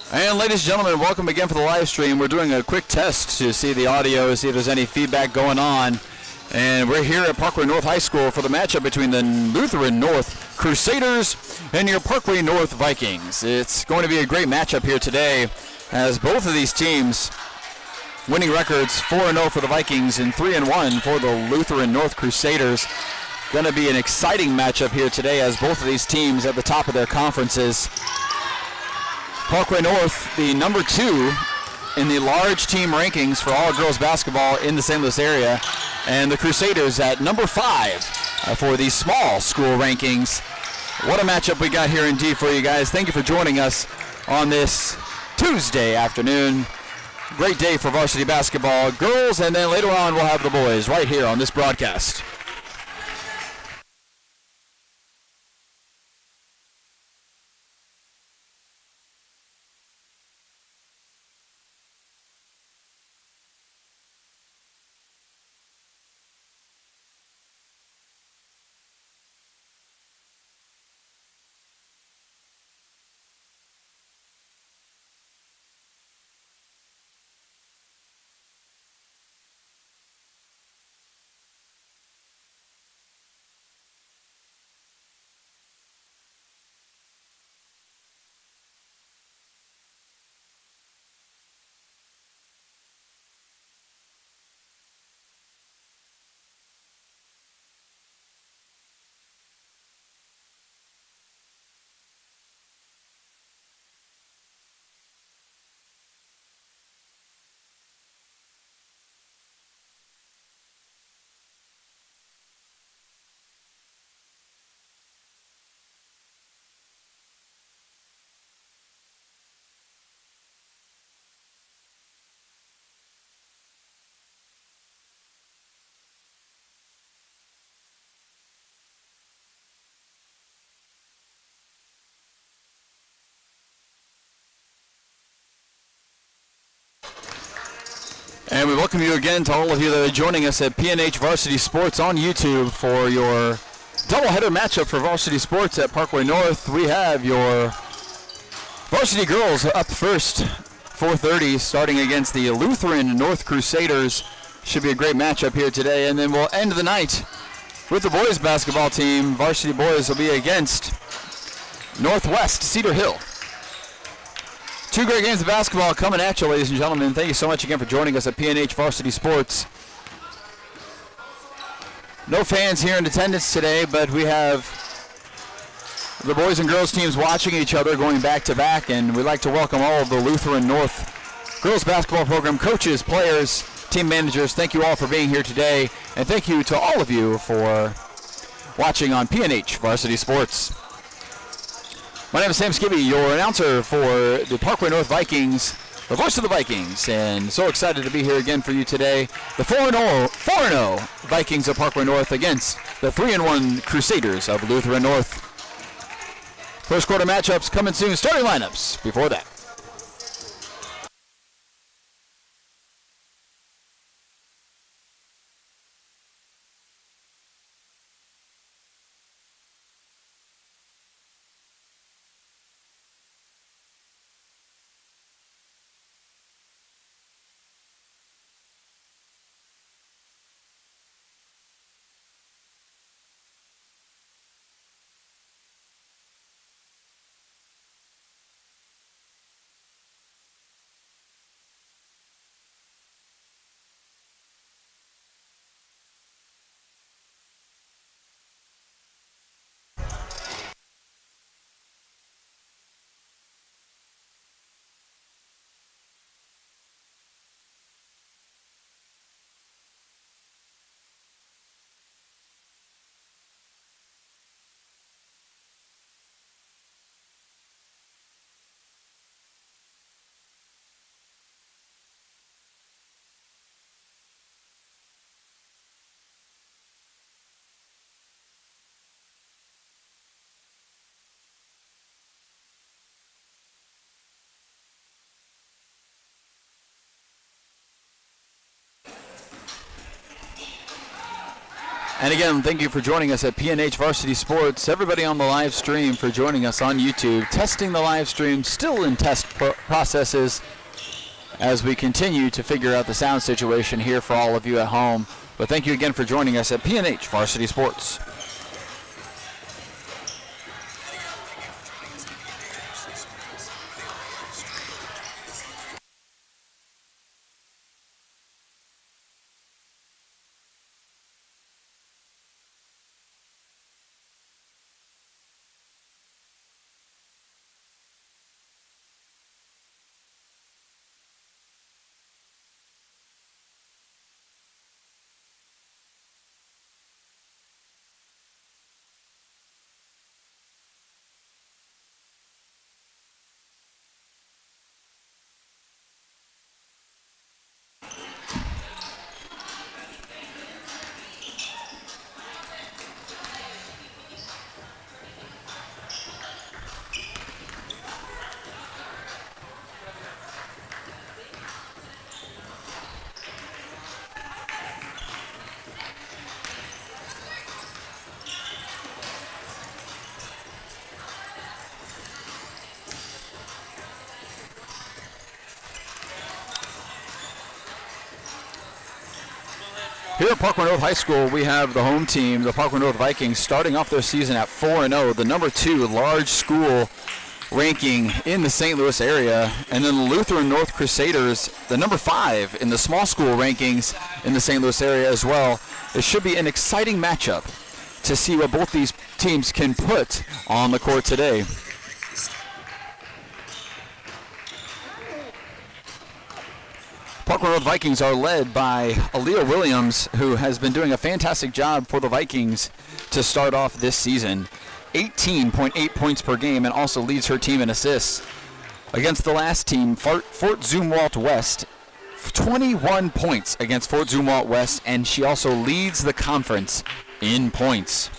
And ladies and gentlemen, welcome again for the live stream. We're doing a quick test to see the audio, see if there's any feedback going on. And we're here at Parkway North High School for the matchup between the Lutheran North Crusaders and your Parkway North Vikings. It's going to be a great matchup here today, as both of these teams winning records 4-0 for the Vikings and 3-1 for the Lutheran North Crusaders. Going to be an exciting matchup here today, as both of these teams at the top of their conferences. Parkway North, the number 2 in the large team rankings for all girls basketball in the St. Louis area, and the Crusaders at number 5 for the small school rankings. What a matchup we got here indeed for you guys. Thank you for joining us on this Tuesday afternoon. Great day for varsity basketball, girls, and then later on we'll have the boys right here on this broadcast. And we welcome you again to all of you that are joining us at PNH Varsity Sports on YouTube for your doubleheader matchup for Varsity Sports at Parkway North. We have your varsity girls up first, 4:30, starting against the Lutheran North Crusaders. Should be a great matchup here today. And then we'll end the night with the boys basketball team. Varsity boys will be against Northwest Cedar Hill. Two great games of basketball coming at you, ladies and gentlemen. Thank you so much again for joining us at PNH Varsity Sports. No fans here in attendance today, but we have the boys and girls teams watching each other, going back to back, and we'd like to welcome all of the Lutheran North girls basketball program coaches, players, team managers. Thank you all for being here today, and thank you to all of you for watching on PNH Varsity Sports. My name is Sam Skibby, your announcer for the Parkway North Vikings, the voice of the Vikings, and so excited to be here again for you today. The 4-0 Vikings of Parkway North against the 3-1 Crusaders of Lutheran North. First quarter matchups coming soon. Starting lineups before that. And again, thank you for joining us at PNH Varsity Sports. Everybody on the live stream for joining us on YouTube. Testing the live stream, still in test processes as we continue to figure out the sound situation here for all of you at home. But thank you again for joining us at P&H Varsity Sports. Here at Parkway North High School, we have the home team, the Parkway North Vikings, starting off their season at 4-0, the number 2 large school ranking in the St. Louis area, and then the Lutheran North Crusaders, the number 5 in the small school rankings in the St. Louis area as well. It should be an exciting matchup to see what both these teams can put on the court today. Parkway North Vikings are led by Aaliyah Williams, who has been doing a fantastic job for the Vikings to start off this season. 18.8 points per game, and also leads her team in assists. Against the last team, Fort Zumwalt West, 21 points against Fort Zumwalt West, and she also leads the conference in points.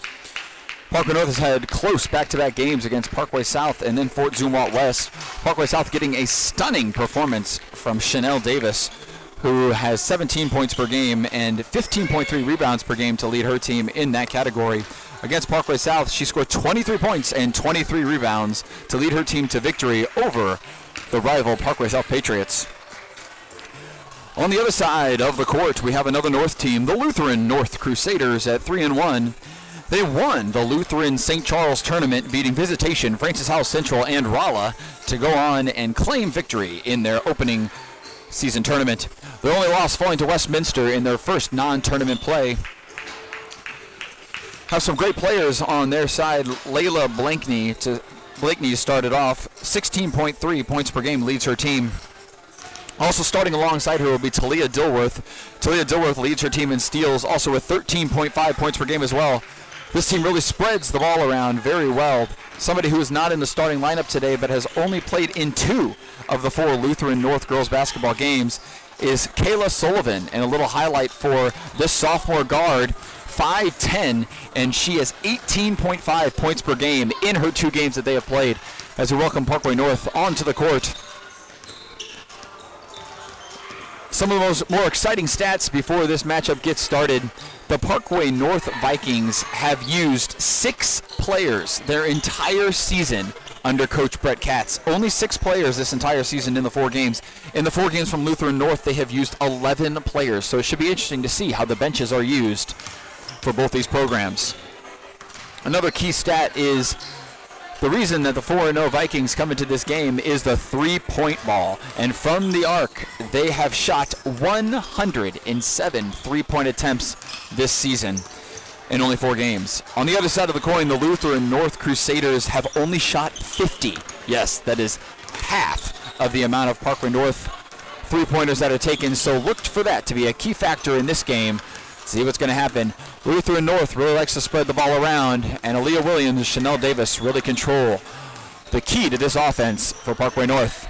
Parkway North has had close back-to-back games against Parkway South and then Fort Zumwalt West. Parkway South getting a stunning performance from Chanel Davis, who has 17 points per game and 15.3 rebounds per game to lead her team in that category. Against Parkway South, she scored 23 points and 23 rebounds to lead her team to victory over the rival Parkway South Patriots. On the other side of the court, we have another North team, the Lutheran North Crusaders at 3-1. They won the Lutheran St. Charles tournament, beating Visitation, Francis House Central, and Rolla to go on and claim victory in their opening season tournament. Their only loss falling to Westminster in their first non-tournament play. Have some great players on their side. Layla Blakeney started off, 16.3 points per game leads her team. Also starting alongside her will be Talia Dilworth. Talia Dilworth leads her team in steals, also with 13.5 points per game as well. This team really spreads the ball around very well. Somebody who is not in the starting lineup today but has only played in 2 of the 4 Lutheran North girls basketball games is Kayla Sullivan. And a little highlight for this sophomore guard, 5'10", and she has 18.5 points per game in her 2 games that they have played. As we welcome Parkway North onto the court. Some of the more exciting stats before this matchup gets started. The Parkway North Vikings have used 6 players their entire season under Coach Brett Katz. Only 6 players this entire season in the 4 games. In the 4 games from Lutheran North, they have used 11 players. So it should be interesting to see how the benches are used for both these programs. Another key stat is the reason that the 4-0 Vikings come into this game is the 3-point ball. And from the arc, they have shot 107 3-point attempts this season in only 4 games. On the other side of the coin, the Lutheran North Crusaders have only shot 50. Yes, that is half of the amount of Parkway North 3-pointers that are taken. So look for that to be a key factor in this game. See what's going to happen. Lutheran North really likes to spread the ball around, and Aaliyah Williams and Chanel Davis really control the key to this offense for Parkway North.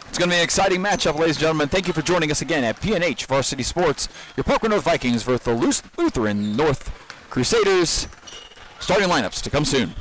It's going to be an exciting matchup, ladies and gentlemen. Thank you for joining us again at P&H Varsity Sports. Your Parkway North Vikings versus the Lutheran North Crusaders. Starting lineups to come soon.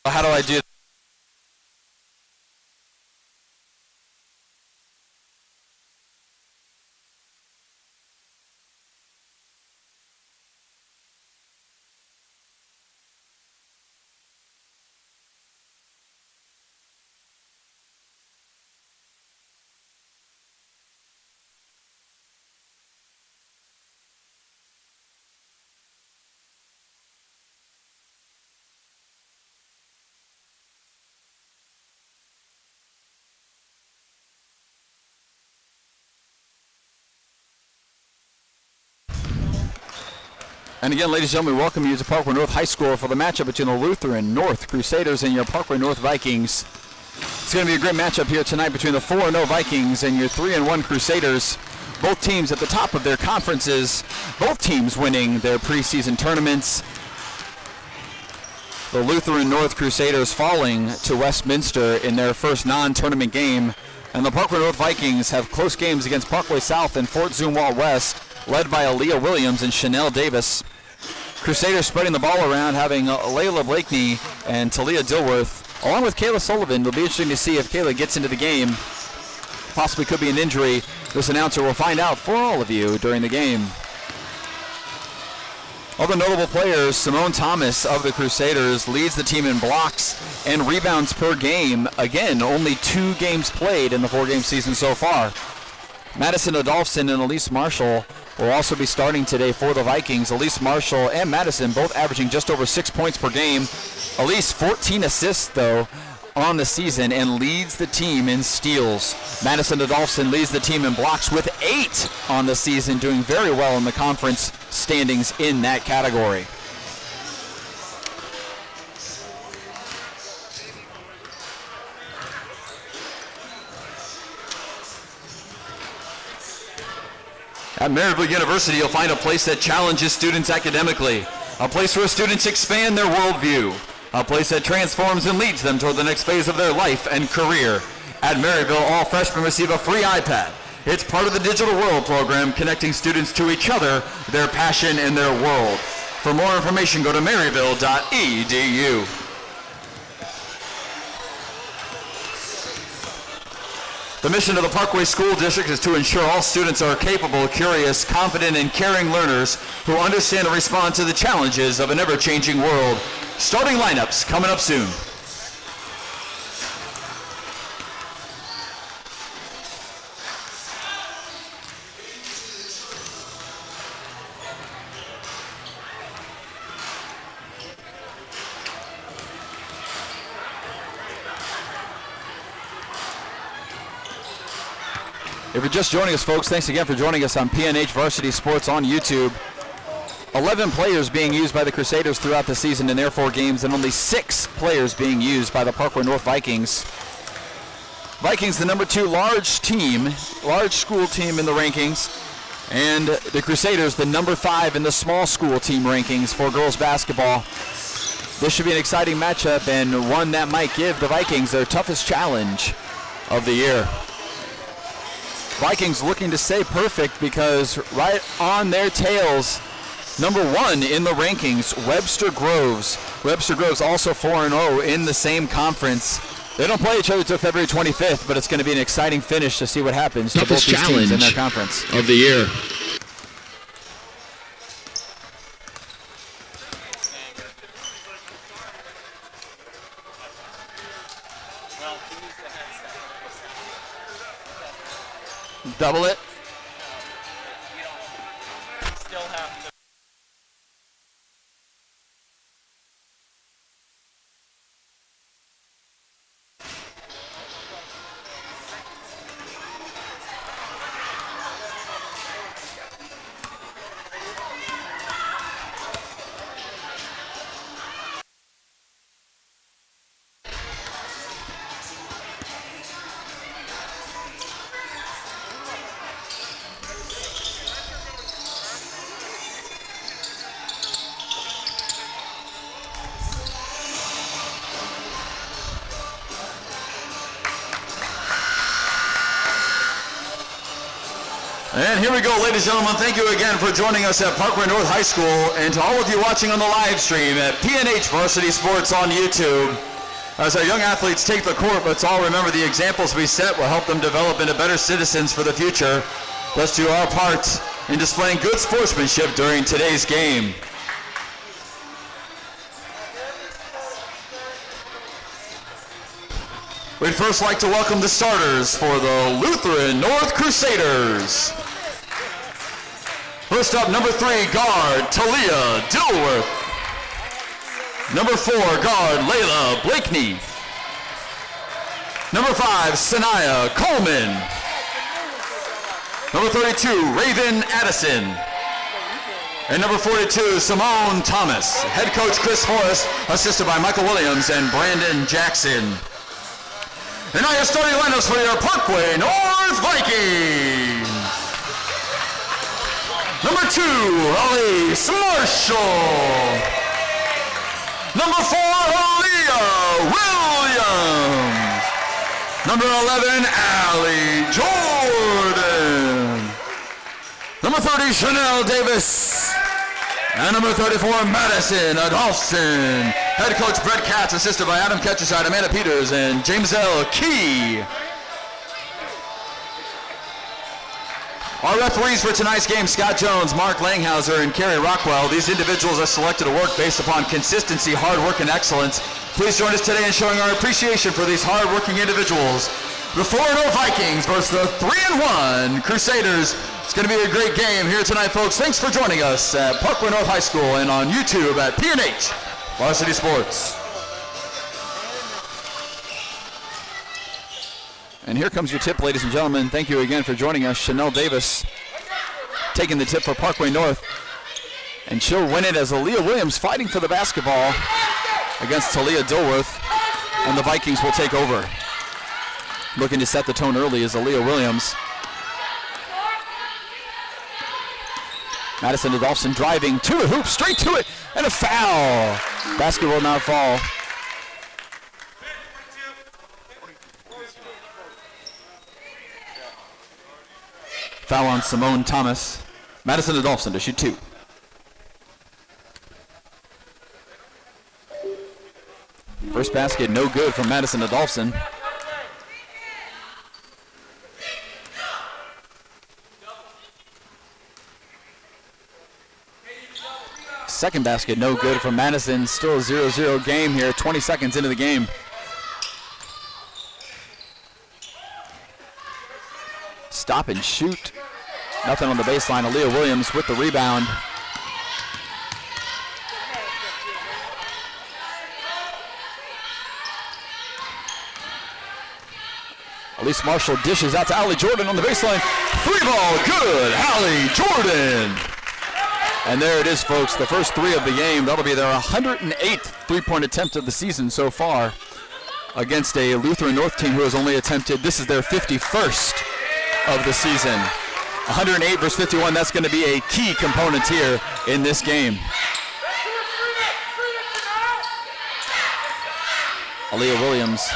How do I do? And again, ladies and gentlemen, we welcome you to Parkway North High School for the matchup between the Lutheran North Crusaders and your Parkway North Vikings. It's going to be a great matchup here tonight between the 4-0 Vikings and your 3-1 Crusaders. Both teams at the top of their conferences, both teams winning their preseason tournaments. The Lutheran North Crusaders falling to Westminster in their first non-tournament game. And the Parkway North Vikings have close games against Parkway South and Fort Zumwalt West, led by Aaliyah Williams and Chanel Davis. Crusaders spreading the ball around, having Layla Blakeney and Talia Dilworth, along with Kayla Sullivan. It'll be interesting to see if Kayla gets into the game. Possibly could be an injury. This announcer will find out for all of you during the game. Other notable players, Simone Thomas of the Crusaders leads the team in blocks and rebounds per game. Again, only 2 games played in the 4-game season so far. Madison Adolphson and Elise Marshall will also be starting today for the Vikings. Elise Marshall and Madison both averaging just over 6 points per game. Elise 14 assists, though, on the season and leads the team in steals. Madison Adolphson leads the team in blocks with 8 on the season, doing very well in the conference standings in that category. At Maryville University, you'll find a place that challenges students academically, a place where students expand their worldview, a place that transforms and leads them toward the next phase of their life and career. At Maryville, all freshmen receive a free iPad. It's part of the Digital World program, connecting students to each other, their passion, and their world. For more information, go to maryville.edu. The mission of the Parkway School District is to ensure all students are capable, curious, confident, and caring learners who understand and respond to the challenges of an ever-changing world. Starting lineups coming up soon. If you're just joining us, folks, thanks again for joining us on PNH Varsity Sports on YouTube. 11 players being used by the Crusaders throughout the season in their 4 games, and only 6 players being used by the Parkway North Vikings. Vikings, the number 2 large school team in the rankings, and the Crusaders, the number 5 in the small school team rankings for girls basketball. This should be an exciting matchup, and one that might give the Vikings their toughest challenge of the year. Vikings looking to stay perfect because right on their tails, number 1 in the rankings, Webster Groves. Webster Groves also 4-0 in the same conference. They don't play each other until February 25th, but it's going to be an exciting finish to see what happens to both these teams in their conference. Of the year. Double it. And here we go, ladies and gentlemen. Thank you again for joining us at Parkway North High School, and to all of you watching on the live stream at PNH Varsity Sports on YouTube. As our young athletes take the court, let's all remember the examples we set will help them develop into better citizens for the future. Let's do our part in displaying good sportsmanship during today's game. We'd first like to welcome the starters for the Lutheran North Crusaders. First up, number 3, guard Talia Dilworth. Number 4, guard Layla Blakeney. Number 5, Sanaya Coleman. Number 32, Raven Addison. And number 42, Simone Thomas. Head coach Chris Forrest, assisted by Michael Williams and Brandon Jackson. And now your starting lineups for your Parkway North Vikings. Number 2, Elise Marshall. Number 4, Aaliyah Williams. Number 11, Allie Jordan. Number 30, Chanel Davis. And number 34, Madison Adolphson. Head coach Brett Katz, assisted by Adam Ketcherside, Amanda Peters, and James L. Key. Our referees for tonight's game, Scott Jones, Mark Langhauser, and Kerry Rockwell. These individuals are selected to work based upon consistency, hard work, and excellence. Please join us today in showing our appreciation for these hard-working individuals. The 4-0 Vikings versus the 3-1 Crusaders. It's going to be a great game here tonight, folks. Thanks for joining us at Parkway North High School and on YouTube at P&H Varsity Sports. And here comes your tip, ladies and gentlemen. Thank you again for joining us. Chanel Davis taking the tip for Parkway North. And she'll win it as Aaliyah Williams fighting for the basketball against Talia Dilworth. And the Vikings will take over. Looking to set the tone early is Aaliyah Williams. Madison Adolphson driving to the hoop, straight to it, and a foul. Basket will not fall. Foul on Simone Thomas. Madison Adolphson to shoot 2. First basket, no good from Madison Adolphson. Second basket, no good from Madison. Still a 0-0 game here, 20 seconds into the game. Stop and shoot. Nothing on the baseline. Aaliyah Williams with the rebound. Elise Marshall dishes out to Allie Jordan on the baseline. 3-ball, good, Allie Jordan. And there it is, folks, the first 3 of the game. That'll be their 108th three-point attempt of the season so far against a Lutheran North team who has only attempted, this is their 51st of the season. 108 versus 51, that's going to be a key component here in this game. Aaliyah Williams.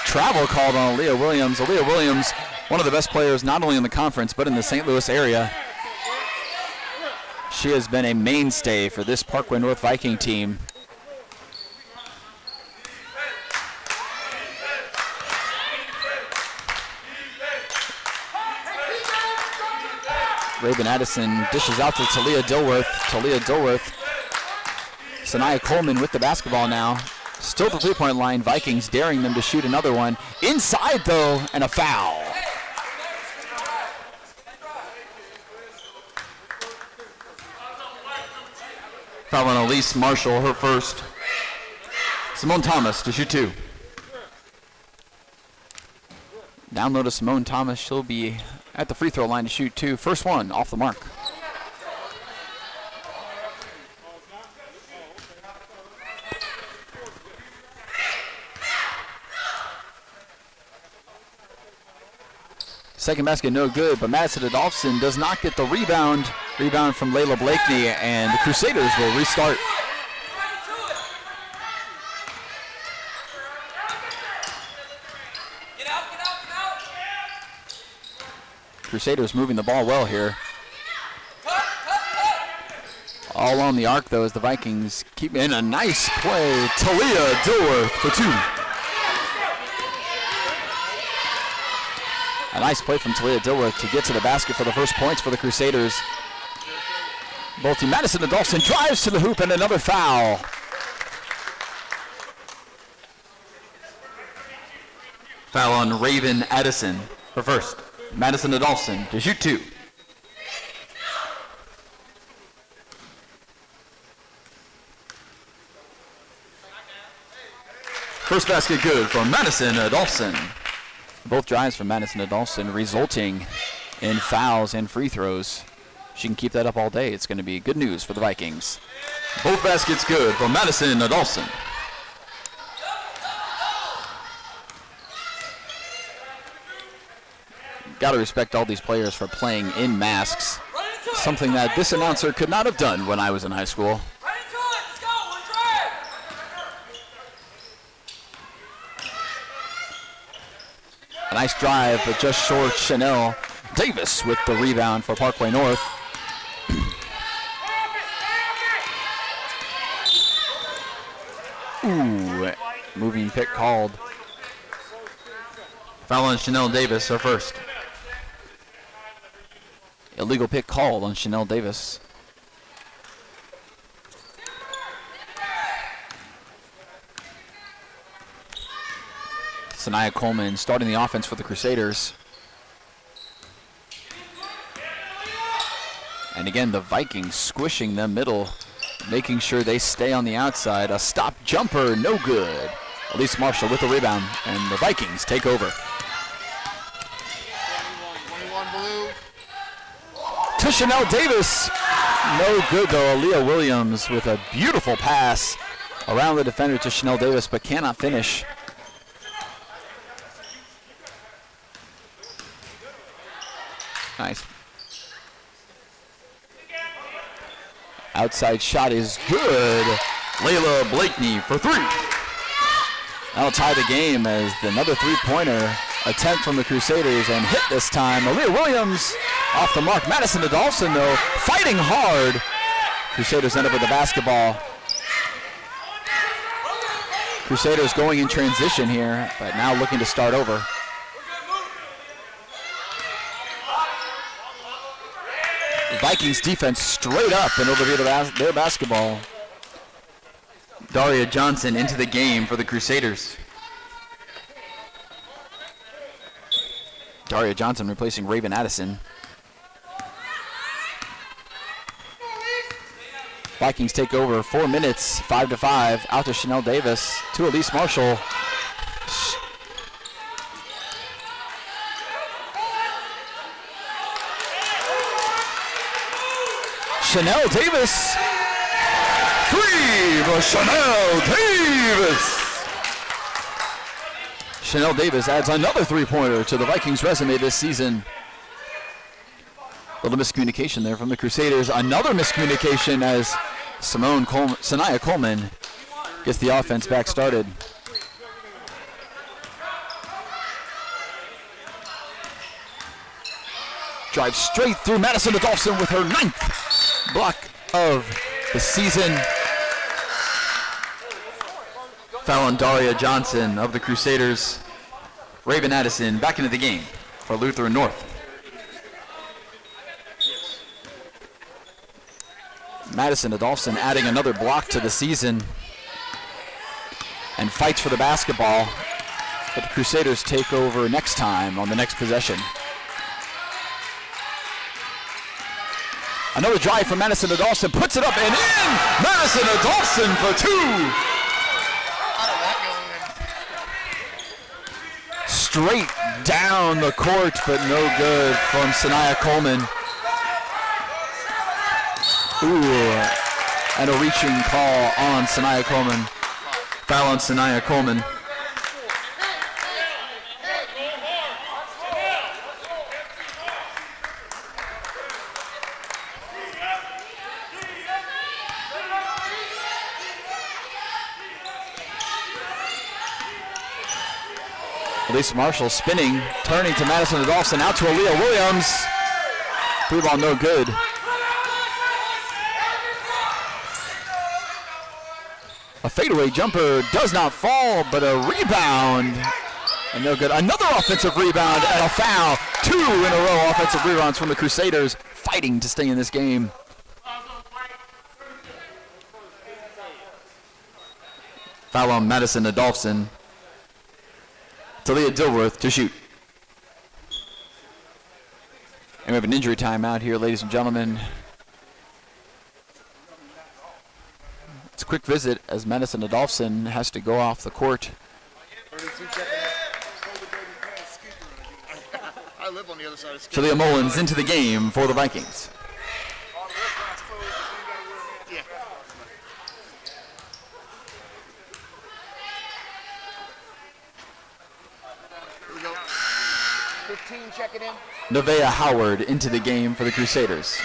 Travel called on Aaliyah Williams. Aaliyah Williams, one of the best players not only in the conference but in the St. Louis area. She has been a mainstay for this Parkway North Viking team. Raven Addison dishes out to Talia Dilworth. Talia Dilworth. Sanaya Coleman with the basketball now. Still at the three-point line. Vikings daring them to shoot another one. Inside, though, and a foul. Foul on Elise Marshall, her first. Simone Thomas to shoot 2. Down low to Simone Thomas. She'll be at the free throw line to shoot 2. First one off the mark. Second basket no good, but Madison Adolphson does not get the rebound. Rebound from Layla Blakeney, and the Crusaders will restart. Crusaders moving the ball well here. All on the arc, though, as the Vikings keep in a nice play. Talia Dilworth for 2. A nice play from Talia Dilworth to get to the basket for the first points for the Crusaders. Both Madison Adolphson drives to the hoop and another foul. Foul on Raven Addison for first. Madison Adolphson to shoot 2. First basket good for Madison Adolphson. Both drives from Madison Adolphson resulting in fouls and free throws. She can keep that up all day. It's going to be good news for the Vikings. Both baskets good for Madison Adolphson. Got to respect all these players for playing in masks. Something that this announcer could not have done when I was in high school. A nice drive, but just short. Chanel Davis with the rebound for Parkway North. Ooh, moving pick called. Foul on Chanel Davis, her first. Illegal pick called on Chanel Davis. Sanaya Coleman starting the offense for the Crusaders. And again, the Vikings squishing them middle, making sure they stay on the outside. A stop jumper, no good. Elise Marshall with the rebound, and the Vikings take over. 21 blue. To Chanel Davis. No good, though. Aaliyah Williams with a beautiful pass around the defender to Chanel Davis, but cannot finish. Nice. Outside shot is good. Layla Blakeney for 3. That'll tie the game as another three-pointer attempt from the Crusaders and hit this time. Aaliyah Williams off the mark. Madison Adolphson, though, fighting hard. Crusaders end up with the basketball. Crusaders going in transition here, but now looking to start over. Vikings defense straight up and over their basketball. Daria Johnson into the game for the Crusaders. Daria Johnson replacing Raven Addison. Vikings take over, 4 minutes, 5-5. Out to Chanel Davis, to Elise Marshall. Chanel Davis. 3 for Chanel Davis. Chanel Davis adds another three-pointer to the Vikings' resume this season. A little miscommunication there from the Crusaders. Another miscommunication as Sanaya Coleman gets the offense back started. Drives straight through Madison Adolphson with her 9th block of the season. Foul on Daria Johnson of the Crusaders. Raven Addison back into the game for Lutheran North. Madison Adolphson adding another block to the season and fights for the basketball. But the Crusaders take over next time on the next possession. Another drive from Madison Adolphson, puts it up and in! Madison Adolphson for 2. Straight down the court, but no good from Sanaya Coleman. Ooh, and a reaching call on Sanaya Coleman. Foul on Sanaya Coleman. Elise Marshall spinning, turning to Madison Adolphson, out to Aaliyah Williams. Three ball no good. A fadeaway jumper does not fall, but a rebound. And no good. Another offensive rebound and a foul. 2 in a row offensive rebounds from the Crusaders, fighting to stay in this game. Foul on Madison Adolphson. Talia Dilworth to shoot. And we have an injury timeout here, ladies and gentlemen. It's a quick visit as Madison Adolphson has to go off the court. I live on the other side of Talia Mullins into the game for the Vikings. Here we go. 15 checking in. Nevaeh Howard into the game for the Crusaders.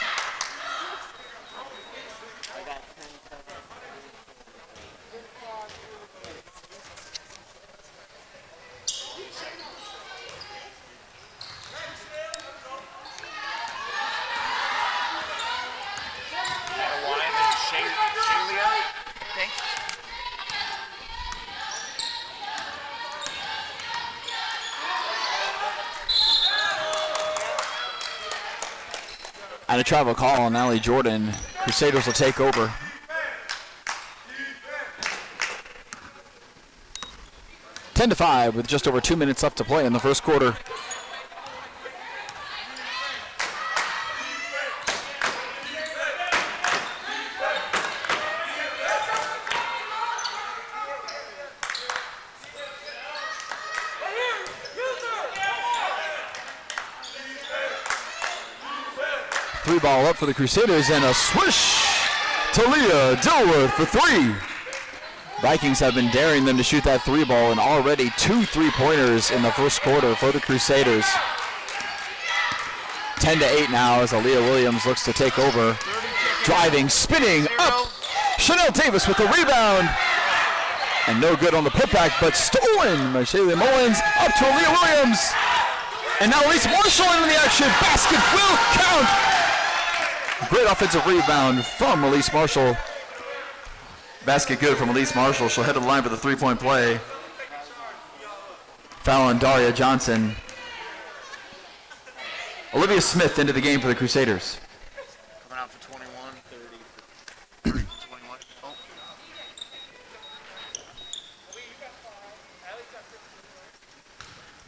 And a travel call on Allie Jordan. Crusaders will take over. Ten to 5 with just over 2 minutes left to play in the first quarter. Three ball up for the Crusaders and a swish. Talia Dilworth for 3. Vikings have been daring them to shoot that 3 ball, and already 2 3-pointers in the first quarter for the Crusaders. 10 to 8 now as Aaliyah Williams looks to take over. Driving, spinning up. Chanel Davis with the rebound. And no good on the putback, but stolen by Shaylee Mullins. Up to Aaliyah Williams. And now Elise Marshall in the action. Basket will count. Great offensive rebound from Elise Marshall. Basket good from Elise Marshall. She'll head to the line for the 3-point play. Foul on Daria Johnson. Olivia Smith into the game for the Crusaders. Coming out for 21, 30, 21. Oh.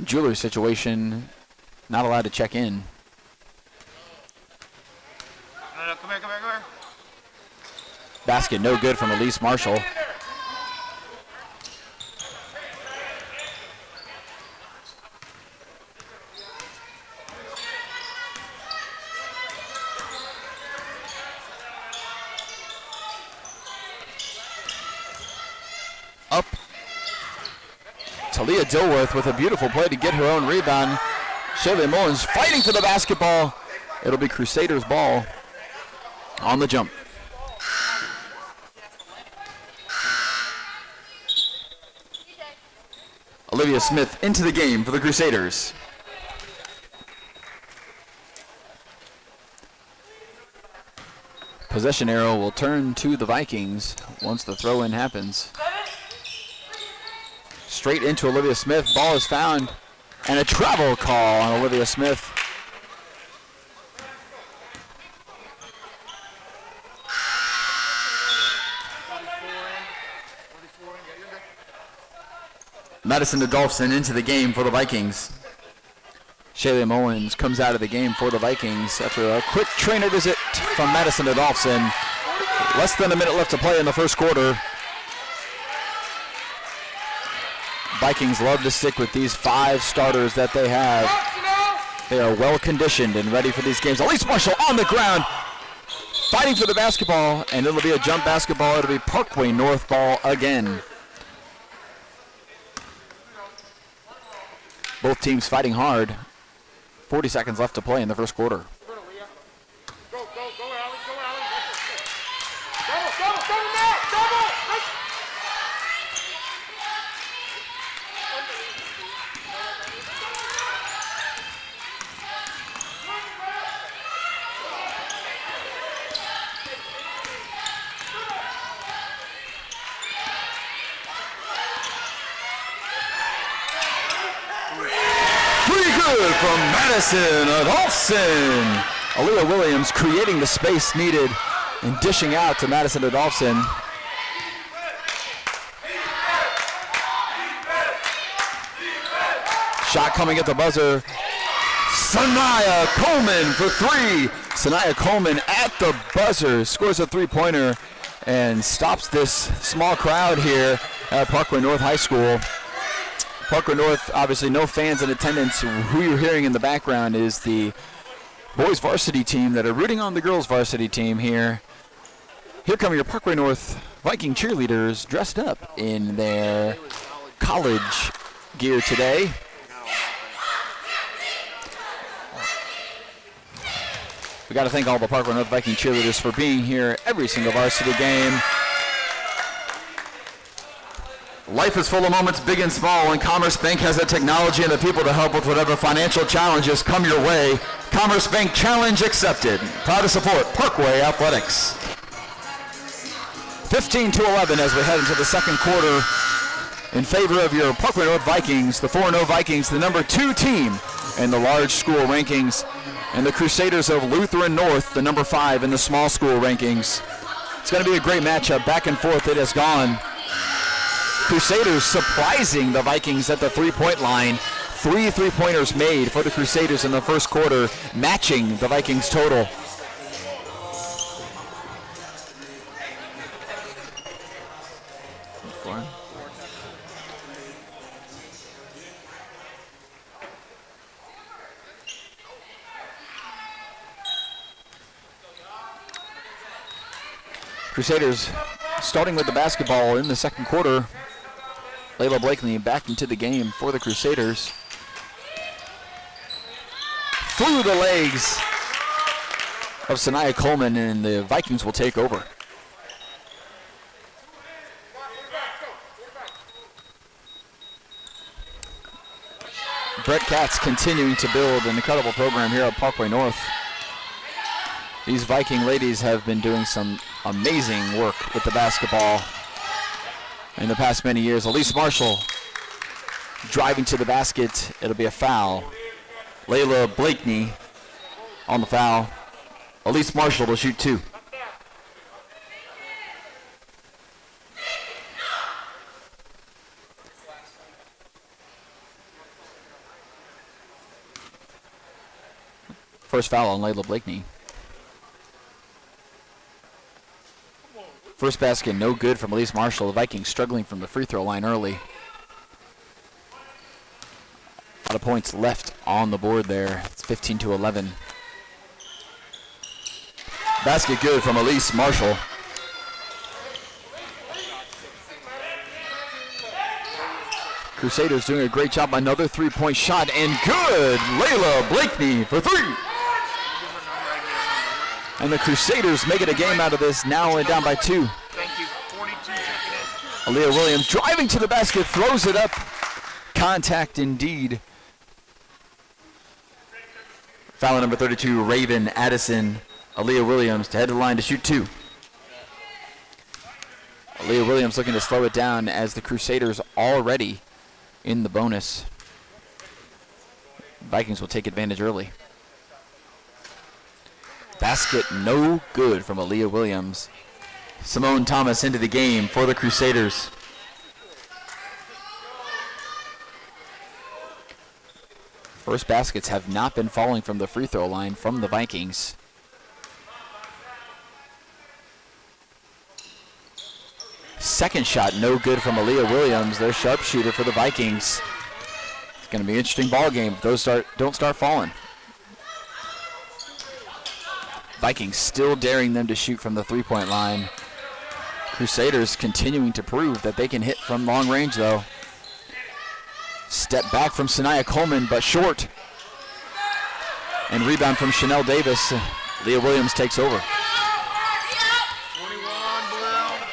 Jewelry situation, not allowed to check in. No, come here. Basket no good from Elise Marshall. Up. Talia Dilworth with a beautiful play to get her own rebound. Shaylee Mullins fighting for the basketball. It'll be Crusaders ball on the jump. Olivia Smith into the game for the Crusaders. Possession arrow will turn to the Vikings once the throw-in happens. Straight into Olivia Smith. Ball is found. And a travel call on Olivia Smith. Madison Adolphson into the game for the Vikings. Shaylee Mullins comes out of the game for the Vikings after a quick trainer visit from Madison Adolphson. Less than a minute left to play in the first quarter. Vikings love to stick with these 5 starters that they have. They are well conditioned and ready for these games. Elise Marshall on the ground, fighting for the basketball, and it'll be a jump basketball. It'll be Parkway North ball again. Both teams fighting hard. 40 seconds left to play in the first quarter. from Madison Adolphson. Aaliyah Williams creating the space needed and dishing out to Madison Adolphson. Shot coming at the buzzer. Sanaya Coleman for three. Sanaya Coleman at the buzzer scores a three-pointer and stops this small crowd here at Parkway North High School. Parkway North, obviously no fans in attendance. Who you're hearing in the background is the boys varsity team that are rooting on the girls varsity team here. Here come your Parkway North Viking cheerleaders dressed up in their college gear today. We got to thank all the Parkway North Viking cheerleaders for being here every single varsity game. Life is full of moments big and small, and Commerce Bank has the technology and the people to help with whatever financial challenges come your way. Commerce Bank challenge accepted. Proud to support Parkway Athletics. 15-11 as we head into the second quarter in favor of your Parkway North Vikings, the 4-0 Vikings, the number 2 team in the large school rankings, and the Crusaders of Lutheran North, the number 5 in the small school rankings. It's going to be a great matchup. Back and forth it has gone. Crusaders surprising the Vikings at the three-point line. 3 three-pointers made for the Crusaders in the first quarter, matching the Vikings total. Crusaders starting with the basketball in the second quarter. Layla Blakely back into the game for the Crusaders. Through the legs of Sanaya Coleman, and the Vikings will take over. Brett Katz continuing to build an incredible program here at Parkway North. These Viking ladies have been doing some amazing work with the basketball in the past many years. Elise Marshall driving to the basket. It'll be a foul. Layla Blakeney on the foul. Elise Marshall will shoot 2. First foul on Layla Blakeney. First basket, no good from Elise Marshall. The Vikings struggling from the free throw line early. A lot of points left on the board there. It's 15-11. Basket good from Elise Marshall. Crusaders doing a great job. Another three-point shot, and good. Layla Blakeney for 3. And the Crusaders make it a game out of this, now only down by 2. Thank you. 42 seconds. Aaliyah Williams driving to the basket, throws it up. Contact indeed. Foul number 32, Raven Addison. Aaliyah Williams to head to the line to shoot 2. Aaliyah Williams looking to slow it down as the Crusaders already in the bonus. Vikings will take advantage early. Basket no good from Aaliyah Williams. Simone Thomas into the game for the Crusaders. First baskets have not been falling from the free throw line from the Vikings. Second shot no good from Aaliyah Williams, their sharpshooter for the Vikings. It's going to be an interesting ball game if those don't start falling. Vikings still daring them to shoot from the three-point line. Crusaders continuing to prove that they can hit from long range, though. Step back from Sanaya Coleman, but short. And rebound from Chanel Davis. Leah Williams takes over. 21 Blue.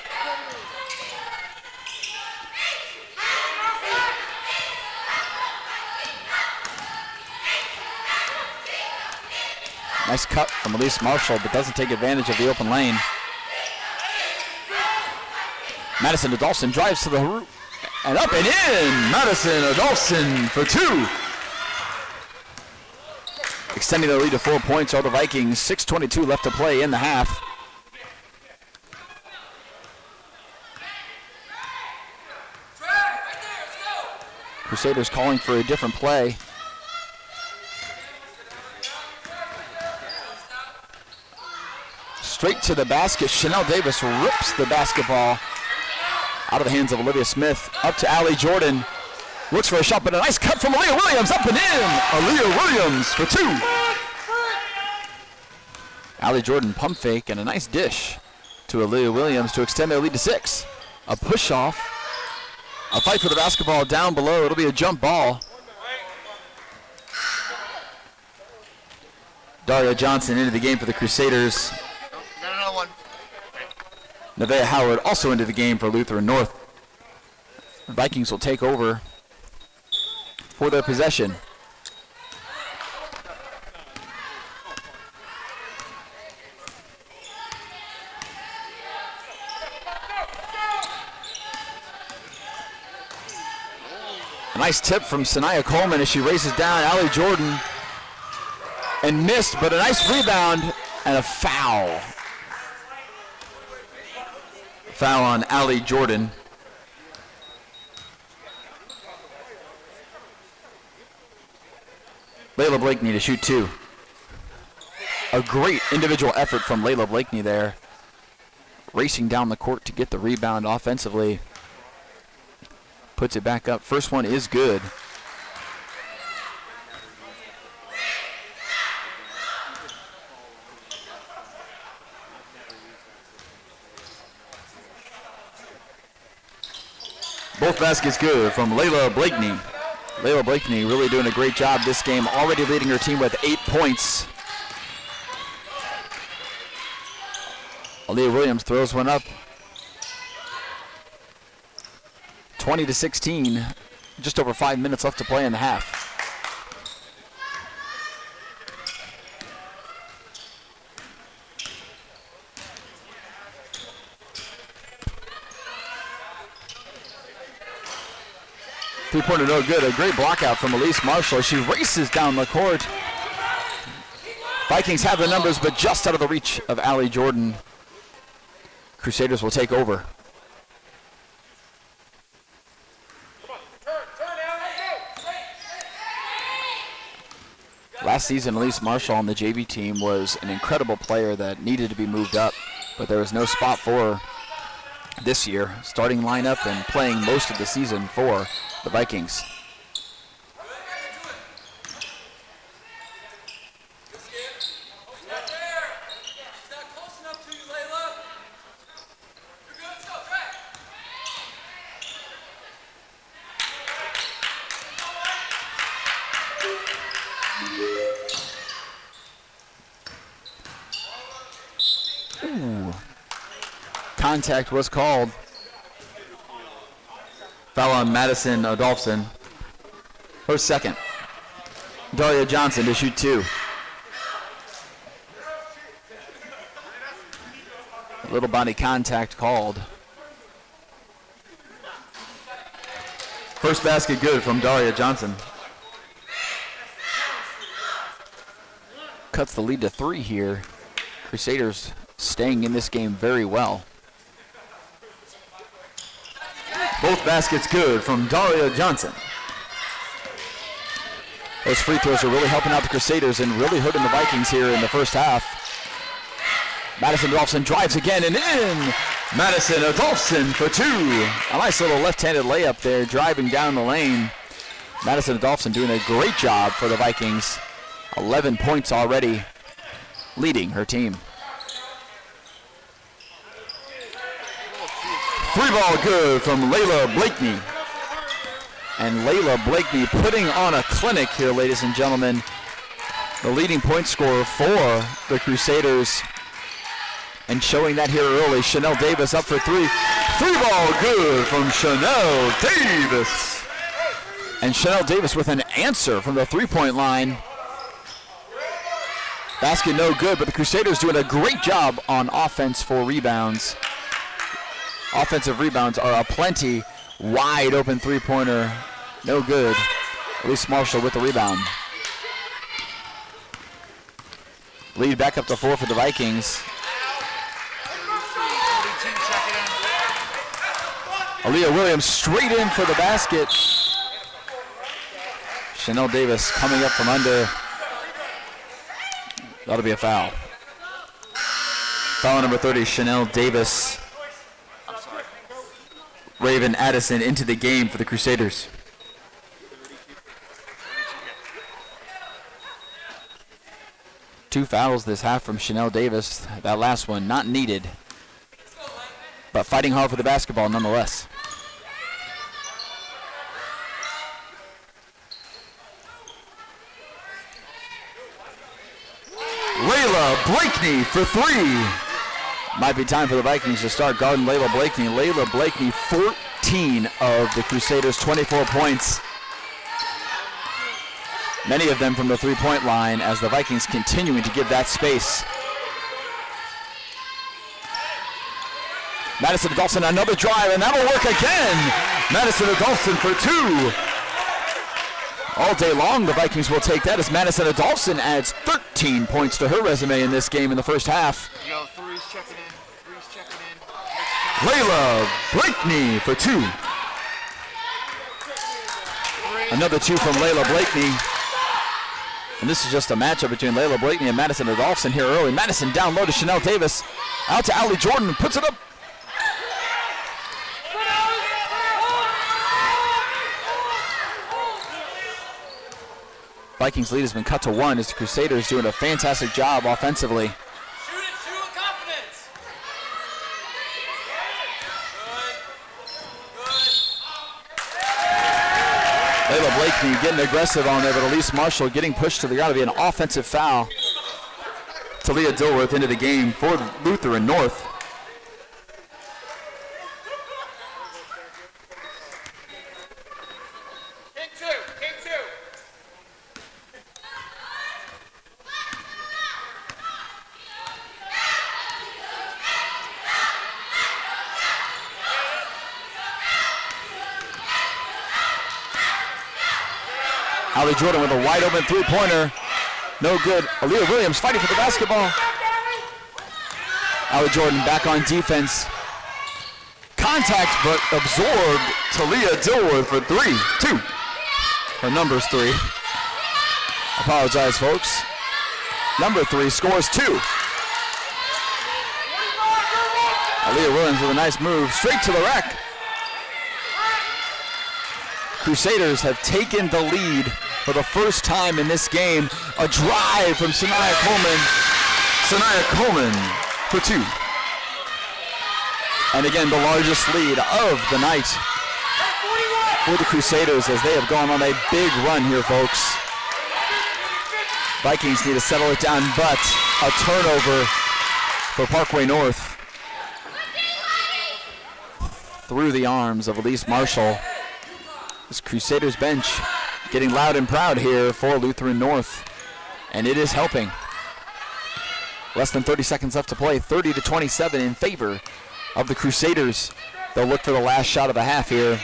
Nice cut from Elise Marshall, but doesn't take advantage of the open lane. Madison Adolphson drives to the hoop and up and in. Madison Adolphson for 2. Extending the lead to 4 points are the Vikings. 6:22 left to play in the half. Crusaders calling for a different play. Straight to the basket. Chanel Davis rips the basketball out of the hands of Olivia Smith. Up to Allie Jordan. Looks for a shot, but a nice cut from Aaliyah Williams. Up and in. Aaliyah Williams for 2. Allie Jordan pump fake and a nice dish to Aaliyah Williams to extend their lead to 6. A push off. A fight for the basketball down below. It'll be a jump ball. Daria Johnson into the game for the Crusaders. Another one. Nevaeh Howard also into the game for Lutheran North. The Vikings will take over for their possession. A nice tip from Sanaya Coleman as she races down Allie Jordan and missed, but a nice rebound and a foul. Foul on Allie Jordan. Layla Blakeney to shoot 2. A great individual effort from Layla Blakeney there. Racing down the court to get the rebound offensively. Puts it back up. First one is good. Both baskets good from Layla Blakeney. Layla Blakeney really doing a great job this game, already leading her team with 8 points. Aaliyah Williams throws one up. 20-16, just over 5 minutes left to play in the half. Three-pointer no good. A great block out from Elise Marshall. She races down the court. Vikings have the numbers, but just out of the reach of Allie Jordan. Crusaders will take over. Last season, Elise Marshall on the JV team was an incredible player that needed to be moved up, but there was no spot for her this year. Starting lineup and playing most of the season for the Vikings. Contact was called. Foul on Madison Adolphson. Her second. Daria Johnson to shoot 2. Little body contact called. First basket good from Daria Johnson. Cuts the lead to 3 here. Crusaders staying in this game very well. Both baskets good from Daria Johnson. Those free throws are really helping out the Crusaders and really hurting the Vikings here in the first half. Madison Adolphson drives again and in. Madison Adolphson for 2. A nice little left-handed layup there, driving down the lane. Madison Adolphson doing a great job for the Vikings. 11 points already, leading her team. Free ball good from Layla Blakeney. And Layla Blakeney putting on a clinic here, ladies and gentlemen. The leading point scorer for the Crusaders. And showing that here early, Chanel Davis up for 3. Free ball good from Chanel Davis. And Chanel Davis with an answer from the three-point line. Basket no good, but the Crusaders doing a great job on offense for rebounds. Offensive rebounds are aplenty. Wide open three-pointer, no good. Elise Marshall with the rebound. Lead back up to 4 for the Vikings. 42, check it in. Aaliyah Williams straight in for the basket. Chanel Davis coming up from under. That'll be a foul. Foul number 30, Chanel Davis. Raven Addison into the game for the Crusaders. Two fouls this half from Chanel Davis. That last one not needed, but fighting hard for the basketball nonetheless. Layla Blakeney for 3. Might be time for the Vikings to start guarding Layla Blakeney. Layla Blakeney, 14 of the Crusaders' 24 points. Many of them from the three-point line as the Vikings continuing to give that space. Madison Adolphson, another drive, and that'll work again. Madison Adolphson for 2. All day long, the Vikings will take that as Madison Adolphson adds 13 points to her resume in this game in the first half. Yo, three's checking in. Three's checking in. Layla Blakeney for 2. Another 2 from Layla Blakeney. And this is just a matchup between Layla Blakeney and Madison Adolphson here early. Madison down low to Chanel Davis. Out to Allie Jordan, puts it up. Vikings lead has been cut to 1 as the Crusaders doing a fantastic job offensively. Shoot with confidence. Layla Blakeney getting aggressive on there, but Elise Marshall getting pushed to the ground to be an offensive foul. Talia Dilworth into the game for Lutheran North. King two. Allie Jordan with a wide open three-pointer. No good. Aaliyah Williams fighting for the basketball. Allie Jordan back on defense. Contact but absorbed. Talia Dilworth for 3. 2. Her number's 3. Apologize, folks. Number 3 scores 2. Aaliyah Williams with a nice move straight to the rack. Crusaders have taken the lead for the first time in this game. A drive from Sanaya Coleman. Sanaya Coleman for 2. And again, the largest lead of the night for the Crusaders as they have gone on a big run here, folks. Vikings need to settle it down, but a turnover for Parkway North through the arms of Elise Marshall. This Crusaders bench getting loud and proud here for Lutheran North, and it is helping. Less than 30 seconds left to play, 30-27 in favor of the Crusaders. They'll look for the last shot of the half here.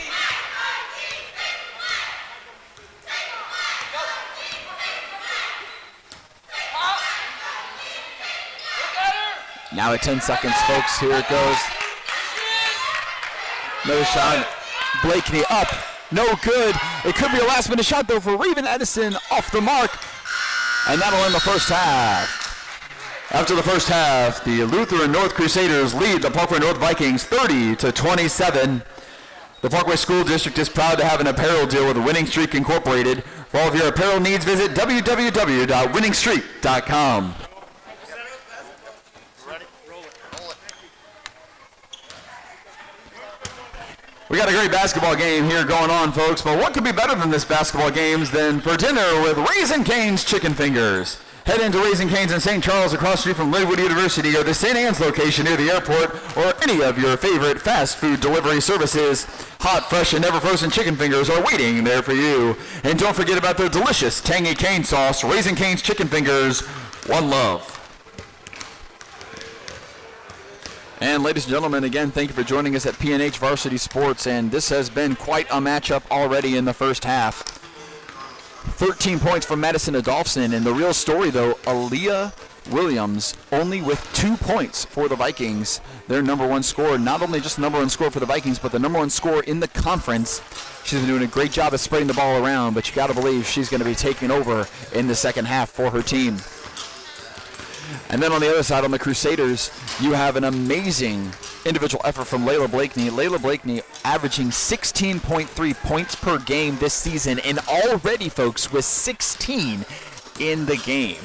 Now at 10 seconds, folks, here it goes. Another shot, Blakeney up. No good. It could be a last-minute shot, though, for Raven Edison off the mark. And that'll end the first half. After the first half, the Lutheran North Crusaders lead the Parkway North Vikings 30-27. The Parkway School District is proud to have an apparel deal with Winning Streak Incorporated. For all of your apparel needs, visit www.winningstreak.com. We got a great basketball game here going on, folks, but what could be better than this basketball game than for dinner with Raising Cane's Chicken Fingers? Head into Raising Cane's in St. Charles across the street from Linwood University or the St. Anne's location near the airport or any of your favorite fast food delivery services. Hot, fresh, and never frozen chicken fingers are waiting there for you. And don't forget about their delicious tangy cane sauce. Raising Cane's Chicken Fingers, one love. And ladies and gentlemen, again, thank you for joining us at PNH Varsity Sports. And this has been quite a matchup already in the first half. 13 points from Madison Adolphson. And the real story, though, Aaliyah Williams only with 2 points for the Vikings. Their number one scorer, not only just the number one scorer for the Vikings, but the number one scorer in the conference. She's been doing a great job of spreading the ball around, but you got to believe she's going to be taking over in the second half for her team. And then on the other side, on the Crusaders, you have an amazing individual effort from Layla Blakeney. Layla Blakeney averaging 16.3 points per game this season, and already, folks, with 16 in the game.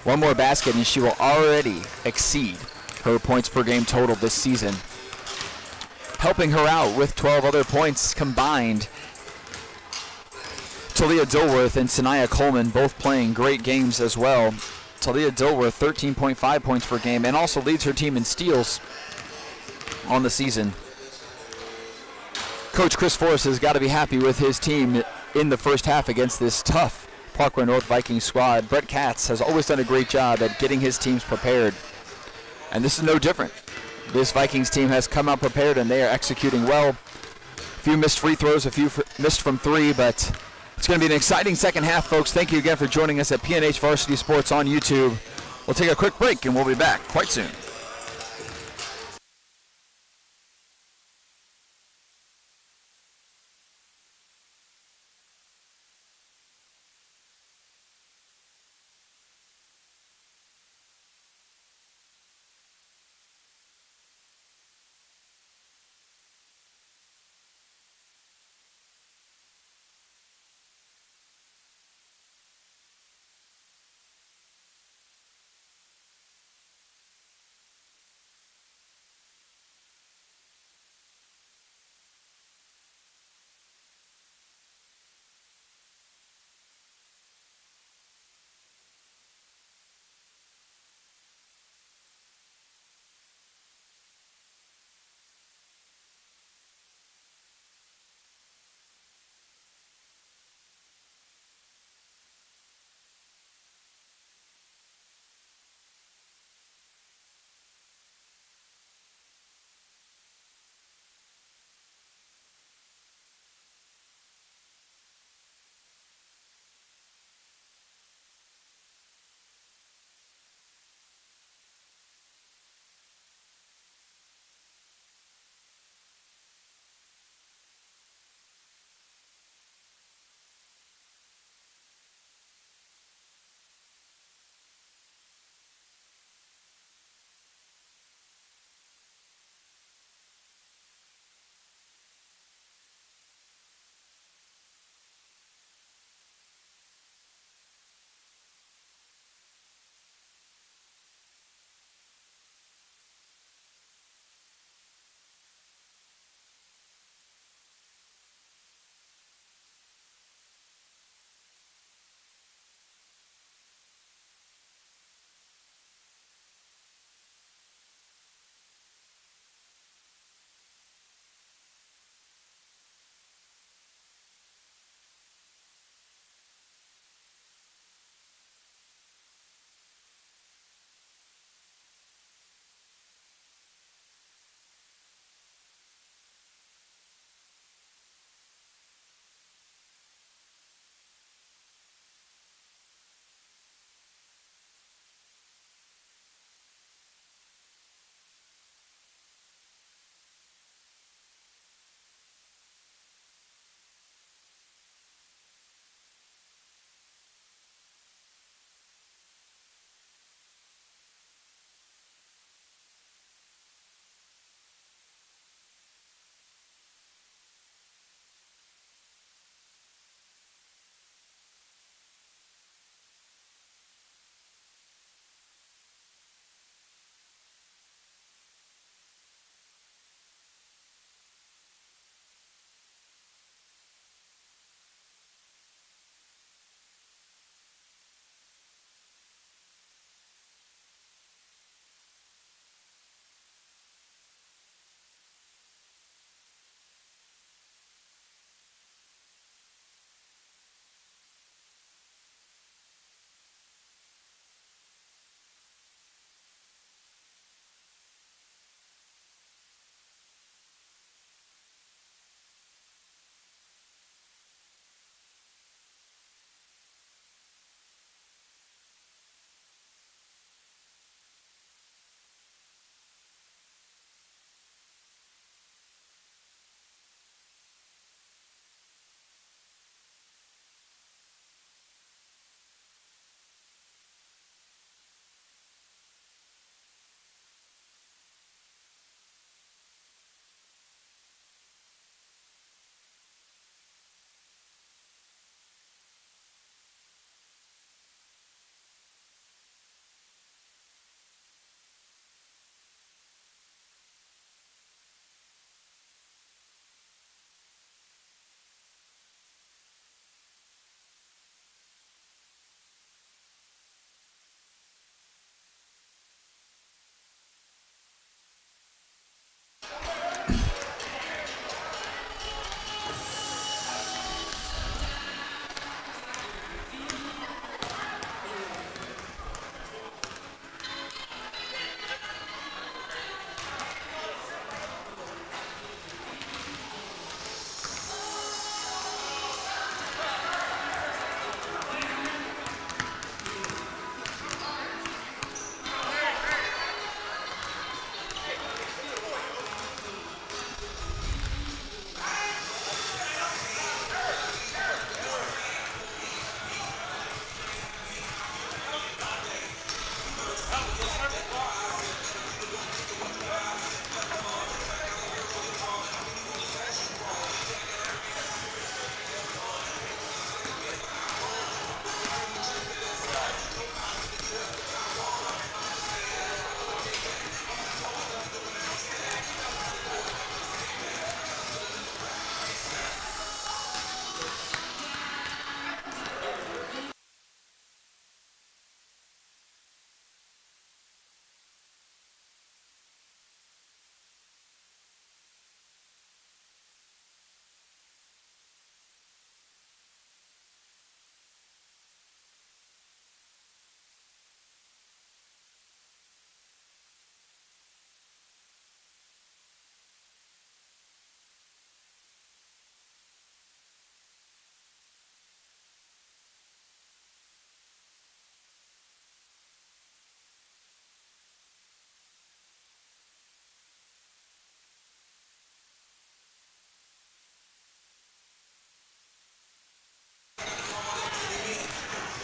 One more basket, and she will already exceed her points per game total this season. Helping her out with 12 other points combined, Talia Dilworth and Sanaya Coleman both playing great games as well. Talia Dilworth, 13.5 points per game, and also leads her team in steals on the season. Coach Chris Forrest has got to be happy with his team in the first half against this tough Parkway North Vikings squad. Brett Katz has always done a great job at getting his teams prepared, and this is no different. This Vikings team has come out prepared, and they are executing well. A few missed free throws, a few missed from three, but it's going to be an exciting second half, folks. Thank you again for joining us at PNH Varsity Sports on YouTube. We'll take a quick break, and we'll be back quite soon.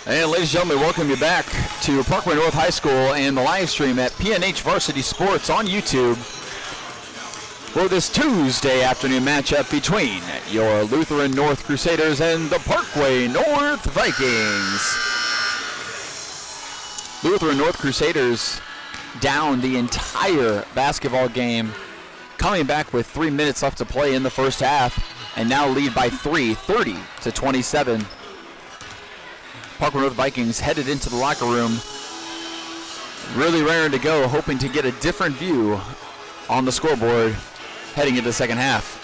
And ladies and gentlemen, welcome you back to Parkway North High School and the live stream at PNH Varsity Sports on YouTube for this Tuesday afternoon matchup between your Lutheran North Crusaders and the Parkway North Vikings. Lutheran North Crusaders down the entire basketball game, coming back with 3 minutes left to play in the first half, and now lead by 3, 30-27. Parkway North Vikings headed into the locker room, really raring to go, hoping to get a different view on the scoreboard heading into the second half.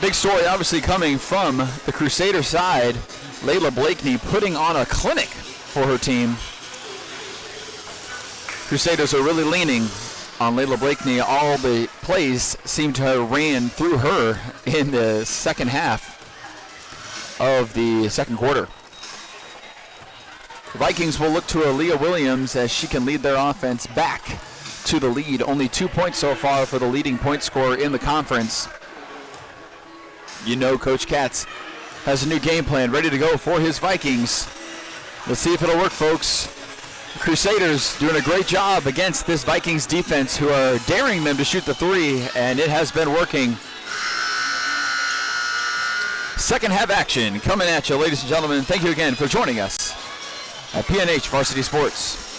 Big story obviously coming from the Crusader side. Layla Blakeney putting on a clinic for her team. Crusaders are really leaning on Layla Blakeney. All the plays seem to have ran through her in the second half of the second quarter. The Vikings will look to Aaliyah Williams as she can lead their offense back to the lead. Only 2 points so far for the leading point scorer in the conference. You know Coach Katz has a new game plan ready to go for his Vikings. Let's see if it'll work, folks. The Crusaders doing a great job against this Vikings defense, who are daring them to shoot the three, and it has been working. Second half action coming at you, ladies and gentlemen. Thank you again for joining us at PNH Varsity Sports.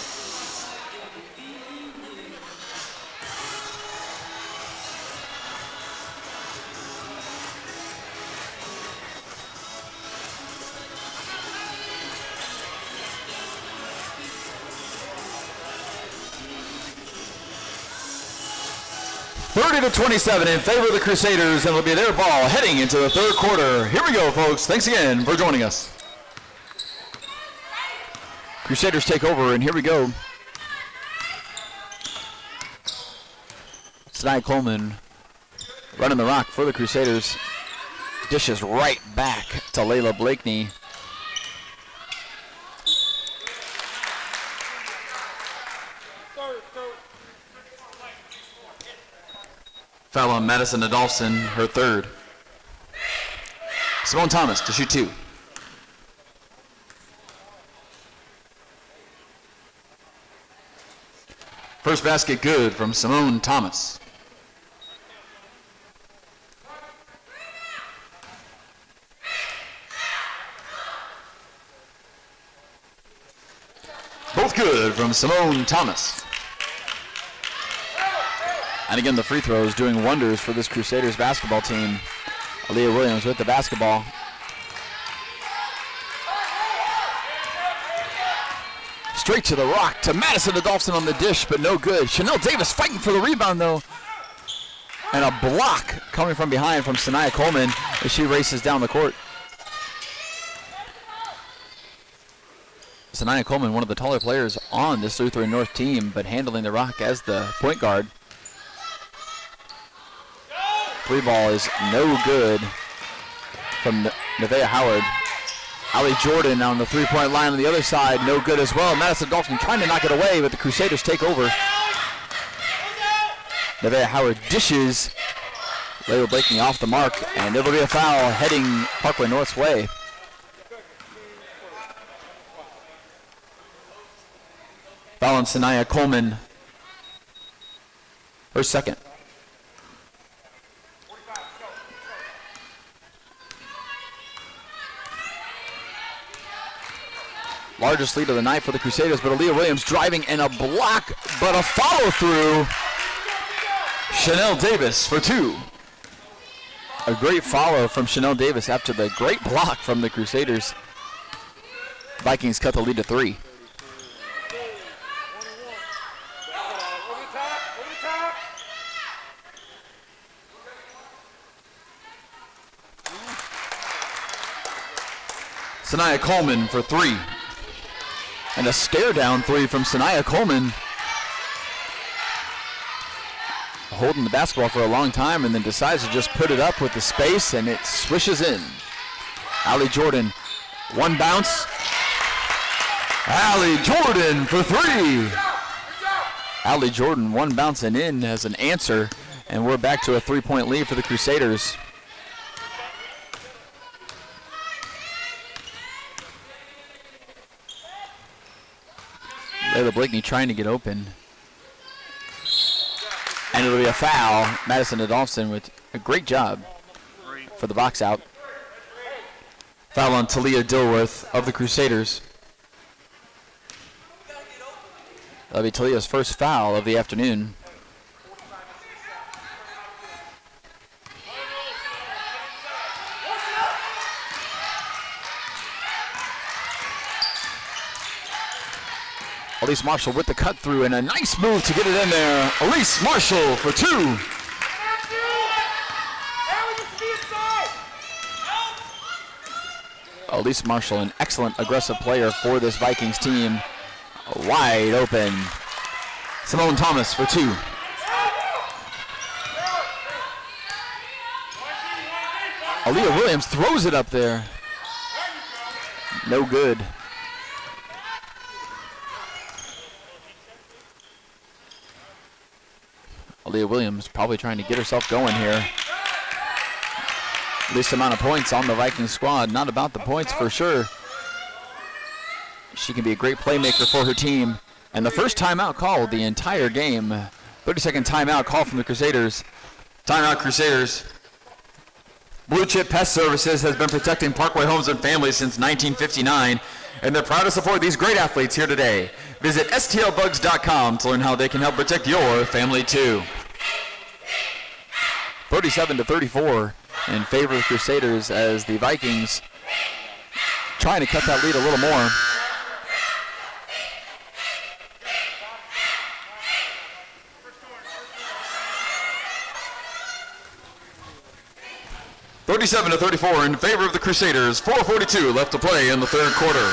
To 27 in favor of the Crusaders, and it'll be their ball heading into the third quarter. Here we go, folks. Thanks again for joining us. Crusaders take over, and here we go. Sinai Coleman running the rock for the Crusaders. Dishes right back to Layla Blakeney. Foul on Madison Adolphson, her third. Simone Thomas to shoot two. First basket good from Simone Thomas. Both good from Simone Thomas. And again, the free throws doing wonders for this Crusaders basketball team. Aaliyah Williams with the basketball. Straight to the rock to Madison Adolphson on the dish, but no good. Chanel Davis fighting for the rebound, though. And a block coming from behind from Sanaya Coleman as she races down the court. Sanaya Coleman, one of the taller players on this Lutheran North team, but handling the rock as the point guard. Three ball is no good from Nevaeh Howard. Allie Jordan on the three-point line on the other side, no good as well. Madison Dolphin trying to knock it away, but the Crusaders take over. Nevaeh Howard dishes. Layla Blakeney off the mark, and it'll be a foul heading Parkway North's way. Foul on Sanaya Coleman. Her second. Largest lead of the night for the Crusaders, but Aaliyah Williams driving and a block, but a follow through. Chanel Davis for two. A great follow from Chanel Davis after the great block from the Crusaders. Vikings cut the lead to 3. Sanaya Coleman for 3. And a stare down 3 from Sanaya Coleman. Holding the basketball for a long time and then decides to just put it up with the space, and it swishes in. Allie Jordan, one bounce. Allie Jordan for 3. Allie Jordan, one bounce and in as an answer, and we're back to a 3-point lead for the Crusaders. Layla Blakeney trying to get open. And it'll be a foul. Madison Adolphson with a great job for the box out. Foul on Talia Dilworth of the Crusaders. That'll be Talia's first foul of the afternoon. Elise Marshall with the cut through and a nice move to get it in there. Elise Marshall for 2. Elise Marshall, an excellent aggressive player for this Vikings team. Wide open. Simone Thomas for 2. Aaliyah Williams throws it up there. No good. Aaliyah Williams probably trying to get herself going here. Least amount of points on the Vikings squad. Not about the points for sure. She can be a great playmaker for her team. And the first timeout called the entire game. 30-second timeout call from the Crusaders. Timeout, Crusaders. Blue Chip Pest Services has been protecting Parkway homes and families since 1959, and they're proud to support these great athletes here today. Visit stlbugs.com to learn how they can help protect your family too. 37-34 in favor of the Crusaders as the Vikings trying to cut that lead a little more. (37-34) in favor of the Crusaders. 4:42 left to play in the third quarter.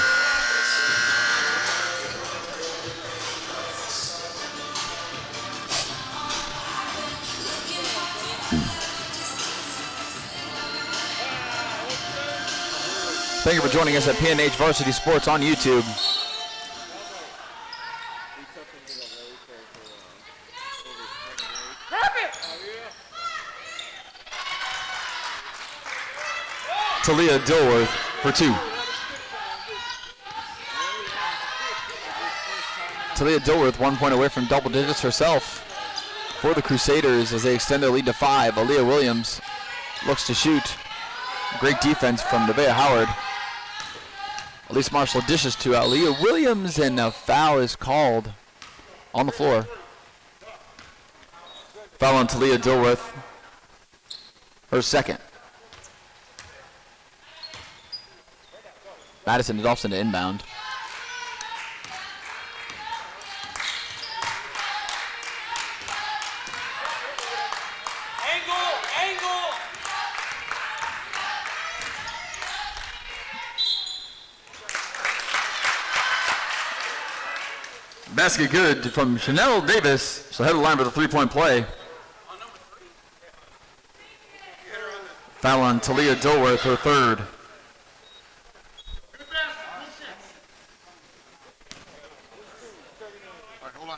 Thank you for joining us at PNH Varsity Sports on YouTube. Talia Dilworth for 2. Talia Dilworth 1 point away from double digits herself for the Crusaders as they extend their lead to 5. Aaliyah Williams looks to shoot. Great defense from Nevaeh Howard. Elise Marshall dishes to Aaliyah Williams, and a foul is called on the floor. Foul on Talia Dilworth. Her second. Madison Adolphson to inbound. Basket good from Chanel Davis. She'll head the line with a three-point play. Foul on Talia Dilworth, her third. All right, hold on.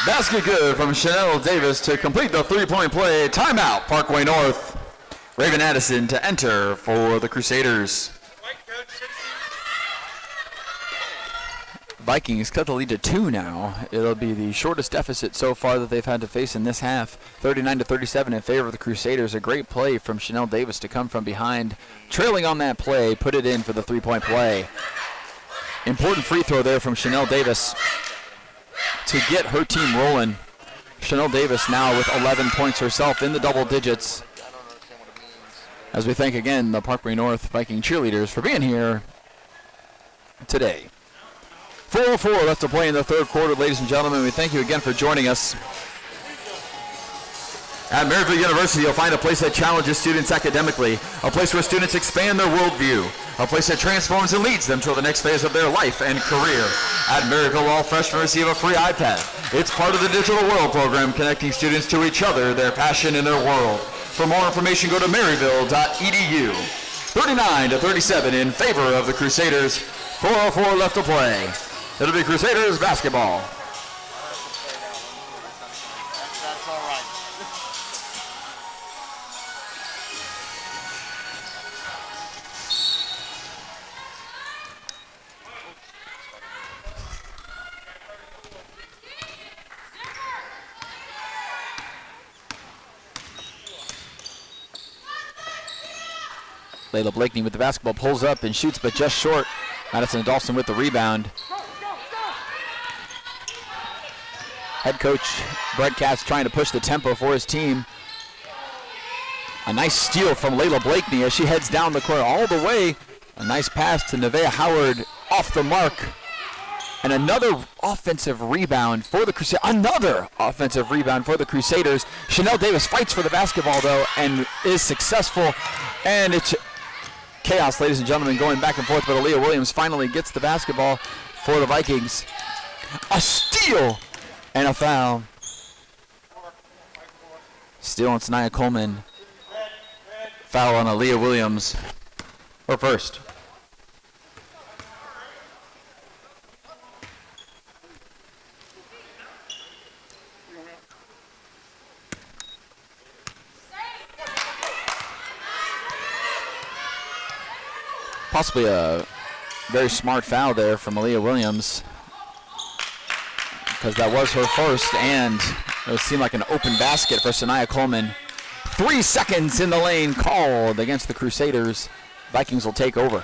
Basket good from Chanel Davis to complete the three-point play. Timeout, Parkway North. Raven Addison to enter for the Crusaders. Vikings cut the lead to 2 now. It'll be the shortest deficit so far that they've had to face in this half. 39-37 in favor of the Crusaders. A great play from Chanel Davis to come from behind. Trailing on that play, put it in for the three-point play. Important free throw there from Chanel Davis to get her team rolling. Chanel Davis now with 11 points herself in the double digits. As we thank again the Parkway North Viking cheerleaders for being here today. 4:04 left to play in the third quarter, ladies and gentlemen. We thank you again for joining us. At Maryville University, you'll find a place that challenges students academically, a place where students expand their worldview, a place that transforms and leads them to the next phase of their life and career. At Maryville, all freshmen receive a free iPad. It's part of the Digital World program, connecting students to each other, their passion, and their world. For more information, go to maryville.edu. 39-37 in favor of the Crusaders. 4:04 left to play. It'll be Crusaders basketball. That's all right. Layla Blakeney with the basketball, pulls up and shoots, but just short. Madison Dawson with the rebound. Head coach Brett Katz trying to push the tempo for his team. A nice steal from Layla Blakeney as she heads down the court all the way. A nice pass to Nevaeh Howard off the mark. And another offensive rebound for the Crusaders. Another offensive rebound for the Crusaders. Chanel Davis fights for the basketball, though, and is successful. And it's chaos, ladies and gentlemen, going back and forth, but Aaliyah Williams finally gets the basketball for the Vikings. A steal and a foul. Steal on Sanaya Coleman. Foul on Aaliyah Williams. Her first. Possibly a very smart foul there from Aaliyah Williams, because that was her first, and it seemed like an open basket for Sanaya Coleman. 3 seconds in the lane called against the Crusaders. Vikings will take over.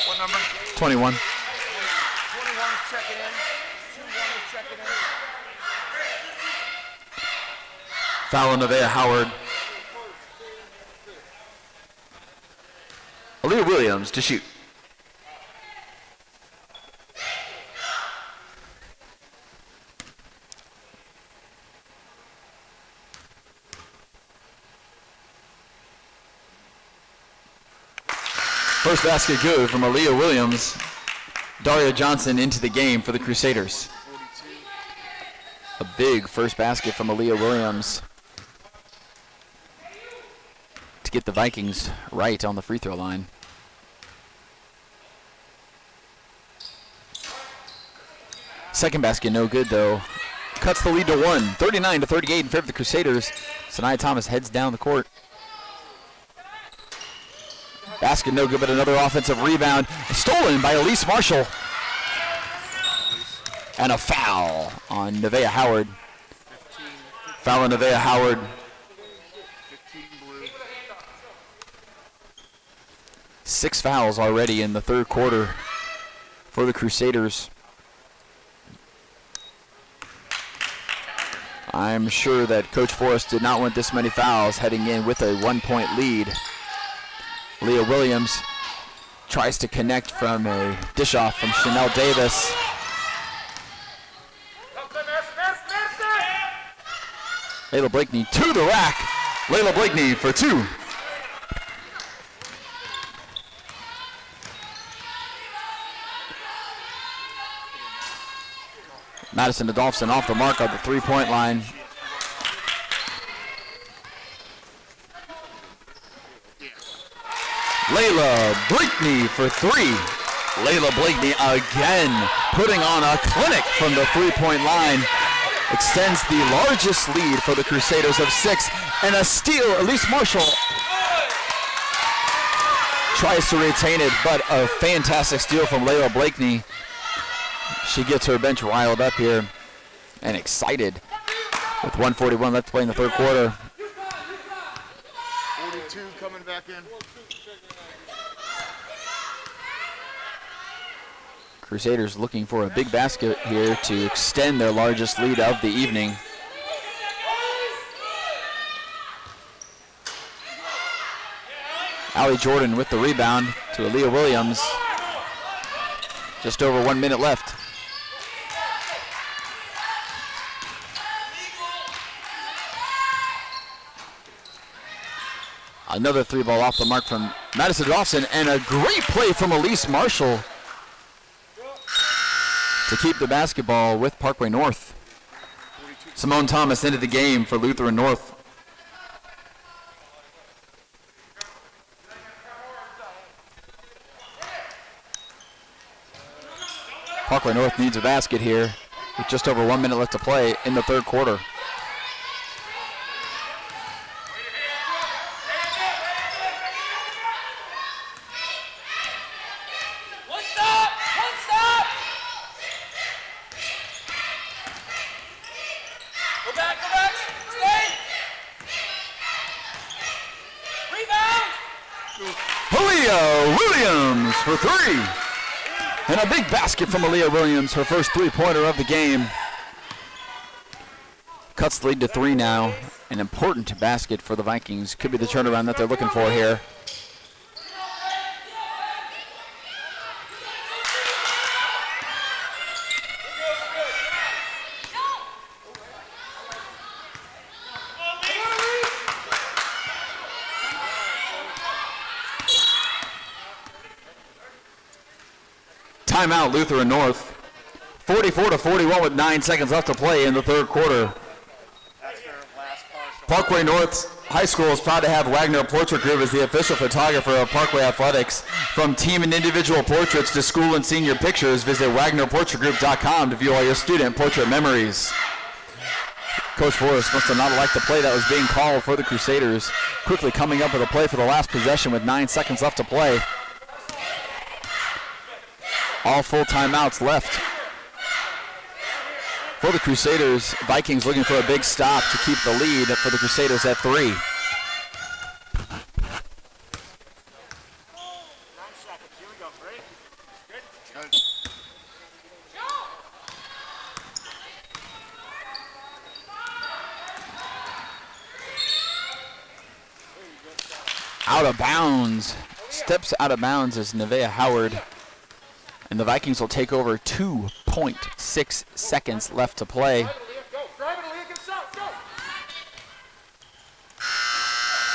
What number? 21. 21 is checking in. 21 is checking in. Foul on Nevaeh Howard. Aaliyah Williams to shoot. First basket good from Aaliyah Williams. Daria Johnson into the game for the Crusaders. A big first basket from Aaliyah Williams to get the Vikings right on the free throw line. Second basket no good though. Cuts the lead to 1. 39-38 in favor of the Crusaders. Sanaya Thomas heads down the court. Basket no good, but another offensive rebound. Stolen by Elise Marshall. And a foul on Nevaeh Howard. Foul on Nevaeh Howard. 15 blue. 6 fouls already in the third quarter for the Crusaders. I'm sure that Coach Forrest did not want this many fouls heading in with a 1-point lead. Leah Williams Tries to connect from a dish off from Chanel Davis. Layla Blakeney to the rack. Layla Blakeney for 2. Madison Adolphson off the mark of the three-point line. Layla Blakeney for 3. Layla Blakeney again putting on a clinic from the three-point line. Extends the largest lead for the Crusaders of 6. And a steal. Elise Marshall tries to retain it, but a fantastic steal from Layla Blakeney. She gets her bench riled up here and excited with 1:41 left to play in the third quarter. 42 coming back in. Crusaders looking for a big basket here to extend their largest lead of the evening. Allie Jordan with the rebound to Aaliyah Williams. Just over 1 minute left. Another three ball off the mark from Madison Dawson, and a great play from Elise Marshall to keep the basketball with Parkway North. Simone Thomas into the game for Lutheran North. Parkway North needs a basket here with just over 1 minute left to play in the third quarter. One stop! One stop! Go back, stay! Rebound! Aaliyah Williams for 3. And a big basket from Aaliyah Williams, her first three-pointer of the game. Cuts the lead to 3 now. An important basket for the Vikings. Could be the turnaround that they're looking for here. Timeout Lutheran North. 44-41 with 9 seconds left to play in the third quarter. Parkway North High School is proud to have Wagner Portrait Group as the official photographer of Parkway Athletics. From team and individual portraits to school and senior pictures, visit WagnerPortraitGroup.com to view all your student portrait memories. Coach Forrest must have not liked the play that was being called for the Crusaders. Quickly coming up with a play for the last possession with 9 seconds left to play. All full timeouts left for the Crusaders. Vikings looking for a big stop to keep the lead for the Crusaders at 3. Out of bounds. Steps out of bounds is Nevaeh Howard. And the Vikings will take over 2.6 seconds left to play.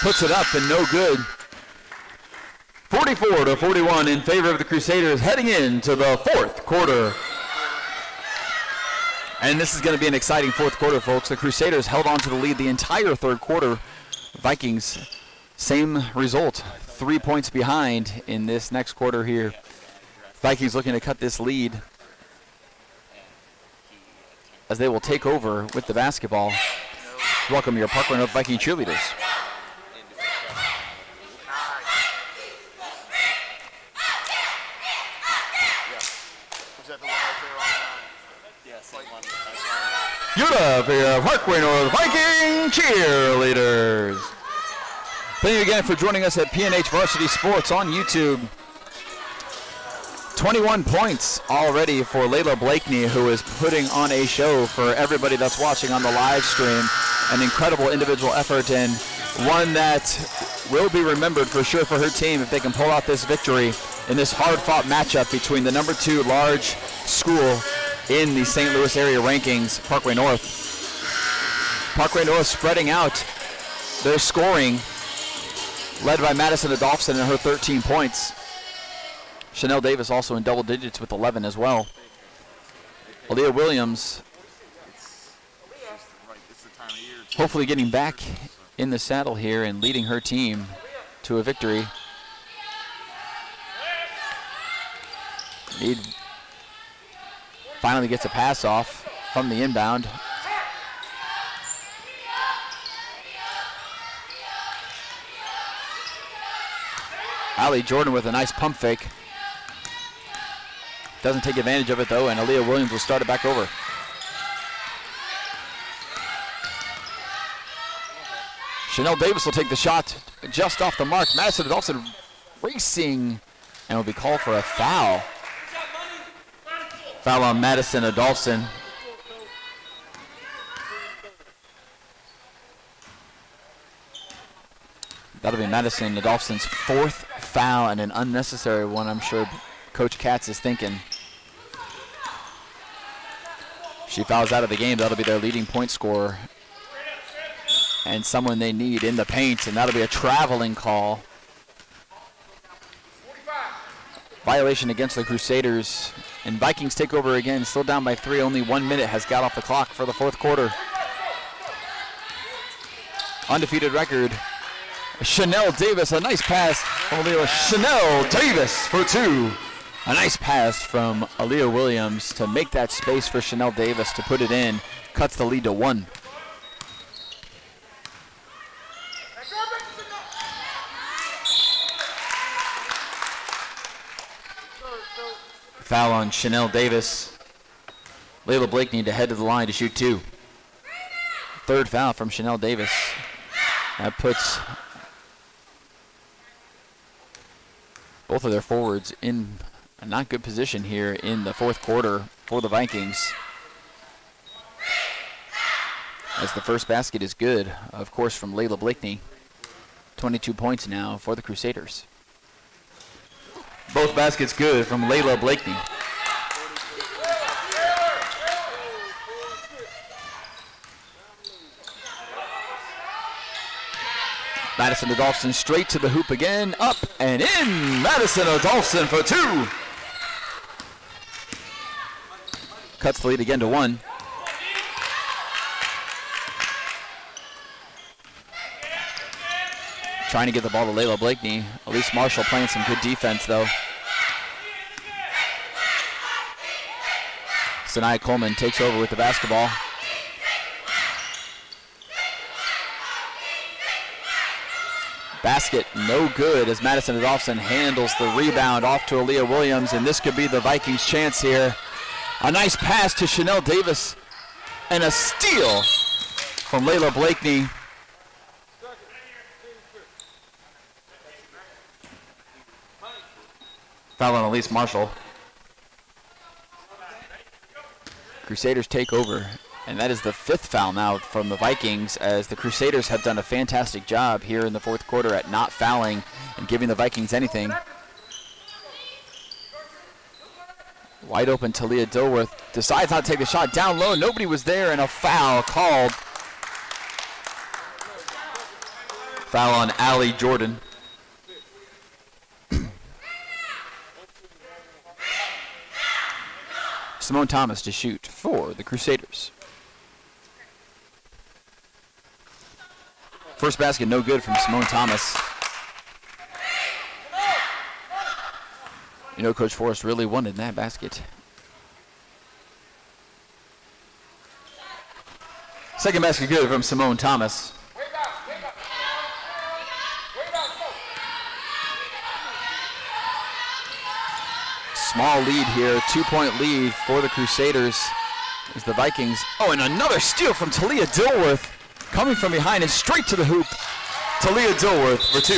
Puts it up and no good. 44-41 in favor of the Crusaders heading into the fourth quarter. And this is going to be an exciting fourth quarter, folks. The Crusaders held on to the lead the entire third quarter. Vikings, same result, 3 points behind in this next quarter here. Vikings looking to cut this lead as they will take over with the basketball. Welcome your Parkway North Viking cheerleaders. Yuta for your Parkway North Viking cheerleaders. Thank you again for joining us at PNH Varsity Sports on YouTube. 21 points already for Layla Blakeney, who is putting on a show for everybody that's watching on the live stream. An incredible individual effort and one that will be remembered for sure for her team if they can pull out this victory in this hard-fought matchup between the number 2 large school in the St. Louis area rankings, Parkway North. Parkway North spreading out their scoring, led by Madison Adolphson and her 13 points. Chanel Davis also in double digits with 11 as well. Aaliyah Williams hopefully getting back in the saddle here and leading her team to a victory. Meade finally gets a pass off from the inbound. Allie Jordan with a nice pump fake. Doesn't take advantage of it though, and Aaliyah Williams will start it back over. Chanel Davis will take the shot just off the mark. Madison Adolphson racing and will be called for a foul. Foul on Madison Adolphson. That'll be Madison Adolphson's 4th foul and an unnecessary one, I'm sure Coach Katz is thinking. She fouls out of the game. That'll be their leading point scorer and someone they need in the paint, and that'll be a traveling call. Violation against the Crusaders, and Vikings take over again, still down by 3. Only 1 minute has got off the clock for the 4th quarter. Undefeated record. Chanel Davis, a nice pass from Aaliyah. Chanel Davis for 2. A nice pass from Aaliyah Williams to make that space for Chanel Davis to put it in. Cuts the lead to 1. Foul on Chanel Davis. Layla Blake need to head to the line to shoot 2. 3rd foul from Chanel Davis. That puts both of their forwards in a not good position here in the 4th quarter for the Vikings. As the first basket is good, of course, from Layla Blakeney. 22 points now for the Crusaders. Both baskets good from Layla Blakeney. Madison Adolphson straight to the hoop again, up and in. Madison Adolphson for 2. Cuts the lead again to 1. Trying to get the ball to Layla Blakeney. Elise Marshall playing some good defense though. Sanaya Coleman takes over with the basketball. Basket no good as Madison Adolphson handles the rebound off to Aaliyah Williams, and this could be the Vikings' chance here. A nice pass to Chanel Davis and a steal from Layla Blakeney. Foul on Elise Marshall. Crusaders take over, and that is the 5th foul now from the Vikings, as the Crusaders have done a fantastic job here in the 4th quarter at not fouling and giving the Vikings anything. Wide open, Talia Dilworth decides not to take the shot. Down low, nobody was there, and a foul called. Foul on Allie Jordan. Simone Thomas to shoot for the Crusaders. First basket no good from Simone Thomas. You know, Coach Forrest really wanted that basket. Second basket good from Simone Thomas. Small lead here, 2-point lead for the Crusaders as the Vikings. Oh, and another steal from Talia Dilworth coming from behind and straight to the hoop. Talia Dilworth for 2.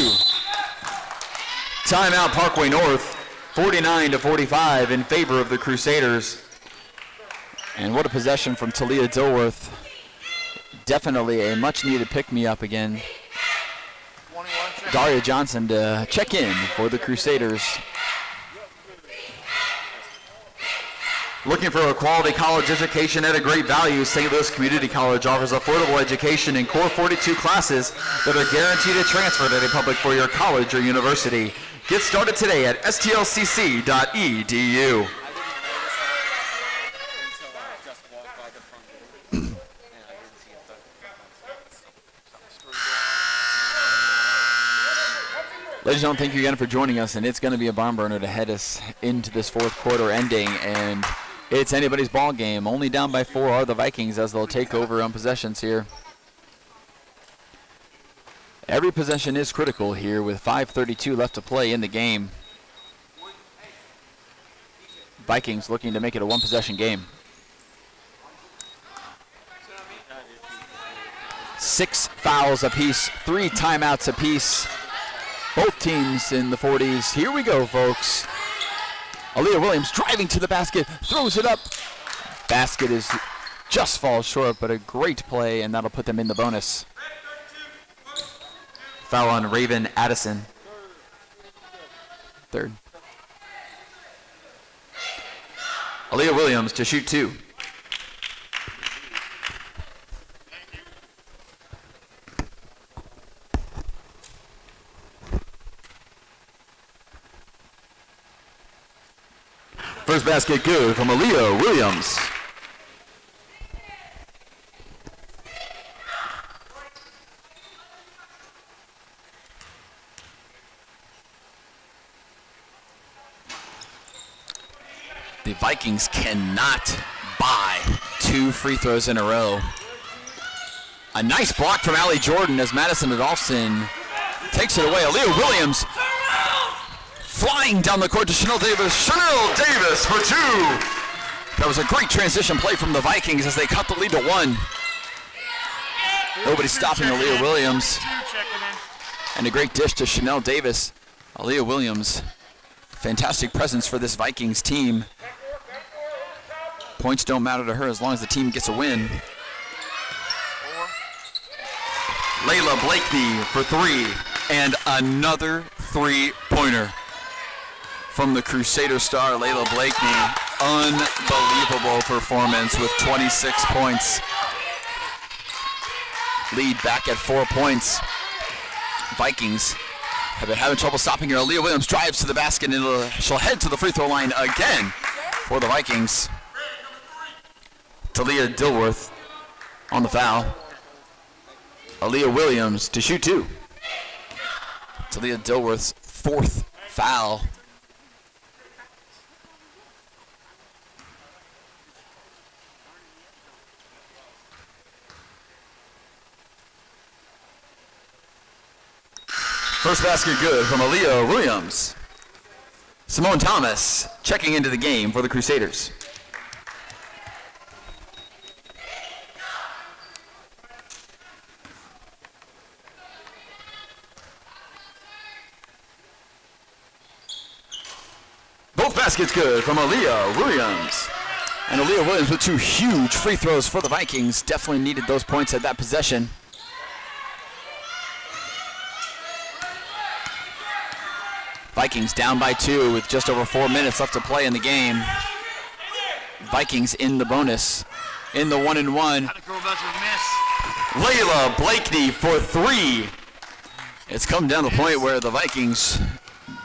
Timeout Parkway North, 49-45 in favor of the Crusaders. And what a possession from Talia Dilworth. Definitely a much needed pick-me-up again. Daria Johnson to check in for the Crusaders. Looking for a quality college education at a great value, St. Louis Community College offers affordable education in core 42 classes that are guaranteed to transfer to a public four-year college or university. Get started today at stlcc.edu. Ladies and gentlemen, thank you again for joining us, and it's going to be a barn burner to head us into this fourth quarter ending, and it's anybody's ball game. Only down by 4 are the Vikings as they'll take over on possessions here. Every possession is critical here with 5:32 left to play in the game. Vikings looking to make it a one-possession game. 6 fouls apiece, 3 timeouts apiece. Both teams in the 40s. Here we go, folks. Aaliyah Williams driving to the basket, throws it up. Basket is just falls short, but a great play, and that'll put them in the bonus. Foul on Raven Addison. Third. Aaliyah Williams to shoot 2. First basket good from Aaliyah Williams. The Vikings cannot buy 2 free throws in a row. A nice block from Allie Jordan as Madison Adolphson takes it away. Aaliyah Williams flying down the court to Chanel Davis. Chanel Davis for 2. That was a great transition play from the Vikings as they cut the lead to 1. Nobody stopping Aaliyah Williams. And a great dish to Chanel Davis. Aaliyah Williams, fantastic presence for this Vikings team. Points don't matter to her as long as the team gets a win. Layla Blakeney for 3. And another 3-pointer from the Crusader star, Layla Blakeney. Unbelievable performance with 26 points. Lead back at 4 points. Vikings have been having trouble stopping her. Aaliyah Williams drives to the basket and she'll head to the free throw line again for the Vikings. Talia Dilworth on the foul. Aaliyah Williams to shoot 2. Talia Dilworth's 4th foul. First basket good from Aaliyah Williams. Simone Thomas checking into the game for the Crusaders. Both baskets good from Aaliyah Williams. And Aaliyah Williams with 2 huge free throws for the Vikings. Definitely needed those points at that possession. Vikings down by 2 with just over 4 minutes left to play in the game. Vikings in the bonus, in the 1-and-1. Layla Blakeney for 3. It's come down to the point where the Vikings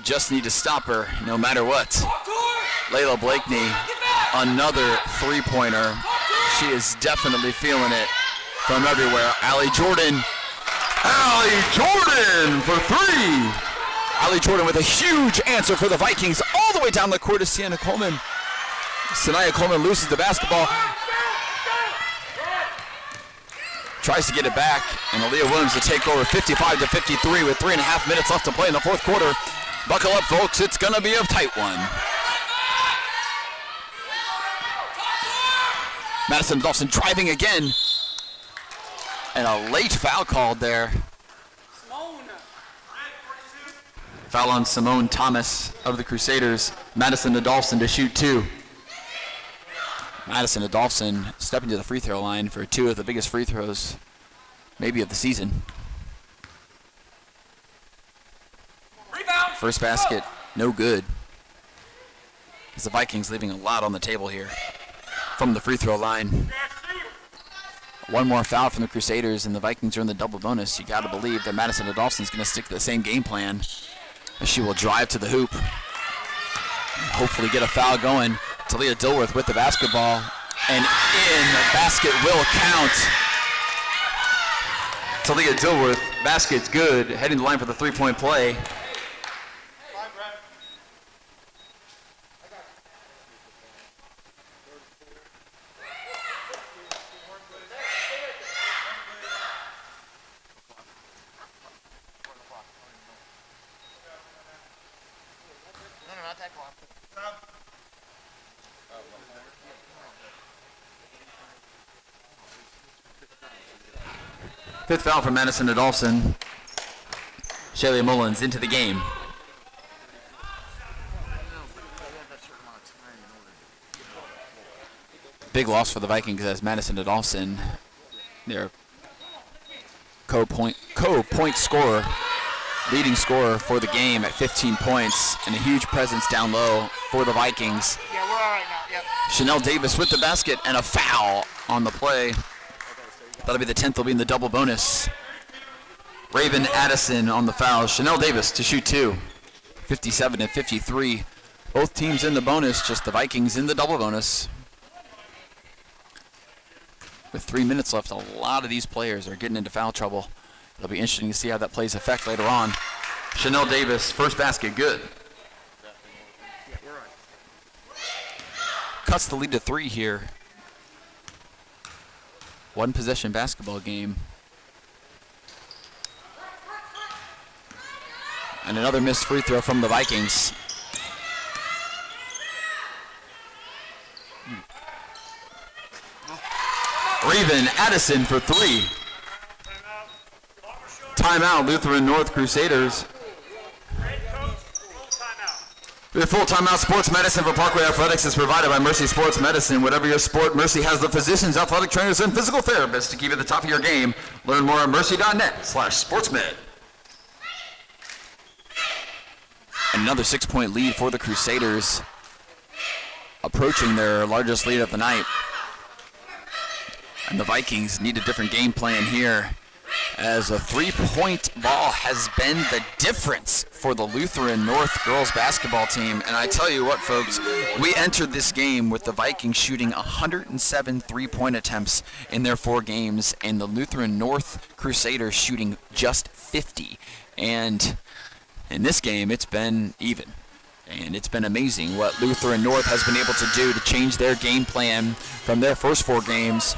just need to stop her no matter what. Layla Blakeney, another 3-pointer. She is definitely feeling it from everywhere. Allie Jordan for 3. Allie Jordan with a huge answer for the Vikings all the way down the court to Sienna Coleman. Sanaya Coleman loses the basketball. Tries to get it back, and Aaliyah Williams to take over 55-53 with 3.5 minutes left to play in the fourth quarter. Buckle up, folks. It's going to be a tight one. Madison Adolphson driving again. And a late foul called there. Foul on Simone Thomas of the Crusaders. Madison Adolphson to shoot 2. Madison Adolphson stepping to the free throw line for 2 of the biggest free throws, maybe of the season. Rebound. First basket, no good. As the Vikings leaving a lot on the table here from the free throw line. One more foul from the Crusaders, and the Vikings are in the double bonus. You got to believe that Madison Adolphson's going to stick to the same game plan, as she will drive to the hoop and hopefully get a foul going. Talia Dilworth with the basketball, and in. The basket will count. Talia Dilworth, basket's good, heading the line for the three-point play. No, not that clock. Fifth foul from Madison Adolphson. Shaylee Mullins into the game. Big loss for the Vikings as Madison Adolphson, their co-point scorer, leading scorer for the game at 15 points, and a huge presence down low for the Vikings. Yeah, we're all right now. Yep. Chanel Davis with the basket and a foul on the play. That'll be the 10th, will be in the double bonus. Raven Addison on the foul. Chanel Davis to shoot two. 57 and 53. Both teams in the bonus, just the Vikings in the double bonus. With 3 minutes left, a lot of these players are getting into foul trouble. It'll be interesting to see how that plays effect later on. Chanel Davis, first basket, good. Cuts the lead to 3 here. One possession basketball game. And another missed free throw from the Vikings. Raven Addison for three. Timeout, Lutheran North Crusaders. The full timeout sports medicine for Parkway Athletics is provided by Mercy Sports Medicine. Whatever your sport, Mercy has the physicians, athletic trainers, and physical therapists to keep you at the top of your game. Learn more at mercy.net/sportsmed. Another 6-point lead for the Crusaders, approaching their largest lead of the night. And the Vikings need a different game plan here, as a three-point ball has been the difference for the Lutheran North girls basketball team. And I tell you what, folks, we entered this game with the Vikings shooting 107 three-point attempts in their 4 games, and the Lutheran North Crusaders shooting just 50. And in this game, it's been even. And it's been amazing what Lutheran North has been able to do to change their game plan from their first 4 games.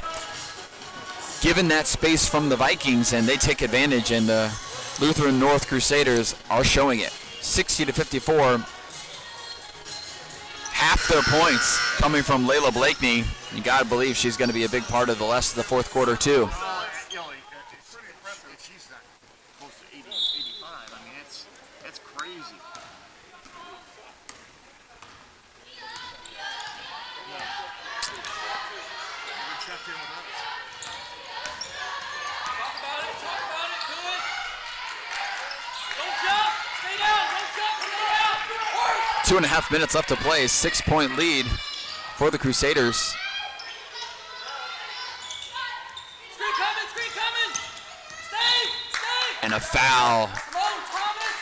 Given that space from the Vikings, and they take advantage, and the Lutheran North Crusaders are showing it. 60-54. Half their points coming from Layla Blakeney. You gotta believe she's going to be a big part of the rest of the fourth quarter too. It's pretty impressive if she's not close to 80, 85. I mean, that's crazy. Checked in with us. Talk about it, do it. Don't jump, stay down, don't jump, stay down. Work. 2.5 minutes left to play. 6-point lead for the Crusaders. Screen coming. Stay. And a foul. Simone Thomas.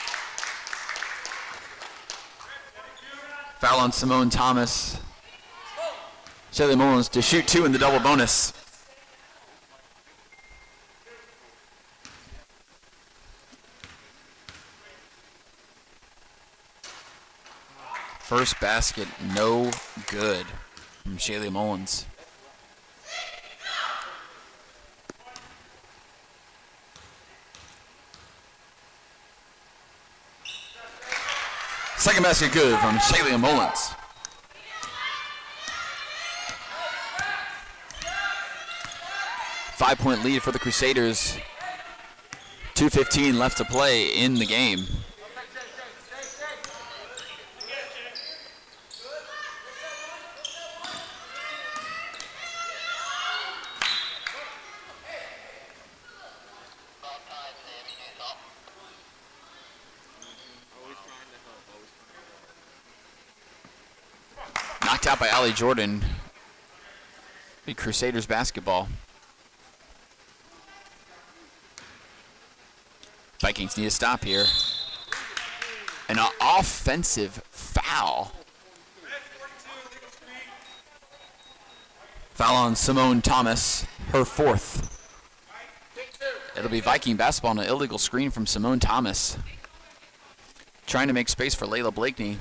Foul on Simone Thomas. Shaylee Mullins to shoot 2 in the double bonus. First basket, no good from Shaylee Mullins. Second basket good from Shaylee Mullins. Five-point lead for the Crusaders. 2:15 left to play in the game. out by Allie Jordan. The Crusaders basketball. Vikings need to stop here. An offensive foul. Foul on Simone Thomas, her fourth. It'll be Viking basketball on an illegal screen from Simone Thomas. Trying to make space for Layla Blakeney.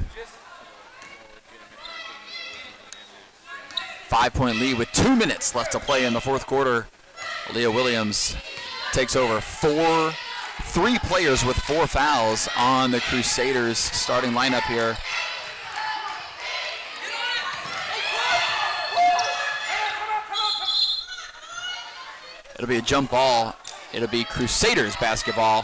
5-point lead with 2 minutes left to play in the fourth quarter. Leah Williams takes over. 3 players with 4 fouls on the Crusaders starting lineup here. It'll be a jump ball. It'll be Crusaders basketball.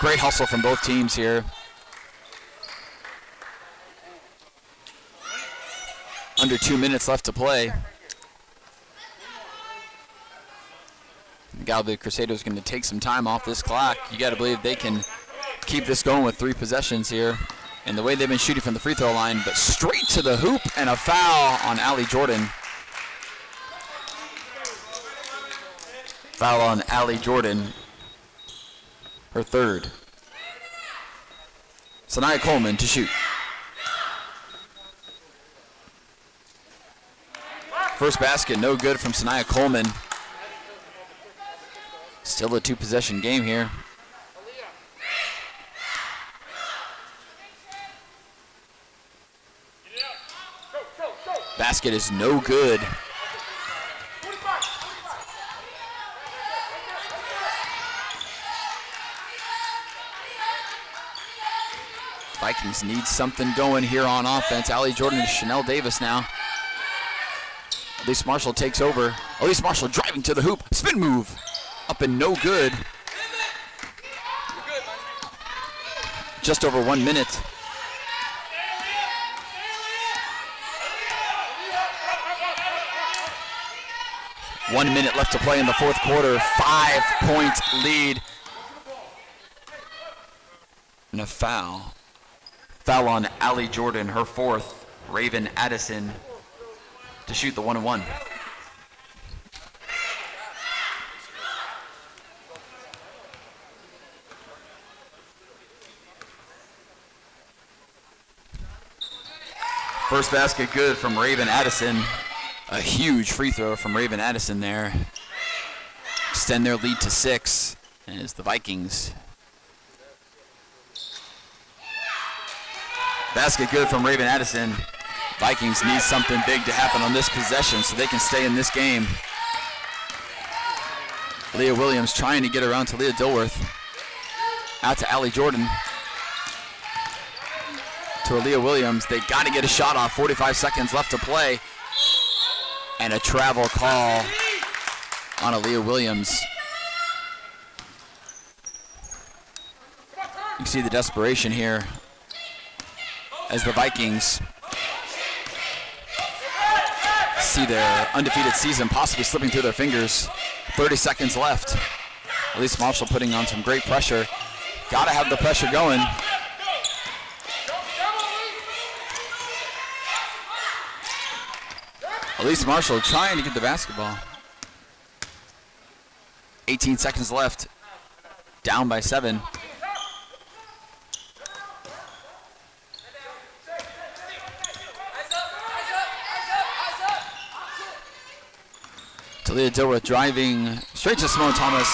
Great hustle from both teams here. Under 2 minutes left to play. The Crusaders going to take some time off this clock. You got to believe they can keep this going with 3 possessions here. And the way they've been shooting from the free throw line, but straight to the hoop and a foul on Allie Jordan. Foul on Allie Jordan, her third. Sanaya Coleman to shoot. First basket, no good from Sanaya Coleman. Still a 2-possession game here. Basket is no good. Vikings need something going here on offense. Allie Jordan and Chanel Davis now. Elise Marshall takes over. Elise Marshall driving to the hoop. Spin move. Up and no good. Just over 1 minute. One minute left to play in the fourth quarter. 5-point lead. And a foul. Foul on Allie Jordan, her fourth. Raven Addison to shoot the 1-and-1. First basket good from Raven Addison. A huge free throw from Raven Addison there. Extend their lead to 6 as the Vikings. Basket good from Raven Addison. Vikings need something big to happen on this possession so they can stay in this game. Leah Williams trying to get around to Leah Dilworth. Out to Allie Jordan. To Aaliyah Williams. They got to get a shot off. 45 seconds left to play. And a travel call on Aaliyah Williams. You see the desperation here as the Vikings see their undefeated season possibly slipping through their fingers. 30 seconds left. Elise Marshall putting on some great pressure. Got to have the pressure going. Elise Marshall trying to get the basketball. 18 seconds left. Down by 7. Talia Dilworth driving straight to Simone Thomas.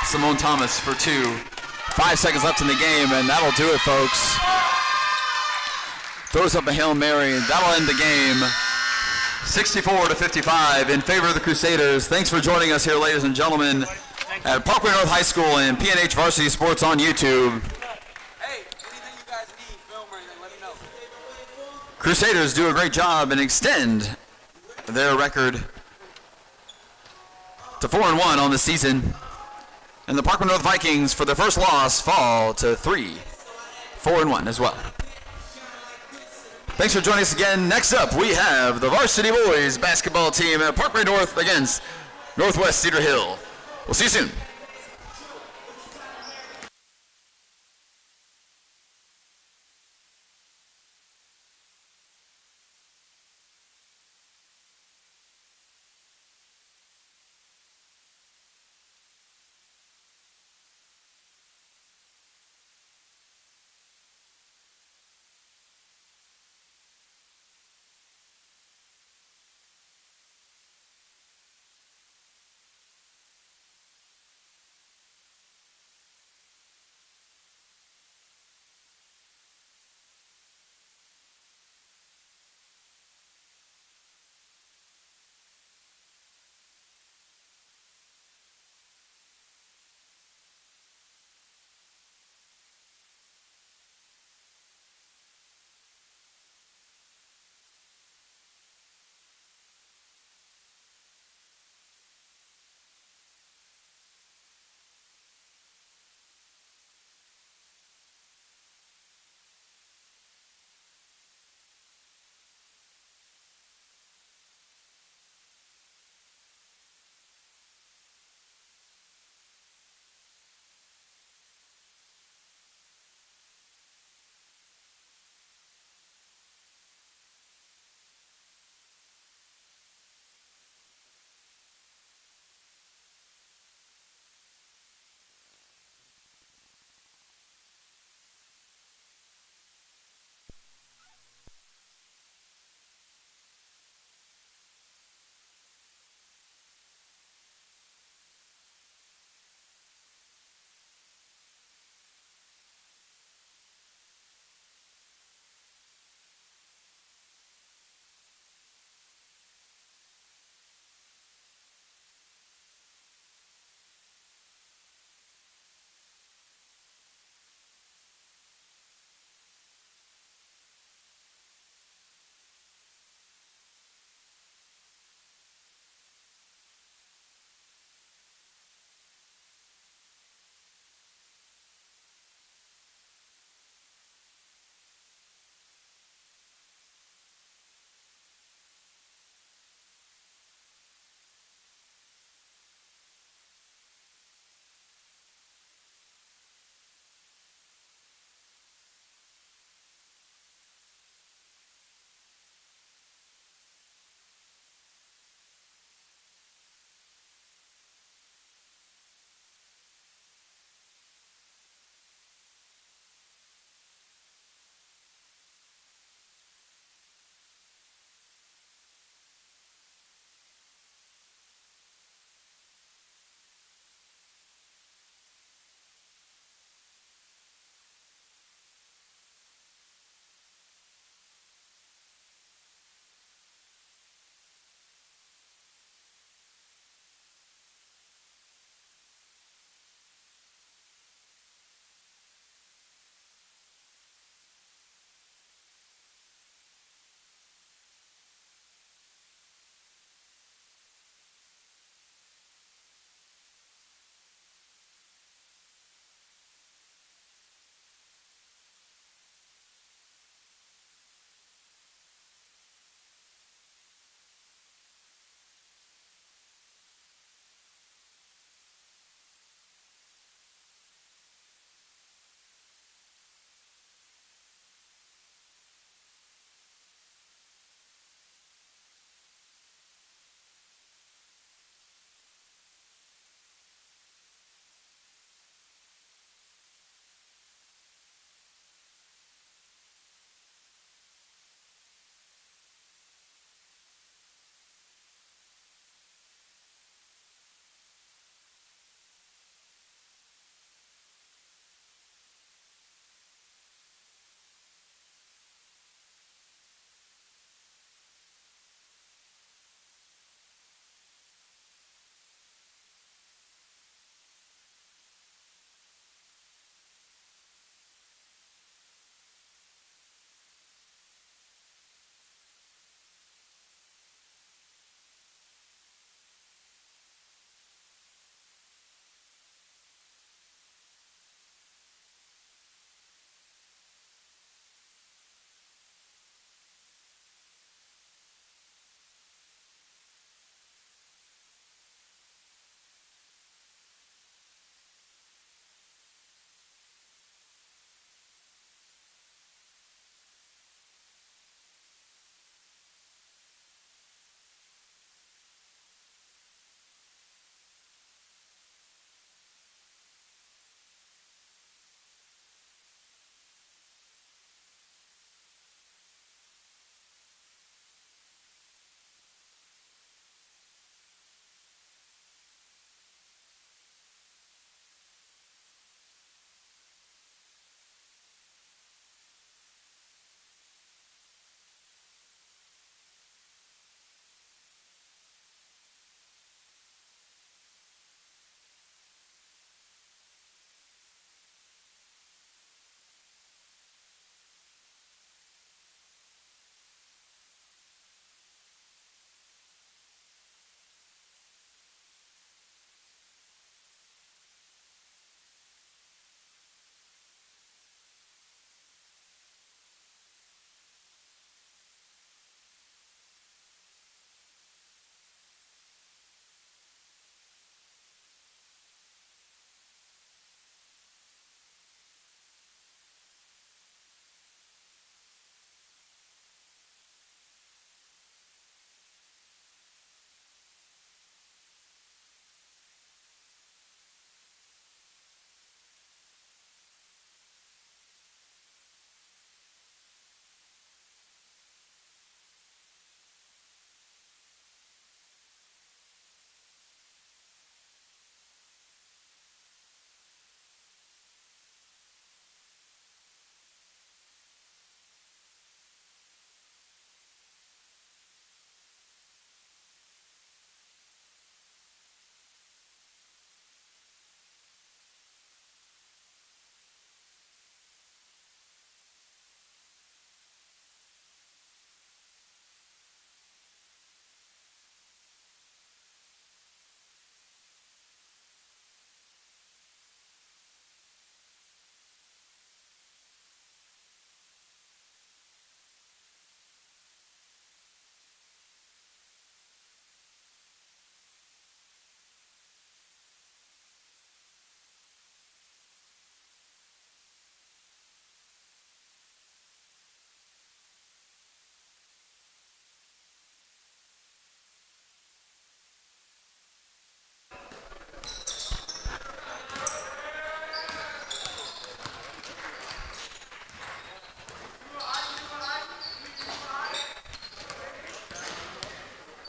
Simone Thomas for 2. 5 seconds left in the game, and that'll do it, folks. Throws up a Hail Mary, and that'll end the game. 64-55 in favor of the Crusaders. Thanks for joining us here, ladies and gentlemen, at Parkway North High School and PNH Varsity Sports on YouTube. Hey, anything you guys need, film or anything, let me know. Crusaders do a great job and extend their record to 4-1 on the season. And the Parkway North Vikings, for their first loss, fall to 4-1 as well. Thanks for joining us again. Next up, we have the Varsity Boys basketball team at Parkway North against Northwest Cedar Hill. We'll see you soon.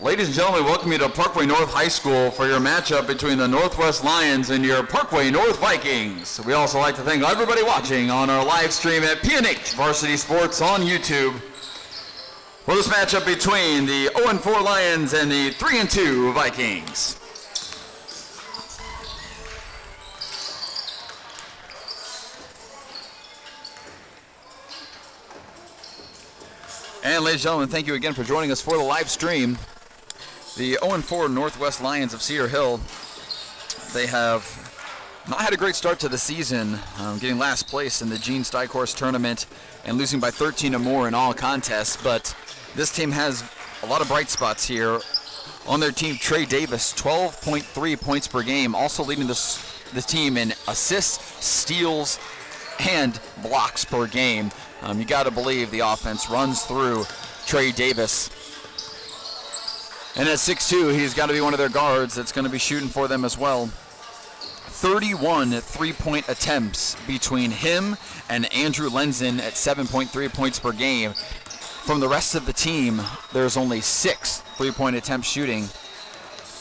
Ladies and gentlemen, welcome you to Parkway North High School for your matchup between the Northwest Lions and your Parkway North Vikings. We also like to thank everybody watching on our live stream at PNH Varsity Sports on YouTube for this matchup between the 0-4 Lions and the 3-2 Vikings. And ladies and gentlemen, thank you again for joining us for the live stream. The 0-4 Northwest Lions of Cedar Hill, they have not had a great start to the season, getting last place in the Gene Steichhorst tournament and losing by 13 or more in all contests. But this team has a lot of bright spots here. On their team, Trey Davis, 12.3 points per game, also leading the team in assists, steals, and blocks per game. You got to believe the offense runs through Trey Davis. And at 6'2", he's got to be one of their guards that's going to be shooting for them as well. 31 three-point attempts between him and Andrew Lenzen at 7.3 points per game. From the rest of the team, there's only 6 three-point attempts shooting.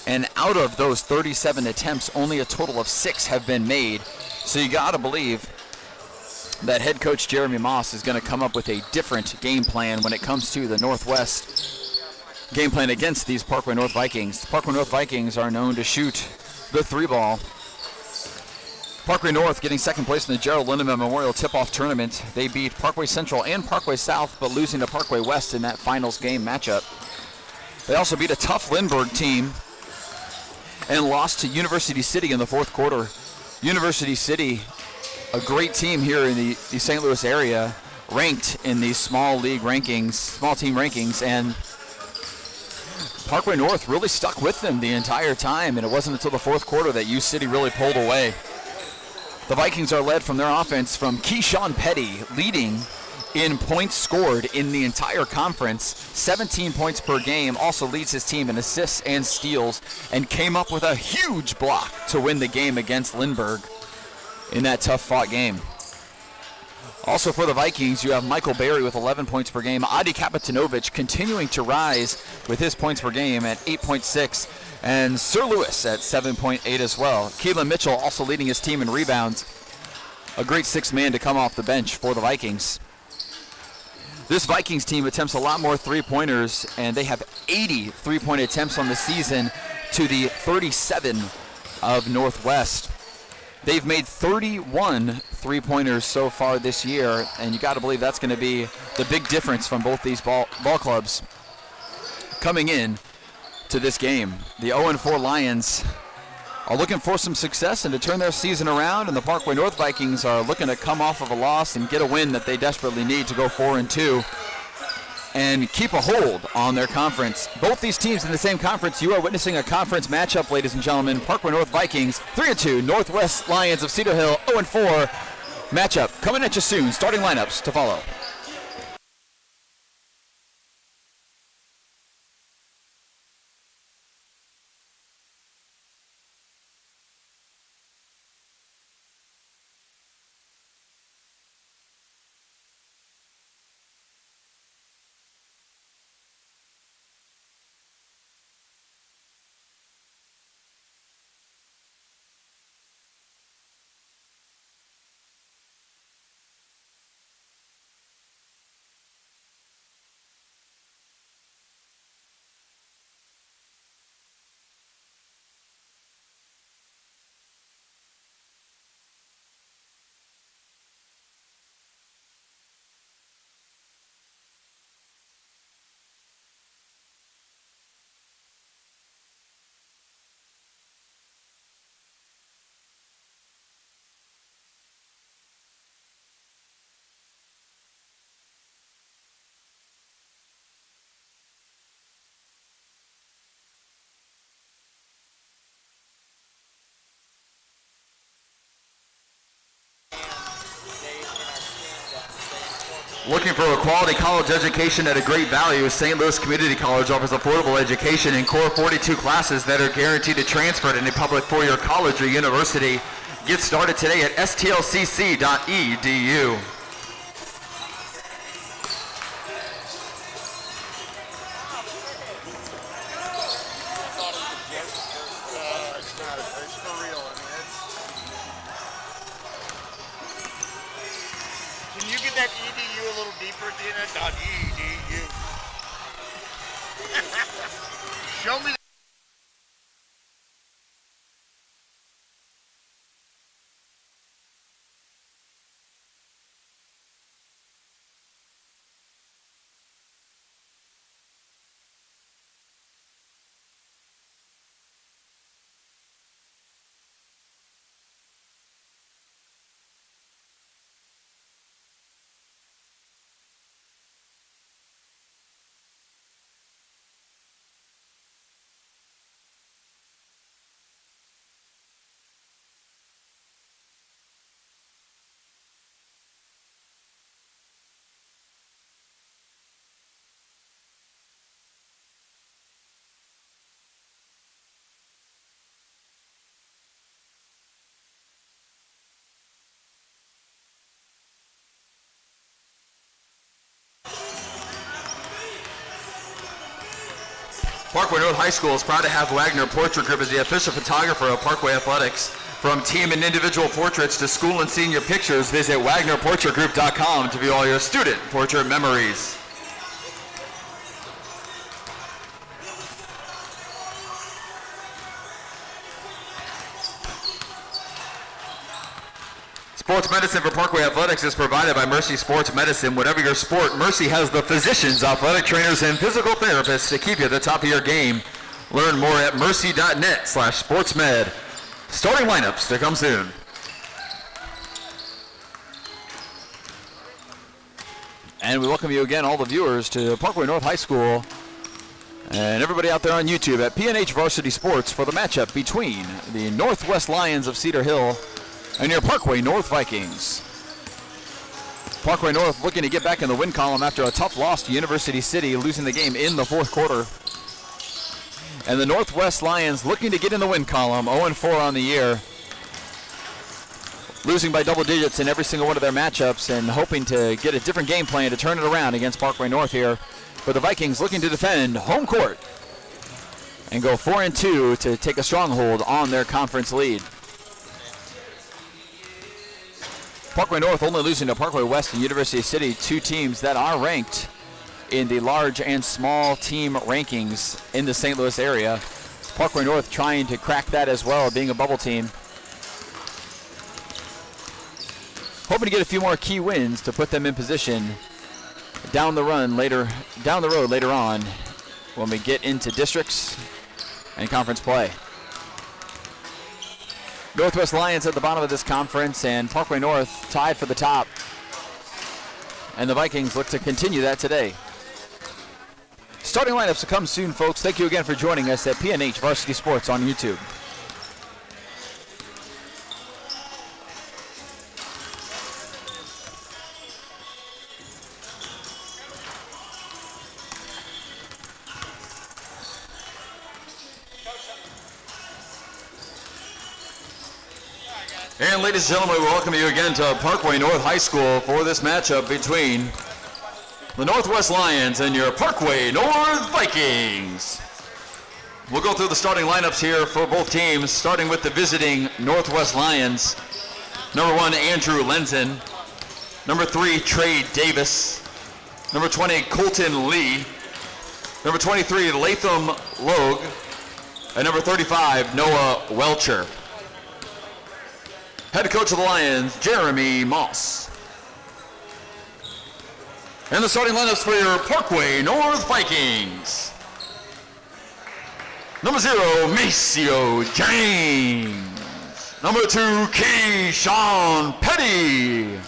And out of those 37 attempts, only a total of 6 have been made. So you got to believe that head coach Jeremy Moss is going to come up with a different game plan when it comes to the Northwest game plan against these Parkway North Vikings. The Parkway North Vikings are known to shoot the 3-ball. Parkway North getting second place in the Gerald Lindemann Memorial Tip-Off Tournament. They beat Parkway Central and Parkway South, but losing to Parkway West in that finals game matchup. They also beat a tough Lindbergh team and lost to University City in the fourth quarter. University City, a great team here in the St. Louis area, ranked in these small team rankings, and Parkway North really stuck with them the entire time, and it wasn't until the fourth quarter that U City really pulled away. The Vikings are led from their offense from Keyshawn Petty, leading in points scored in the entire conference. 17 points per game, also leads his team in assists and steals, and came up with a huge block to win the game against Lindbergh in that tough-fought game. Also for the Vikings, you have Michael Berry with 11 points per game. Adi Kapitanovic continuing to rise with his points per game at 8.6. And Sir Lewis at 7.8 as well. Keelan Mitchell also leading his team in rebounds. A great sixth man to come off the bench for the Vikings. This Vikings team attempts a lot more three-pointers, and they have 80 three-point attempts on the season to the 37 of Northwest. They've made 31 three-pointers so far this year, and you got to believe that's going to be the big difference from both these ball clubs coming in to this game. The 0-4 Lions are looking for some success and to turn their season around, and the Parkway North Vikings are looking to come off of a loss and get a win that they desperately need to go 4-2 and keep a hold on their conference. Both these teams in the same conference, you are witnessing a conference matchup, ladies and gentlemen. Parkway North Vikings 3-2, Northwest Lions of Cedar Hill 0-4 matchup. Coming at you soon. Starting lineups to follow. Looking for a quality college education at a great value, St. Louis Community College offers affordable education in core 42 classes that are guaranteed to transfer to any public four-year college or university. Get started today at stlcc.edu. little deeper at the end of that. .edu. Show me. Parkway North High School is proud to have Wagner Portrait Group as the official photographer of Parkway Athletics. From team and individual portraits to school and senior pictures, visit WagnerPortraitGroup.com to view all your student portrait memories. Sports medicine for Parkway Athletics is provided by Mercy Sports Medicine. Whatever your sport, Mercy has the physicians, athletic trainers, and physical therapists to keep you at the top of your game. Learn more at mercy.net/sportsmed. Starting lineups to come soon. And we welcome you again, all the viewers, to Parkway North High School and everybody out there on YouTube at PNH Varsity Sports for the matchup between the Northwest Lions of Cedar Hill and your Parkway North Vikings. Parkway North looking to get back in the win column after a tough loss to University City, losing the game in the fourth quarter. And the Northwest Lions looking to get in the win column, 0-4 on the year, losing by double digits in every single one of their matchups and hoping to get a different game plan to turn it around against Parkway North here. But the Vikings looking to defend home court and go 4-2 to take a stronghold on their conference lead. Parkway North only losing to Parkway West and University City, two teams that are ranked in the large and small team rankings in the St. Louis area. Parkway North trying to crack that as well, being a bubble team. Hoping to get a few more key wins to put them in position down the road later on when we get into districts and conference play. Northwest Lions at the bottom of this conference and Parkway North tied for the top. And the Vikings look to continue that today. Starting lineups to come soon, folks. Thank you again for joining us at PNH Varsity Sports on YouTube. And ladies and gentlemen, we welcome you again to Parkway North High School for this matchup between the Northwest Lions and your Parkway North Vikings. We'll go through the starting lineups here for both teams, starting with the visiting Northwest Lions. Number 1, Andrew Lenzen. Number 3, Trey Davis. Number 20, Colton Lee. Number 23, Latham Logue. And number 35, Noah Welcher. Head coach of the Lions, Jeremy Moss. And the starting lineups for your Parkway North Vikings. Number 0, Maceo James. Number 2, Keyshawn Petty.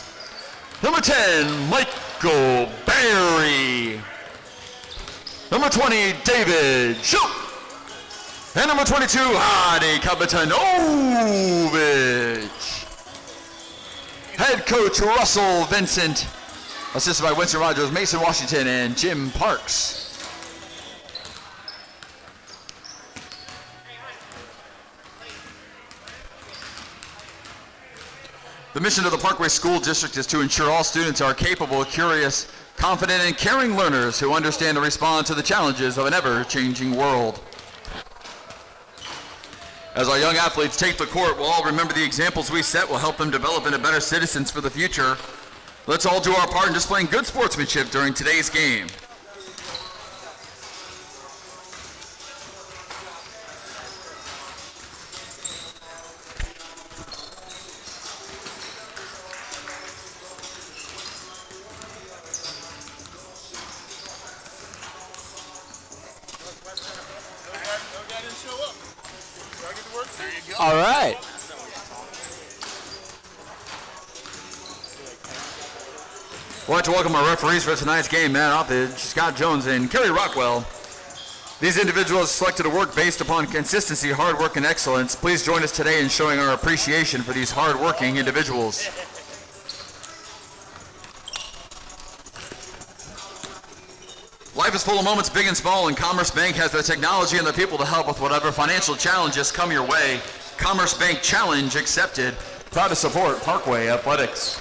Number 10, Michael Berry. Number 20, David Shoop. And number 22, Hadi Kapitanovich. Head coach Russell Vincent, assisted by Winston Rogers, Mason Washington, and Jim Parks. The mission of the Parkway School District is to ensure all students are capable, curious, confident, and caring learners who understand and respond to the challenges of an ever-changing world. As our young athletes take the court, we'll all remember the examples we set will help them develop into better citizens for the future. Let's all do our part in displaying good sportsmanship during today's game. All right. I'd like to welcome our referees for tonight's game, Matt Althage, Scott Jones, and Kerry Rockwell. These individuals selected to work based upon consistency, hard work, and excellence. Please join us today in showing our appreciation for these hard-working individuals. Life is full of moments big and small, and Commerce Bank has the technology and the people to help with whatever financial challenges come your way. Commerce Bank Challenge accepted. Proud to support Parkway Athletics.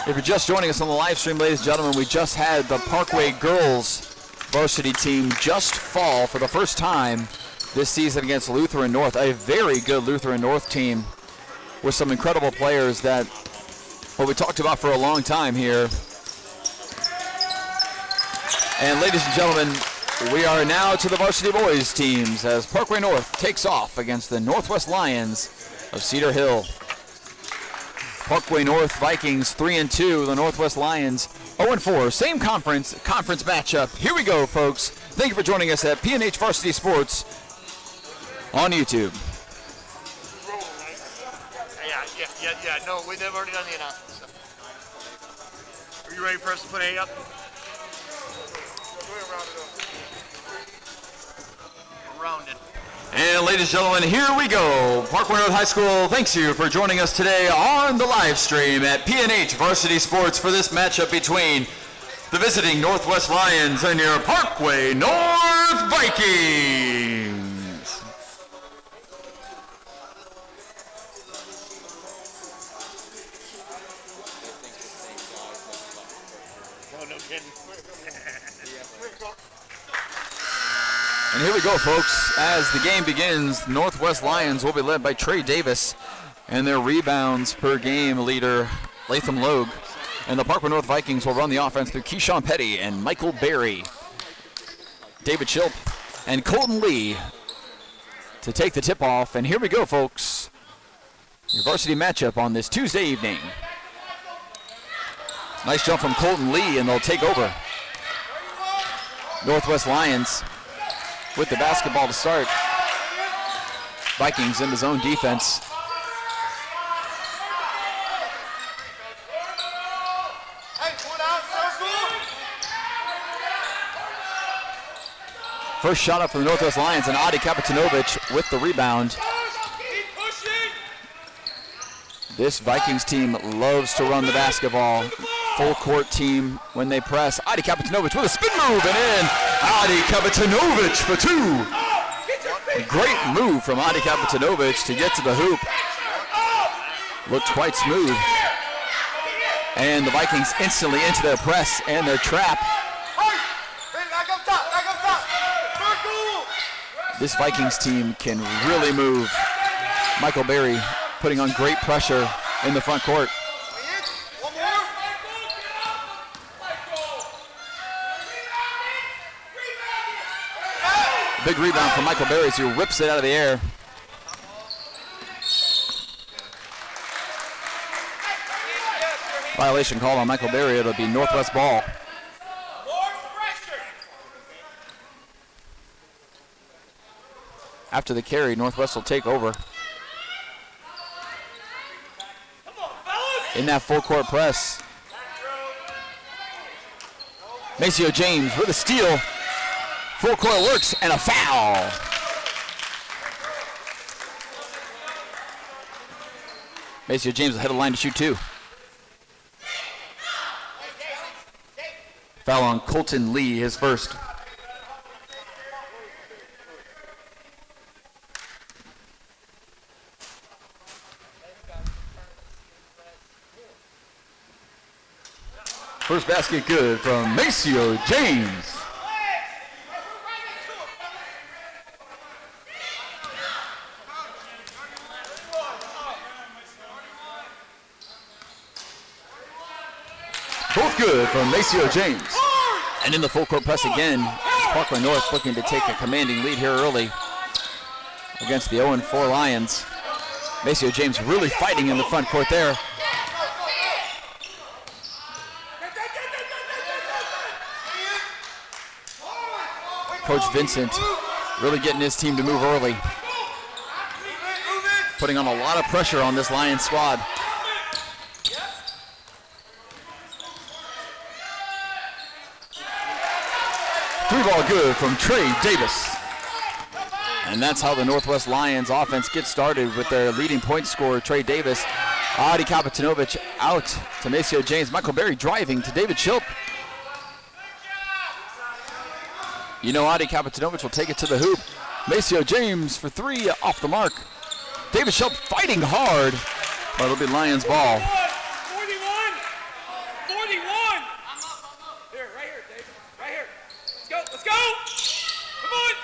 If you're just joining us on the live stream, ladies and gentlemen, we just had the Parkway girls varsity team just fall for the first time this season against Lutheran North, a very good Lutheran North team with some incredible players that we talked about for a long time here. And ladies and gentlemen, we are now to the varsity boys teams as Parkway North takes off against the Northwest Lions of Cedar Hill. Parkway North Vikings 3-2, the Northwest Lions 0-4. Same conference matchup. Here we go, folks. Thank you for joining us at P&H Varsity Sports on YouTube. Yeah. No, we've already done the announcement stuff. Are you ready for us to put A up? Go ahead, round it up. Rounded. And ladies and gentlemen, here we go. Parkway North High School thanks you for joining us today on the live stream at P&H Varsity Sports for this matchup between the visiting Northwest Lions and your Parkway North Vikings. Oh, no kidding. And here we go, folks. As the game begins, Northwest Lions will be led by Trey Davis and their rebounds per game leader, Latham Logue. And the Parkway North Vikings will run the offense through Keyshawn Petty and Michael Berry. David Chilp and Colton Lee to take the tip off. And here we go, folks. Your varsity matchup on this Tuesday evening. Nice jump from Colton Lee, and they'll take over. Northwest Lions with the basketball to start. Vikings in the zone defense. First shot up for the Northwest Lions, and Adi Kapitanovich with the rebound. This Vikings team loves to run the basketball. Full court team when they press. Adi Kapitanovich with a spin move and in. Adi Kapitanovich for two. Great move from Adi Kapitanovich to get to the hoop. Looked quite smooth. And the Vikings instantly into their press and their trap. This Vikings team can really move. Michael Berry putting on great pressure in the front court. Big rebound from Michael Berry as he rips it out of the air. Violation called on Michael Berry. It'll be Northwest ball. After the carry, Northwest will take over. In that full court press. Maceo James with a steal. Full court works and a foul. Maceo James will head of the line to shoot two. Foul on Colton Lee, his first. First basket good from Maceo James. Both good from Maceo James. And in the full court press again, Parkway North looking to take a commanding lead here early against the 0-4 Lions. Maceo James really fighting in the front court there. Coach Vincent really getting his team to move early, putting on a lot of pressure on this Lions squad. Three ball good from Trey Davis. And that's how the Northwest Lions offense gets started with their leading point scorer, Trey Davis. Adi Kapitanovich out to Maceo James. Michael Berry driving to David Shilp. You know Adi Kapitanovich will take it to the hoop. Maceo James for three, off the mark. David Shilp fighting hard, but it'll be Lions ball. 41. 41. Here, right here, Dave. Right here. Let's go. Let's go. Come on.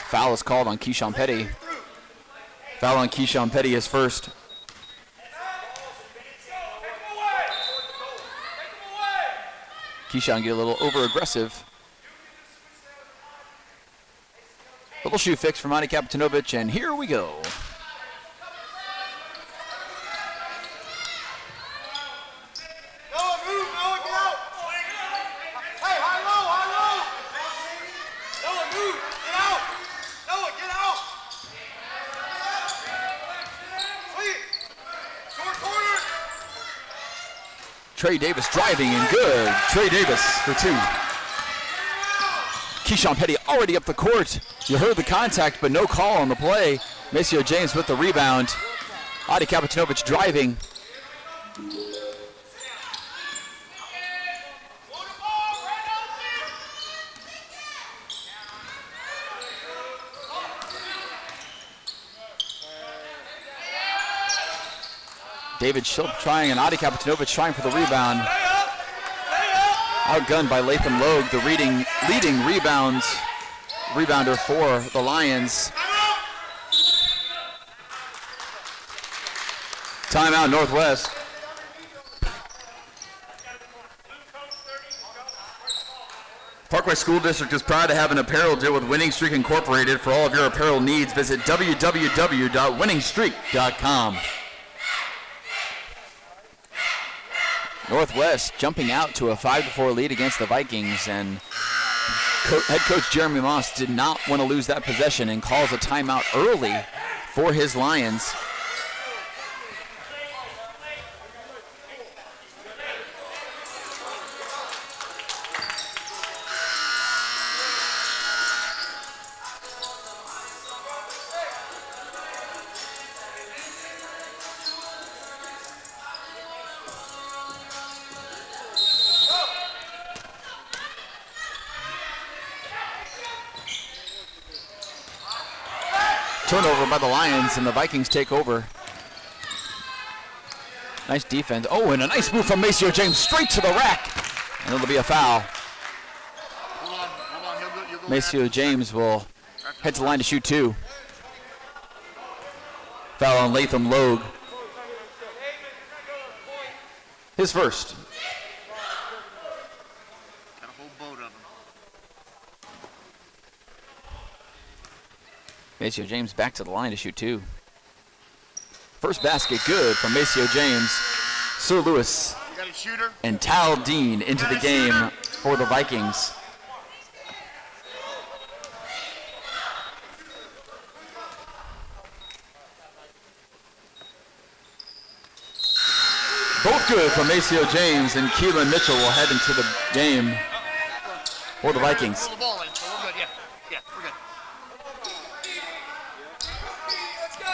Foul is called on Keyshawn Petty. Foul on Keyshawn Petty is first. Keyshawn get a little over-aggressive. Little shoe fix from Adi Kapitanovich, and here we go. Noah, move, Noah, get out. Hey, high low. Noah, move, get out. Noah, get out. Sweet. Short corner. Trey Davis driving and good. Trey Davis for two. Keyshawn Petty already up the court. You heard the contact, but no call on the play. Maceo James with the rebound. Adi Kapitanovich driving. David Shilp trying, and Adi Kapitanovich trying for the rebound. Outgunned by Latham Logue, the leading rebounder for the Lions. Timeout Northwest. Parkway School District is proud to have an apparel deal with Winning Streak Incorporated. For all of your apparel needs, visit www.winningstreak.com. Northwest jumping out to a 5-4 lead against the Vikings, and head coach Jeremy Moss did not want to lose that possession and calls a timeout early for his Lions. Turnover by the Lions, and the Vikings take over. Nice defense. Oh, and a nice move from Maceo James straight to the rack. And it'll be a foul. Hold on. He'll go Maceo back. James will head to the line to shoot two. Foul on Latham Logue. His first. Got a whole boat of them. Maceo James back to the line to shoot two. First basket good from Maceo James. Sir Lewis You got a shooter? and Tal Dean into the game for the Vikings. Both good from Maceo James, and Keelan Mitchell will head into the game for the Vikings. Throw the ball in, so we're good, yeah. Yeah, we're good. Let's go.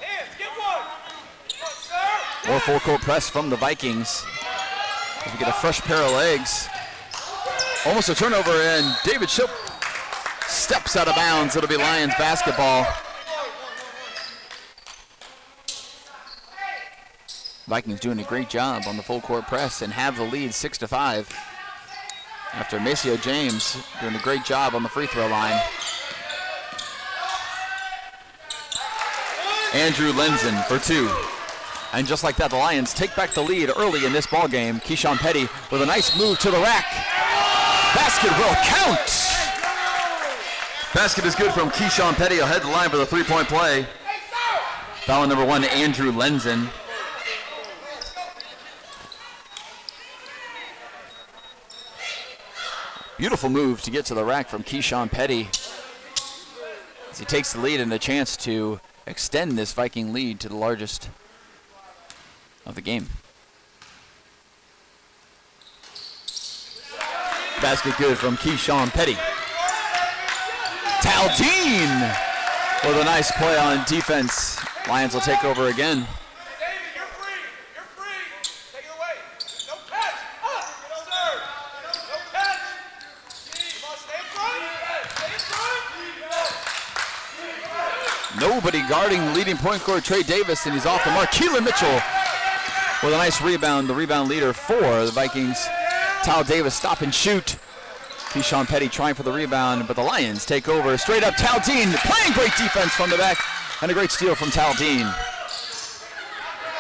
Hands, get one. Sir. More full court press from the Vikings. As we get a fresh pair of legs. Almost a turnover, and David Shilp steps out of bounds. It'll be Lions basketball. Vikings doing a great job on the full court press and have the lead 6-5. After Maceo James doing a great job on the free throw line. Andrew Lenzen for 2. And just like that, the Lions take back the lead early in this ball game. Keyshawn Petty with a nice move to the rack. Basket will count. Basket is good from Keyshawn Petty. He'll head the line for the three-point play. Foul number 1, Andrew Lenzen. Beautiful move to get to the rack from Keyshawn Petty as he takes the lead and a chance to extend this Viking lead to the largest of the game. Basket good from Keyshawn Petty. Taldeen with a nice play on defense. Lions will take over again. David, you're free. You're free. Take it away. No catch. No serve. No catch. Come on, stay in front. Stay in front. Nobody guarding the leading point guard Trey Davis, and he's off the mark. Keelan Mitchell with a nice rebound, the rebound leader for the Vikings. Tal Davis stop and shoot. Keyshawn Petty trying for the rebound, but the Lions take over. Straight up, Taldeen playing great defense from the back, and a great steal from Taldeen.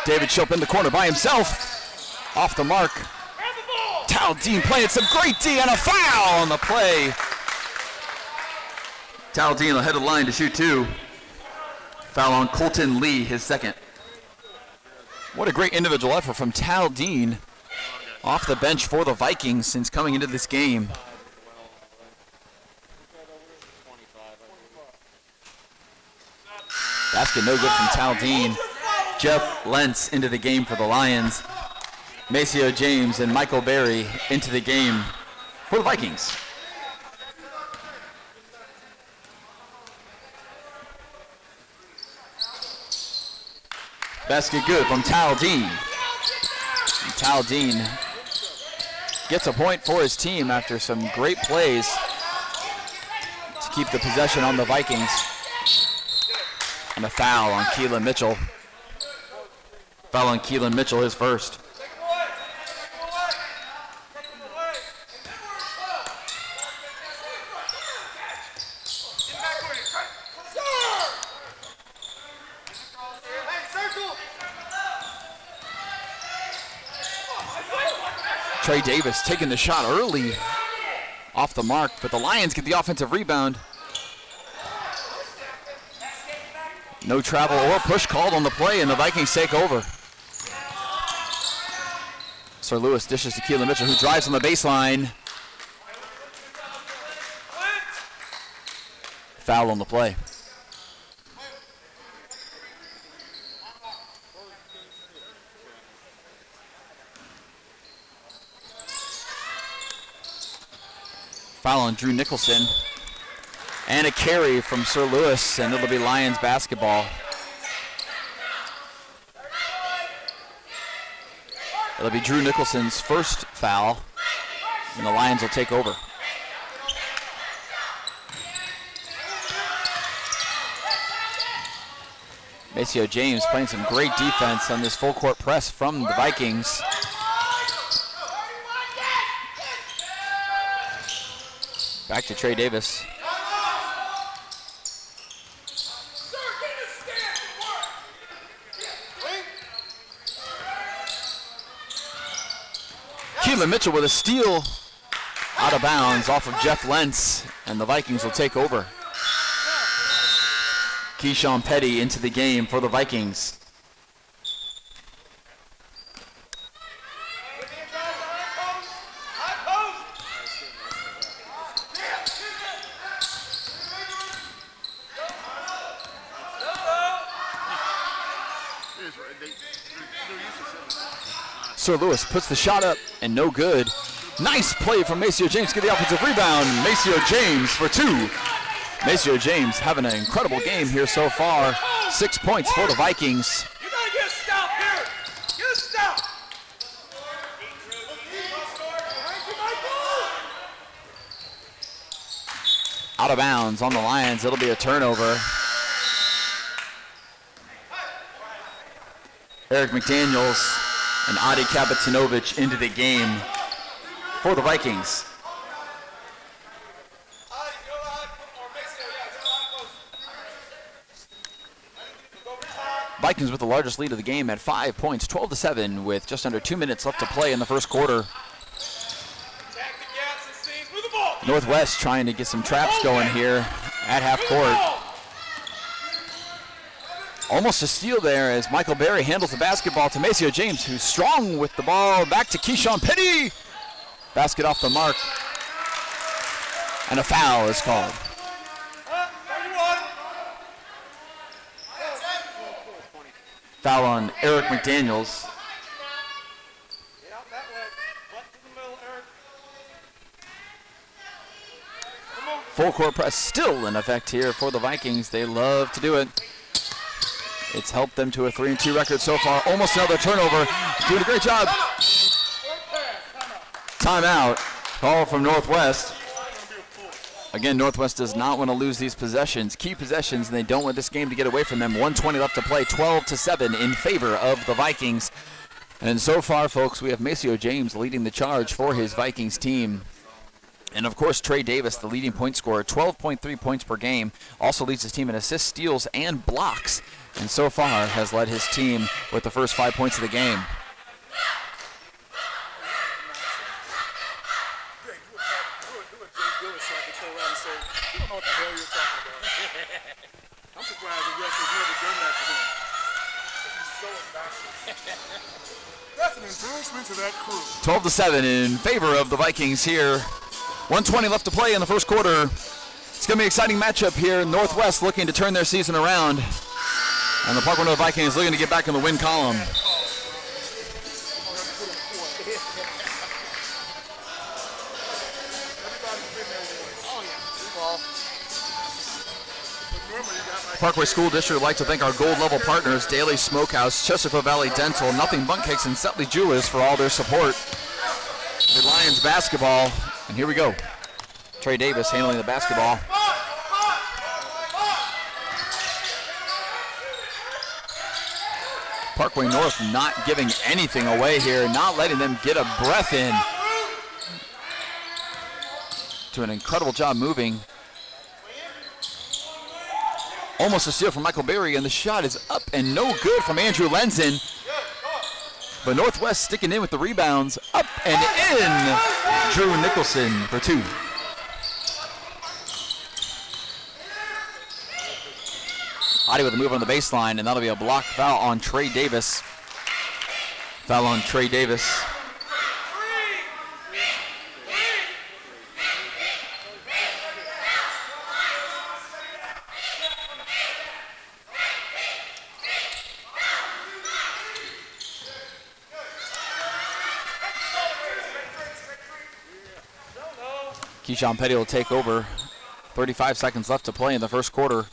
David Shilp in the corner by himself. Off the mark. Taldeen playing some great D and a foul on the play. Taldeen will head the line to shoot 2. Foul on Colton Lee, his second. What a great individual effort from Taldeen off the bench for the Vikings since coming into this game. Basket no good from Taldeen. Jeff Lentz into the game for the Lions. Maceo James and Michael Berry into the game for the Vikings. Basket good from Taldeen. Taldeen gets a point for his team after some great plays to keep the possession on the Vikings. And a foul on Keelan Mitchell. Foul on Keelan Mitchell, his first. Trey Davis taking the shot early off the mark, but the Lions get the offensive rebound. No travel or push called on the play, and the Vikings take over. Sir Lewis dishes to Keelan Mitchell, who drives on the baseline. Foul on the play. Foul on Drew Nicholson. And a carry from Sir Lewis, and it'll be Lions basketball. It'll be Drew Nicholson's first foul, and the Lions will take over. Maceo James playing some great defense on this full court press from the Vikings. Back to Trey Davis. Keelan Mitchell with a steal out of bounds off of Jeff Lentz, and the Vikings will take over. Keyshawn Petty into the game for the Vikings. Sir Lewis puts the shot up and no good. Nice play from Maceo James. Get the offensive rebound. Maceo James for 2. Maceo James having an incredible game here so far. 6 points for the Vikings. You gotta get a stop here. Get a stop. Out of bounds on the Lions. It'll be a turnover. Eric McDaniels and Adi Kapitinovich into the game for the Vikings. Vikings with the largest lead of the game at 5 points, 12-7, with just under 2 minutes left to play in the first quarter. Attack the gaps and seams. Move the ball. Northwest trying to get some traps going here at half Move the court. ball. Almost a steal there as Michael Berry handles the basketball to Maceo James, who's strong with the ball. Back to Keyshawn Petty. Basket off the mark. And a foul is called. 31. Foul on Eric McDaniels. Get out that way. Butt to the middle, Eric. Come on. Full court press still in effect here for the Vikings. They love to do it. It's helped them to a 3-2 record so far. Almost another turnover. Doing a great job. Timeout. Call from Northwest. Again, Northwest does not want to lose these possessions. Key possessions, and they don't want this game to get away from them. 1:20 left to play. 12-7 in favor of the Vikings. And so far, folks, we have Maceo James leading the charge for his Vikings team. And, of course, Trey Davis, the leading point scorer, 12.3 points per game. Also leads his team in assists, steals, and blocks. And so far has led his team with the first 5 points of the game. I'm surprised the rest has never done that to him. He's so embarrassing. That's an embarrassment to that crew. 12-7 in favor of the Vikings here. 1:20 left to play in the first quarter. It's going to be an exciting matchup here. Northwest looking to turn their season around. And the Parkwood North Vikings looking to get back in the win column. Parkway School District would like to thank our gold level partners, Daily Smokehouse, Chesterfield Valley Dental, Nothing Bunk Cakes, and Setley Jewelers for all their support. The Lions basketball, and here we go. Trey Davis handling the basketball. Parkway North not giving anything away here, not letting them get a breath in. Doing an incredible job moving. Almost a steal from Michael Berry, and the shot is up and no good from Andrew Lenzen. But Northwest sticking in with the rebounds. Up and in. Drew Nicholson for two. Adi with a move on the baseline, and that'll be a block foul on Trey Davis. Foul on Trey Davis. Keyshawn Petty will take over. 35 seconds left to play in the first quarter.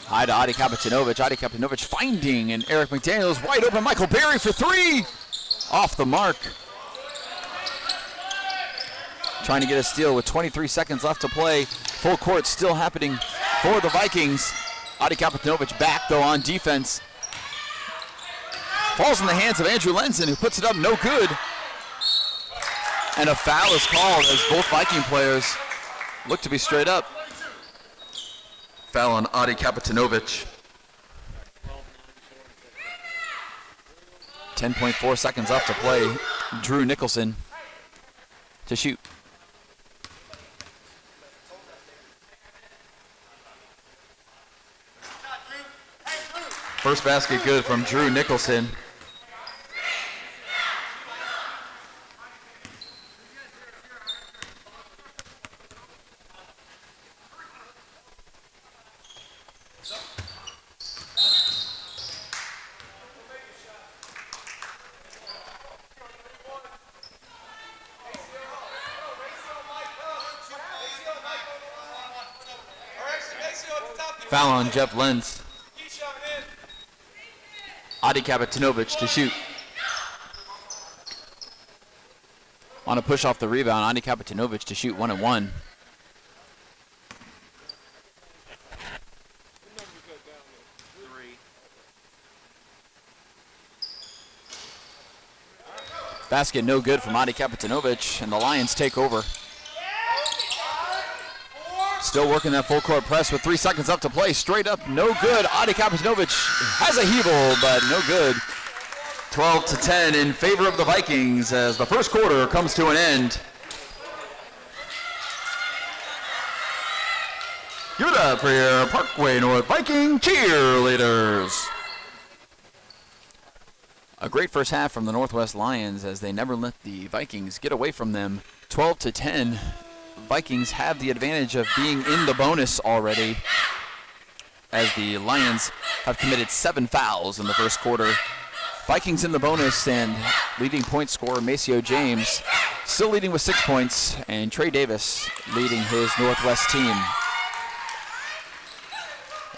High to Adi Kapitanovic. Adi Kapitanovic finding, and Eric McDaniels wide open. Michael Berry for three. Off the mark. Trying to get a steal with 23 seconds left to play. Full court still happening for the Vikings. Adi Kapitanovic back, though, on defense. Falls in the hands of Andrew Lenzen, who puts it up no good. And a foul is called as both Viking players look to be straight up. Foul on Adi Kapitanovic. 10.4 seconds left to play. Drew Nicholson to shoot. First basket good from Drew Nicholson. Foul on Jeff Lenz. Adi Kapitanovic to shoot. On a push off the rebound, Adi Kapitanovic to shoot 1 and 1. Basket no good from Adi Kapitanovic, and the Lions take over. Still working that full court press with 3 seconds up to play. Straight up, no good. Adi Kapitanovic has a heavel, but no good. 12-10 in favor of the Vikings as the first quarter comes to an end. Give it up for your Parkway North Viking cheerleaders. A great first half from the Northwest Lions as they never let the Vikings get away from them. 12-10. Vikings have the advantage of being in the bonus already as the Lions have committed 7 fouls in the first quarter. Vikings in the bonus, and leading point scorer Maceo James still leading with 6 points, and Trey Davis leading his Northwest team.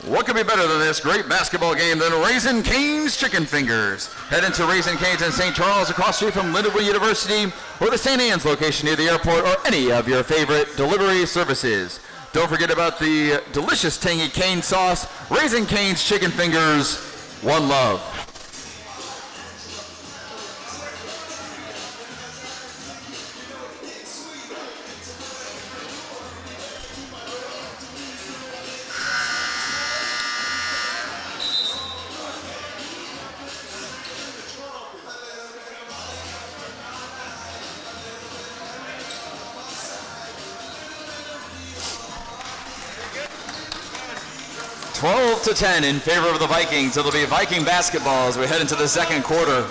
What could be better than this great basketball game than Raising Cane's Chicken Fingers? Head into Raising Cane's in St. Charles across the street from Lindenwood University or the St. Anne's location near the airport or any of your favorite delivery services. Don't forget about the delicious tangy cane sauce. Raising Cane's Chicken Fingers, one love. To 10 in favor of the Vikings. It'll be Viking basketball as we head into the second quarter.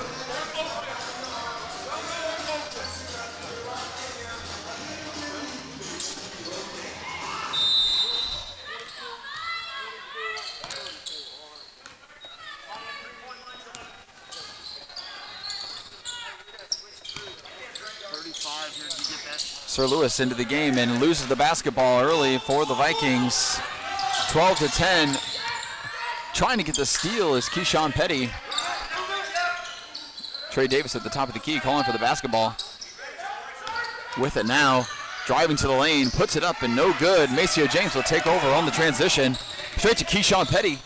Sir Lewis into the game and loses the basketball early for the Vikings. 12-10. Trying to get the steal is Keyshawn Petty. Trey Davis at the top of the key calling for the basketball. With it now, driving to the lane, puts it up and no good. Maceo James will take over on the transition. Straight to Keyshawn Petty.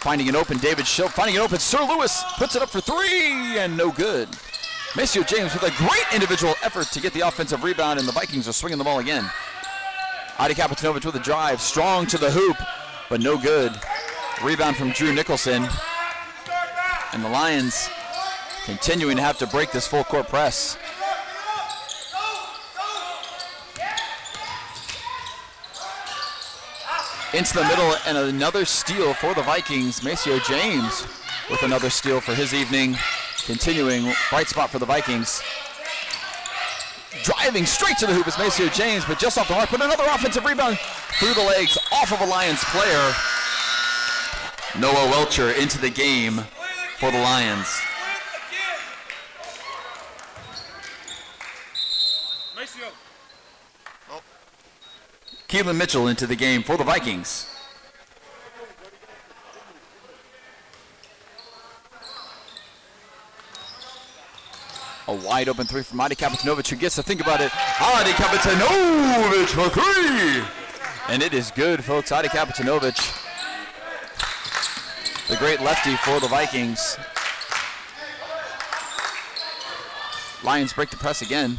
Finding an open David Schilt, finding an open Sir Lewis, puts it up for 3 and no good. Maceo James with a great individual effort to get the offensive rebound, and the Vikings are swinging the ball again. Adi Kapitanovic with a drive, strong to the hoop, but no good. Rebound from Drew Nicholson. And the Lions continuing to have to break this full court press. Into the middle and another steal for the Vikings. Maceo James with another steal for his evening. Continuing, bright spot for the Vikings. Driving straight to the hoop is Maceo James, but just off the mark. But another offensive rebound through the legs off of a Lions player. Noah Welcher into the game for the Lions. Keelan Mitchell into the game for the Vikings. A wide open 3 from Adi Kapitanovic, who gets to think about it. Adi Kapitanovic for 3. And it is good, folks. Adi Kapitanovic, the great lefty for the Vikings. Lions break the press again.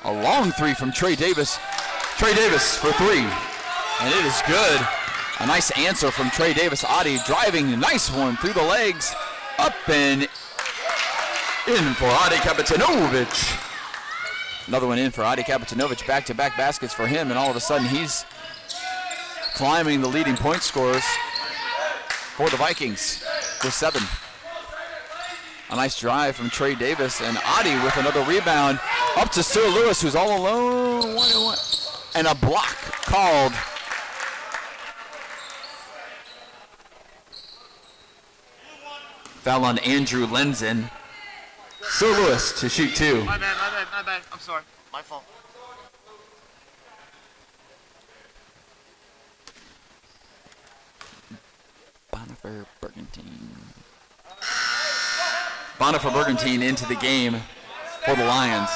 A long 3 from Trey Davis. Trey Davis for 3. And it is good. A nice answer from Trey Davis. Adi driving, a nice one through the legs. Up and in for Adi Kapitanovic. Another one in for Adi Kapitanovic. Back-to-back baskets for him, and all of a sudden he's climbing the leading point scorers for the Vikings with 7. A nice drive from Trey Davis, and Adi with another rebound up to Sir Lewis, who's all alone. 1-1. And a block called. Foul on Andrew Lenzen. Sir Lewis to shoot 2. My bad. I'm sorry. My fault. Bonifer Bergantine. Bonifer Bergantine into the game for the Lions.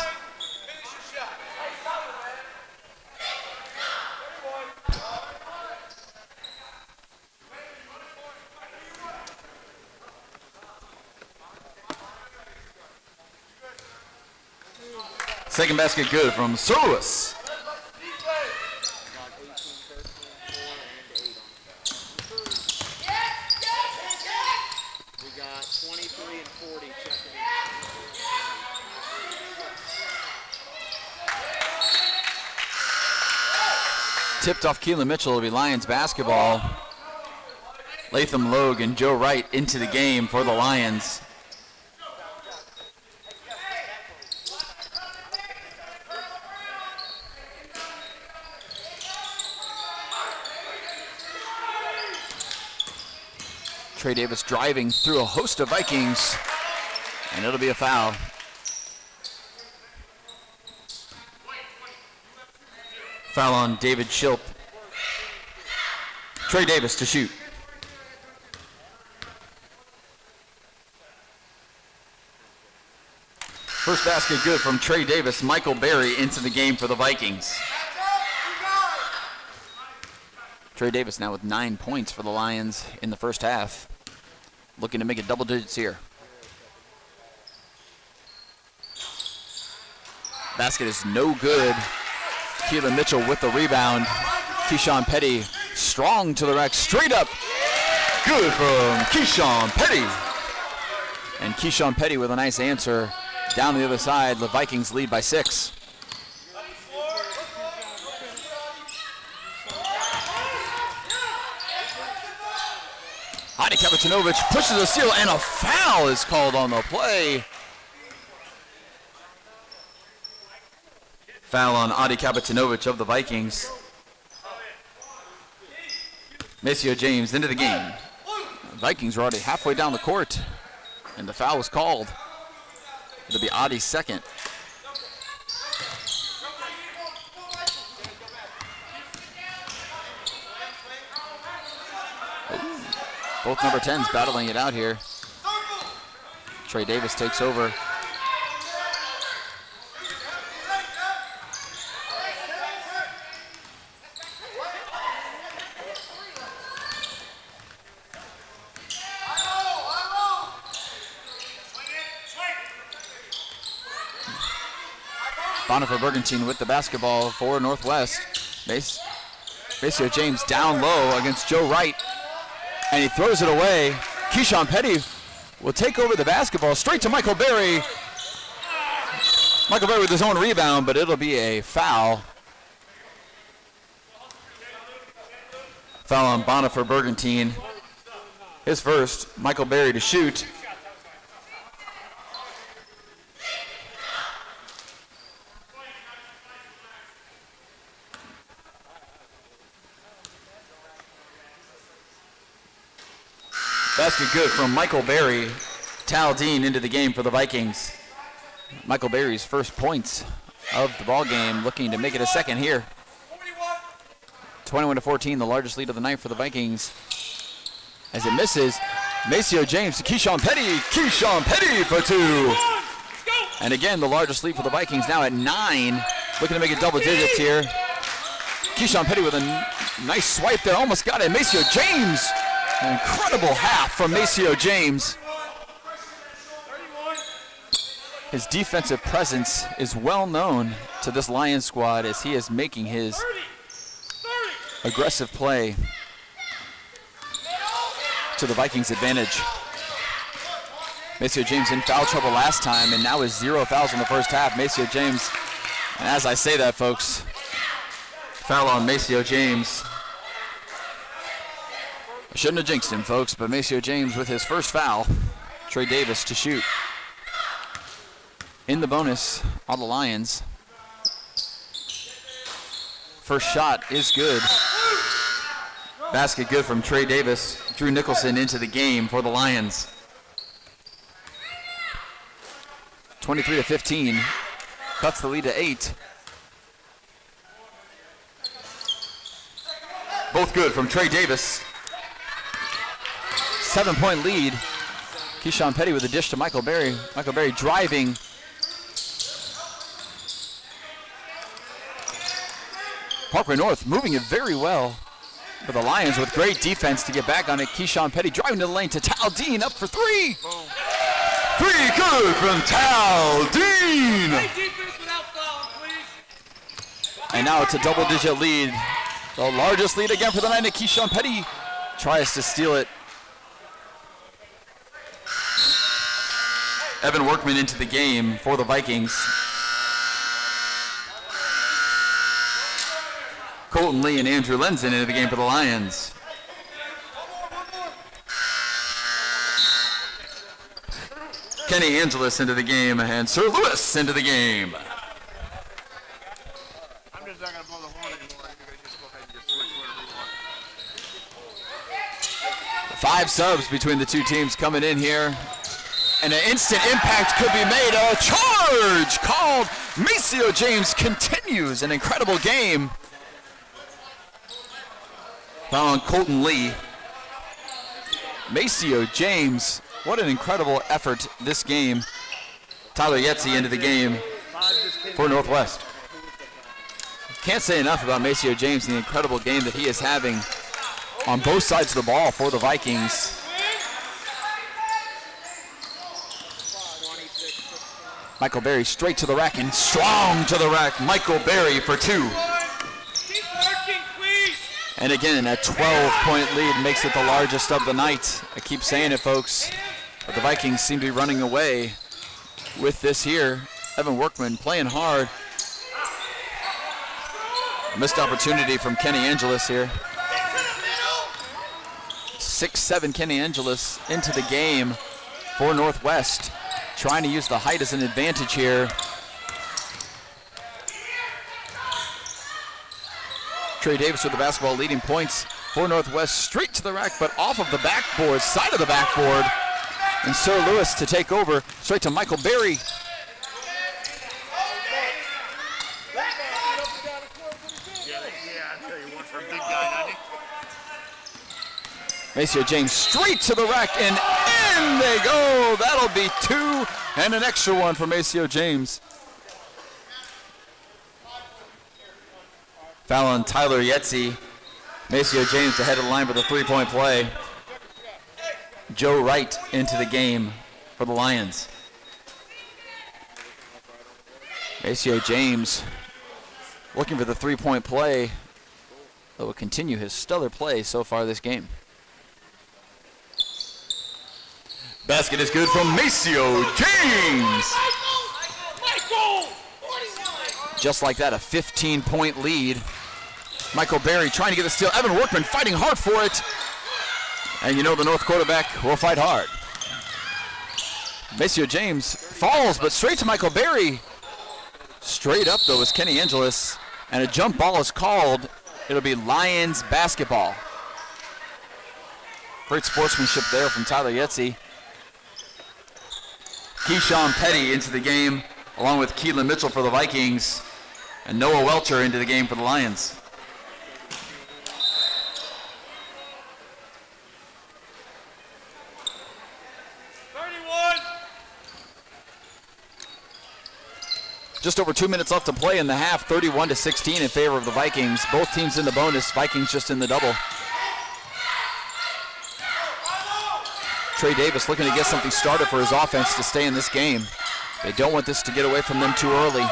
Second basket good from Sir Lewis. Tipped off Keelan Mitchell. It'll be Lions basketball. Latham Logue and Joe Wright into the game for the Lions. Trey Davis driving through a host of Vikings, and it'll be a foul. Foul on David Shilp. Trey Davis to shoot. First basket good from Trey Davis. Michael Berry into the game for the Vikings. Trey Davis now with 9 points for the Lions in the first half. Looking to make it double digits here. Basket is no good. Keelan Mitchell with the rebound. Keyshawn Petty strong to the rack, straight up. Good from Keyshawn Petty. And Keyshawn Petty with a nice answer. Down the other side, the Vikings lead by 6. Adi Kapitanovic pushes a steal, and a foul is called on the play. Foul on Adi Kapitanovic of the Vikings. Maceo James into the game. The Vikings are already halfway down the court, and the foul was called. It'll be Adi's second. Both number 10s battling it out here. Trey Davis takes over. Bonifer Bergantine with the basketball for Northwest. Maceo James down low against Joe Wright, and he throws it away. Keyshawn Petty will take over the basketball straight to Michael Berry. Michael Berry with his own rebound, but it'll be a foul. Foul on Bonifer Bergantine. His first. Michael Berry to shoot. Basket good from Michael Berry. Tal Dean into the game for the Vikings. Michael Berry's first points of the ball game, looking to make it a second here. 21-14, the largest lead of the night for the Vikings. As it misses, Maceo James to Keyshawn Petty. Keyshawn Petty for 2. And again, the largest lead for the Vikings now at 9. Looking to make it double digits here. Keyshawn Petty with a nice swipe there. Almost got it. Maceo James. An incredible half from Maceo James. His defensive presence is well known to this Lions squad as he is making his aggressive play to the Vikings' advantage. Maceo James in foul trouble last time, and now is 0 fouls in the first half. Maceo James, and as I say that, folks, foul on Maceo James. I shouldn't have jinxed him, folks, but Maceo James with his first foul. Trey Davis to shoot. In the bonus on the Lions. First shot is good. Basket good from Trey Davis. Drew Nicholson into the game for the Lions. 23-15. Cuts the lead to 8. Both good from Trey Davis. 7-point lead. Keyshawn Petty with a dish to Michael Berry. Michael Berry driving. Parkway North moving it very well for the Lions with great defense to get back on it. Keyshawn Petty driving to the lane to Tal Dean, up for 3. 3 good from Tal Dean. And now it's a double-digit lead. The largest lead again for the night. Keyshawn Petty tries to steal it. Evan Workman into the game for the Vikings. Colton Lee and Andrew Lenzen into the game for the Lions. Kenny Angelis into the game and Sir Lewis into the game. I'm just not going to blow the horn anymore. You guys just go ahead and just switch whatever you want. 5 subs between the two teams coming in here. And an instant impact could be made. A charge called. Maceo James continues an incredible game. Foul on Colton Lee. Maceo James, what an incredible effort this game. Tyler Yetzi into the game for Northwest. Can't say enough about Maceo James and the incredible game that he is having on both sides of the ball for the Vikings. Michael Berry straight to the rack and strong to the rack. Michael Berry for 2. Keep working, please. And again, a 12-point lead makes it the largest of the night. I keep saying it, folks, but the Vikings seem to be running away with this here. Evan Workman playing hard. Missed opportunity from Kenny Angelis here. 6'7" Kenny Angelis into the game for Northwest. Trying to use the height as an advantage here. Trey Davis with the basketball leading points for Northwest. Straight to the rack, but off of the backboard, side of the backboard. And Sir Lewis to take over, straight to Michael Berry. Maceo James straight to the rack, and in they go. That'll be 2 and an extra one for Maceo James. Foul on Tyler Yetzi. Maceo James ahead of the line with a 3-point play. Joe Wright into the game for the Lions. Maceo James looking for the 3-point play that will continue his stellar play so far this game. Basket is good from Maceo James. Just like that, a 15-point lead. Michael Berry trying to get the steal. Evan Workman fighting hard for it. And you know the North quarterback will fight hard. Maceo James falls, but straight to Michael Berry. Straight up, though, is Kenny Angelis. And a jump ball is called. It'll be Lions basketball. Great sportsmanship there from Tyler Yetzi. Keyshawn Petty into the game, along with Keelan Mitchell for the Vikings, and Noah Welcher into the game for the Lions. Just over 2 minutes left to play in the half, 31-16 in favor of the Vikings. Both teams in the bonus, Vikings just in the double. Trey Davis looking to get something started for his offense to stay in this game. They don't want this to get away from them too early.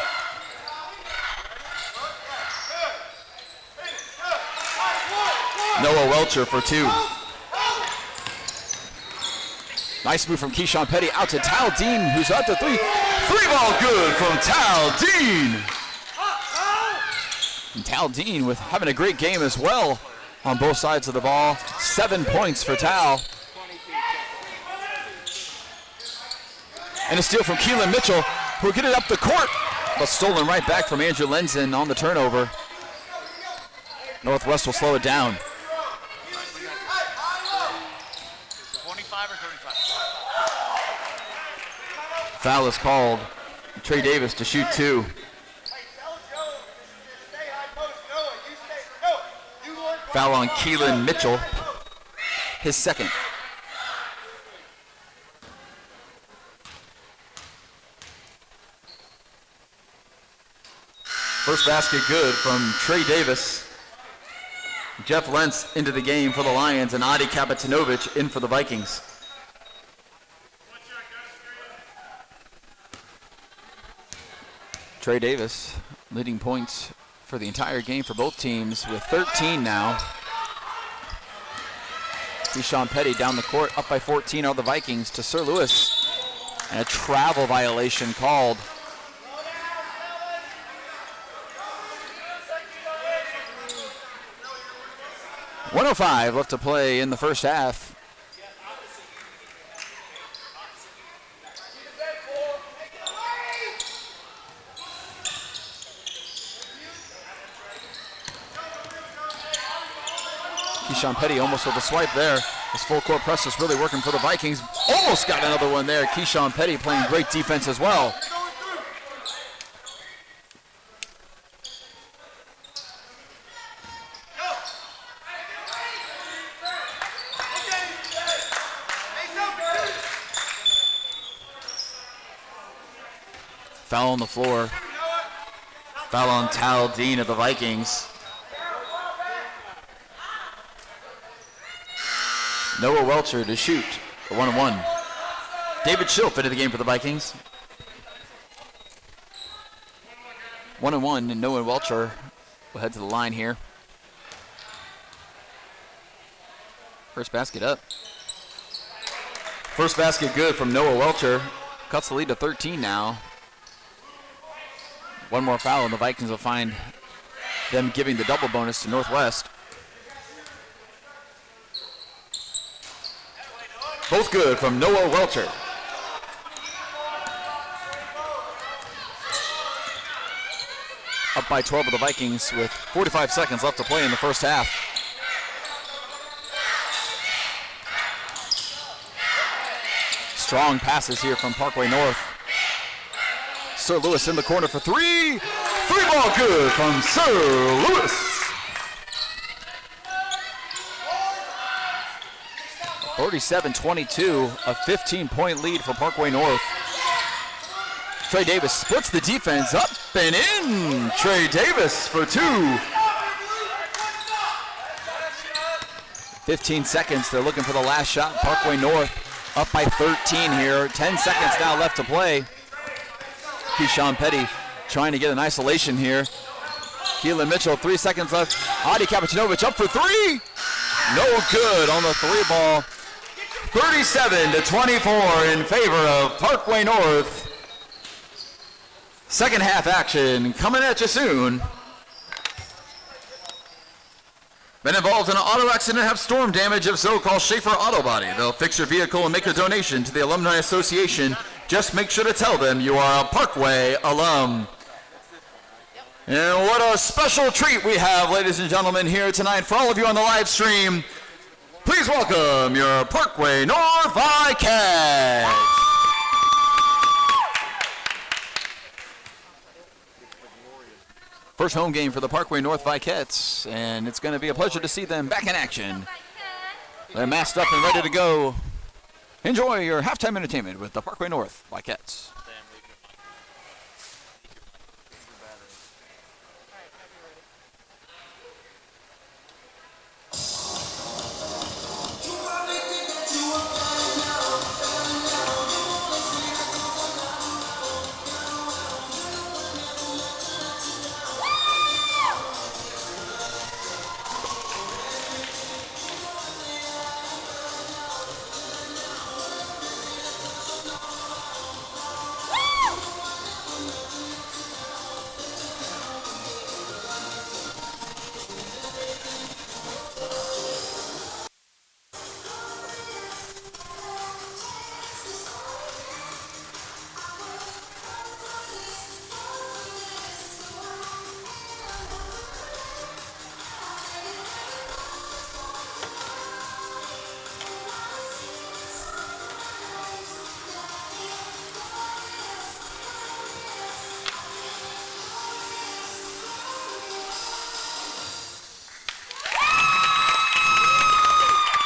Noah Welcher for 2. Nice move from Keyshawn Petty out to Tal Dean, who's at the 3. 3-ball good from Tal Dean. And Tal Dean with having a great game as well on both sides of the ball. 7 points for Tal. And a steal from Keelan Mitchell, who'll get it up the court, but stolen right back from Andrew Lenzen on the turnover. Northwest will slow it down. 25 or 35? Foul is called. Trey Davis to shoot 2. Hey, tell Joe to stay high post. Noah, you stay. No, you work. Foul on Keelan Mitchell, His second. First basket good from Trey Davis. Jeff Lentz into the game for the Lions, and Adi Kapitinovich in for the Vikings. Trey Davis leading points for the entire game for both teams with 13 now. Keyshawn Petty down the court, up by 14 are the Vikings to Sir Lewis. And a travel violation called. 1:05 left to play in the first half. Keyshawn Petty almost with a swipe there. His full court press is really working for the Vikings. Almost got another one there. Keyshawn Petty playing great defense as well. Foul on the floor. Foul on Tal Dean of the Vikings. Noah Welcher to shoot. A 1-1. David Schilp into the game for the Vikings. 1-1, and Noah Welcher will head to the line here. First basket up. First basket good from Noah Welcher. Cuts the lead to 13 now. One more foul, and the Vikings will find them giving the double bonus to Northwest. Both good from Noah Welcher. Up by 12 of the Vikings with 45 seconds left to play in the first half. Strong passes here from Parkway North. Sir Lewis in the corner for three. Three ball good from Sir Lewis. 37-22, a 15-point lead for Parkway North. Trey Davis splits the defense up and in. Trey Davis for two. 15 seconds, they're looking for the last shot. Parkway North up by 13 here. 10 seconds now left to play. Keyshawn Petty trying to get an isolation here. Keelan Mitchell, 3 seconds left. Adi Kapicinovich up for three. No good on the three ball. 37-24 in favor of Parkway North. Second half action coming at you soon. Been involved in an auto accident, have storm damage? If so, call Schaefer Auto Body. They'll fix your vehicle and make a donation to the Alumni Association. Just make sure to tell them you are a Parkway alum. And what a special treat we have, ladies and gentlemen, here tonight for all of you on the live stream. Please welcome your Parkway North Vikings. First home game for the Parkway North Vikettes, and it's going to be a pleasure to see them back in action. They're masked up and ready to go. Enjoy your halftime entertainment with the Parkway North Vikettes.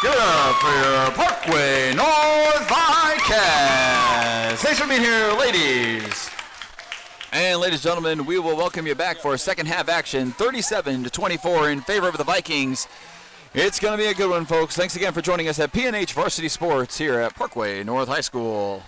Give it up for your Parkway North Vikings. Thanks for being here, ladies. And ladies and gentlemen, we will welcome you back for a second half action, 37-24 in favor of the Vikings. It's going to be a good one, folks. Thanks again for joining us at P&H Varsity Sports here at Parkway North High School.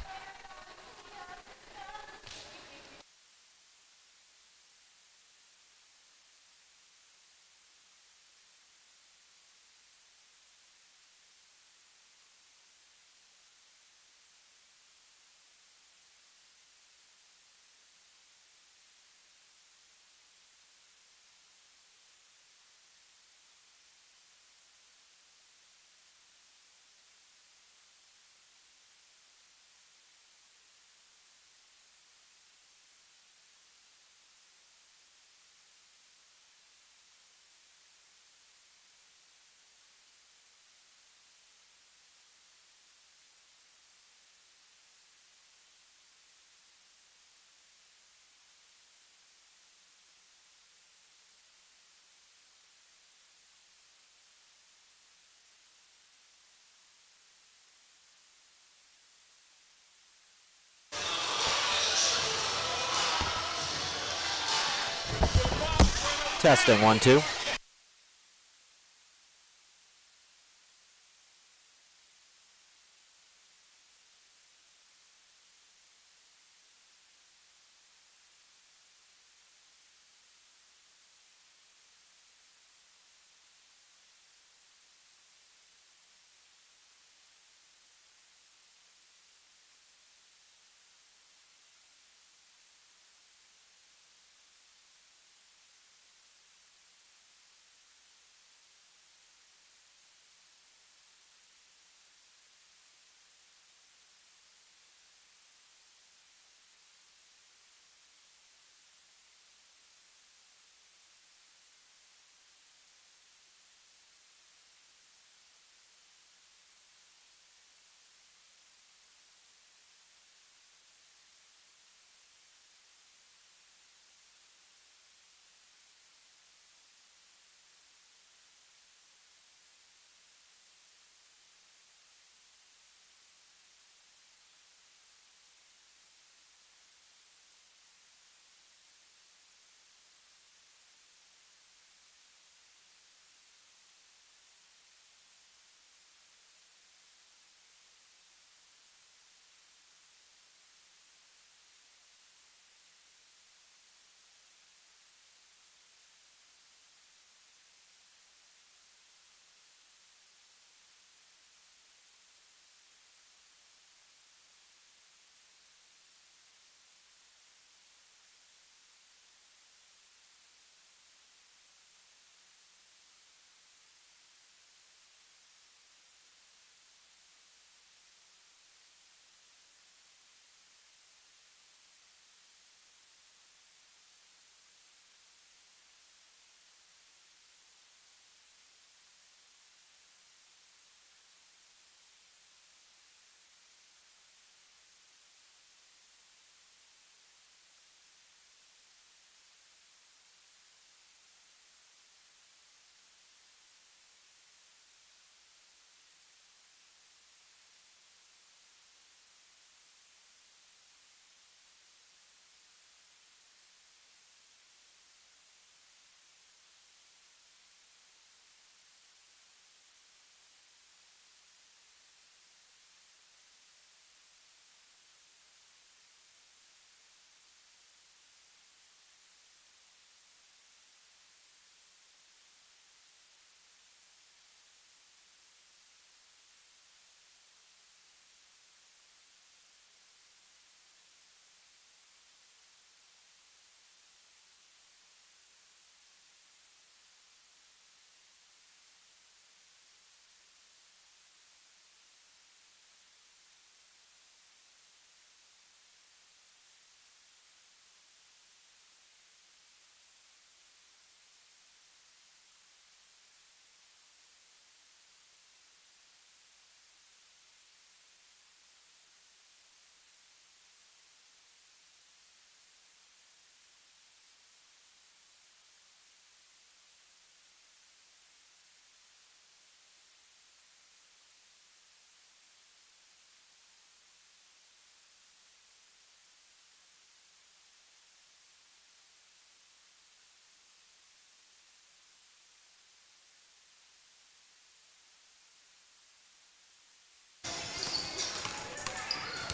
Testing 1, 2.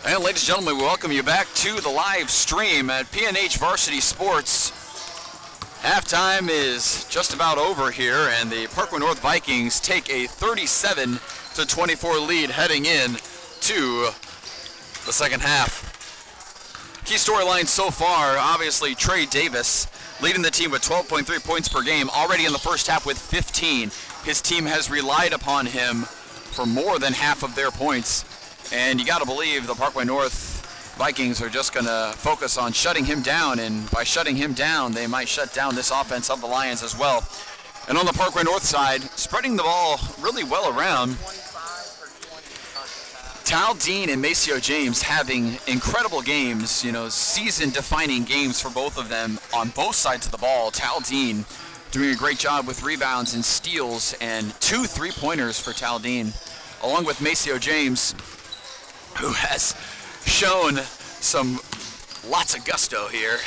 And ladies and gentlemen, we welcome you back to the live stream at PNH Varsity Sports. Halftime is just about over here, and the Parkway North Vikings take a 37-24 lead heading in to the second half. Key storylines so far, obviously Trey Davis leading the team with 12.3 points per game, already in the first half with 15. His team has relied upon him for more than half of their points. And you got to believe the Parkway North Vikings are just going to focus on shutting him down, and by shutting him down, they might shut down this offense of the Lions as well. And on the Parkway North side, spreading the ball really well around. Tal Dean and Maceo James having incredible games, you know, season-defining games for both of them on both sides of the ball. Tal Dean doing a great job with rebounds and steals, and 2 3-pointers for Tal Dean, along with Maceo James, who has shown lots of gusto here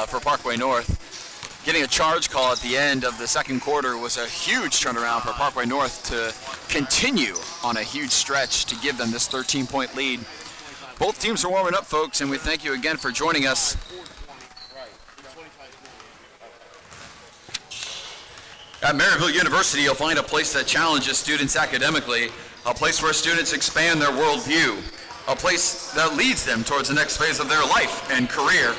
for Parkway North. getting a charge call at the end of the second quarter was a huge turnaround for Parkway North to continue on a huge stretch to give them this 13-point lead. Both teams are warming up, folks, and we thank you again for joining us. At Maryville University, you'll find a place that challenges students academically, a place where students expand their worldview, a place that leads them towards the next phase of their life and career.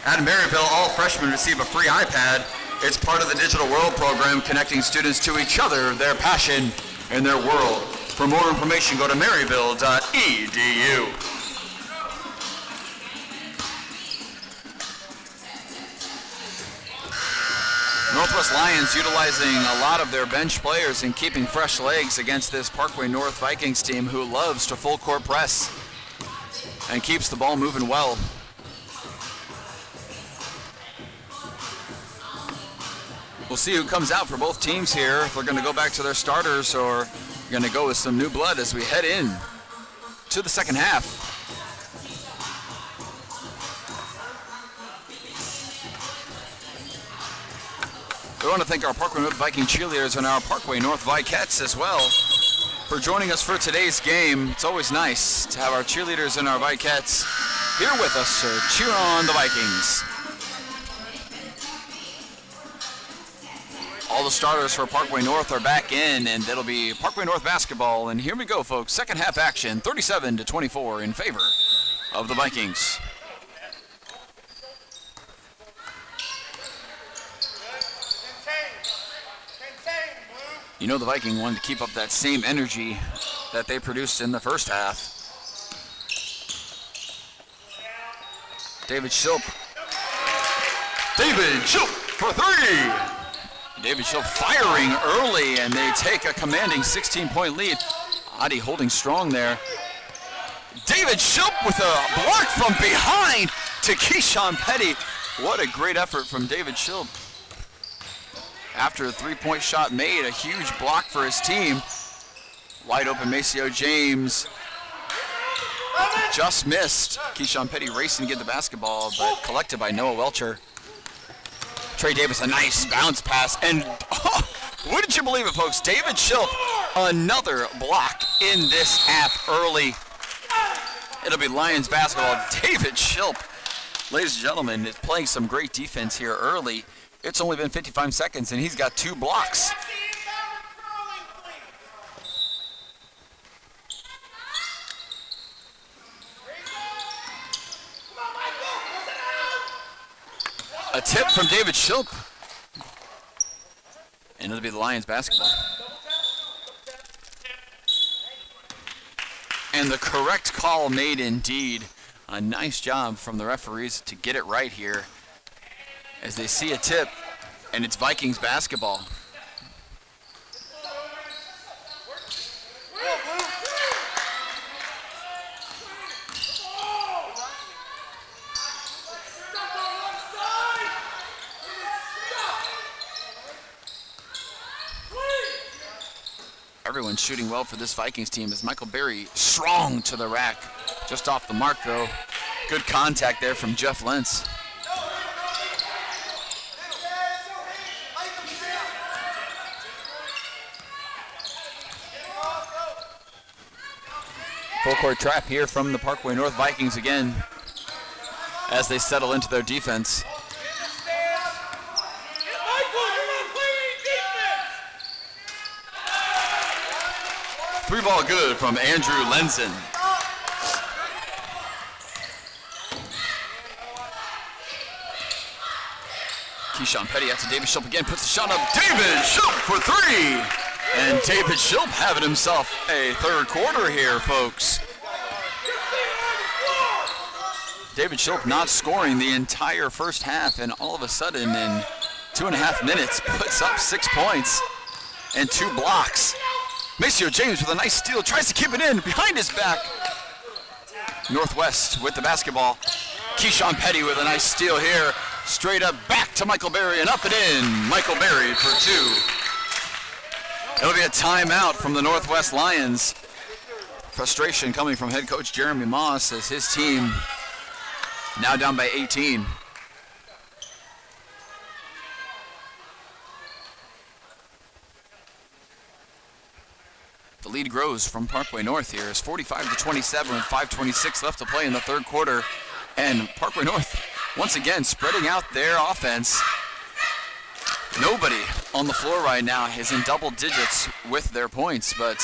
At Maryville, all freshmen receive a free iPad. It's part of the Digital World program connecting students to each other, their passion, and their world. For more information, go to maryville.edu. Northwest Lions utilizing a lot of their bench players and keeping fresh legs against this Parkway North Vikings team who loves to full court press and keeps the ball moving well. We'll see who comes out for both teams here, if they're going to go back to their starters or going to go with some new blood as we head in to the second half. We want to thank our Parkway North Viking cheerleaders and our Parkway North Vikettes as well for joining us for today's game. It's always nice to have our cheerleaders and our Vikettes here with us to cheer on the Vikings. All the starters for Parkway North are back in, and it'll be Parkway North basketball. And here we go, folks. Second half action, 37-24 in favor of the Vikings. You know the Viking wanted to keep up that same energy that they produced in the first half. David Shilp. David Shilp for three. David Shilp firing early, and they take a commanding 16-point lead. Adi holding strong there. David Shilp with a block from behind to Keyshawn Petty. What a great effort from David Shilp. After a three-point shot made, a huge block for his team. Wide open Maceo James just missed. Keyshawn Petty racing to get the basketball, but collected by Noah Welcher. Trey Davis, a nice bounce pass, and wouldn't you believe it, folks? David Shilp, another block in this half early. It'll be Lions basketball. David Shilp, ladies and gentlemen, is playing some great defense here early. It's only been 55 seconds, and he's got 2 blocks. A tip from David Shilp. And it'll be the Lions basketball. And the correct call made indeed. A nice job from the referees to get it right here as they see a tip, and it's Vikings basketball. Everyone's shooting well for this Vikings team as Michael Berry strong to the rack. Just off the mark, though. Good contact there from Jeff Lentz. Full court trap here from the Parkway North Vikings again as they settle into their defense. Three ball good from Andrew Lenzen. Keyshawn Petty after David Shilp again puts the shot up. David Shilp for three. And David Shilp having himself a third quarter here, folks. David Shilp not scoring the entire first half, and all of a sudden in 2.5 minutes puts up 6 points and 2 blocks. Maceo James with a nice steal, tries to keep it in behind his back. Northwest with the basketball. Keyshawn Petty with a nice steal here. Straight up back to Michael Berry and up and in. Michael Berry for 2. It'll be a timeout from the Northwest Lions. Frustration coming from head coach Jeremy Moss as his team now down by 18. The lead grows from Parkway North here. It's 45-27 with 5:26 left to play in the third quarter. And Parkway North, once again, spreading out their offense. Nobody on the floor right now is in double digits with their points, but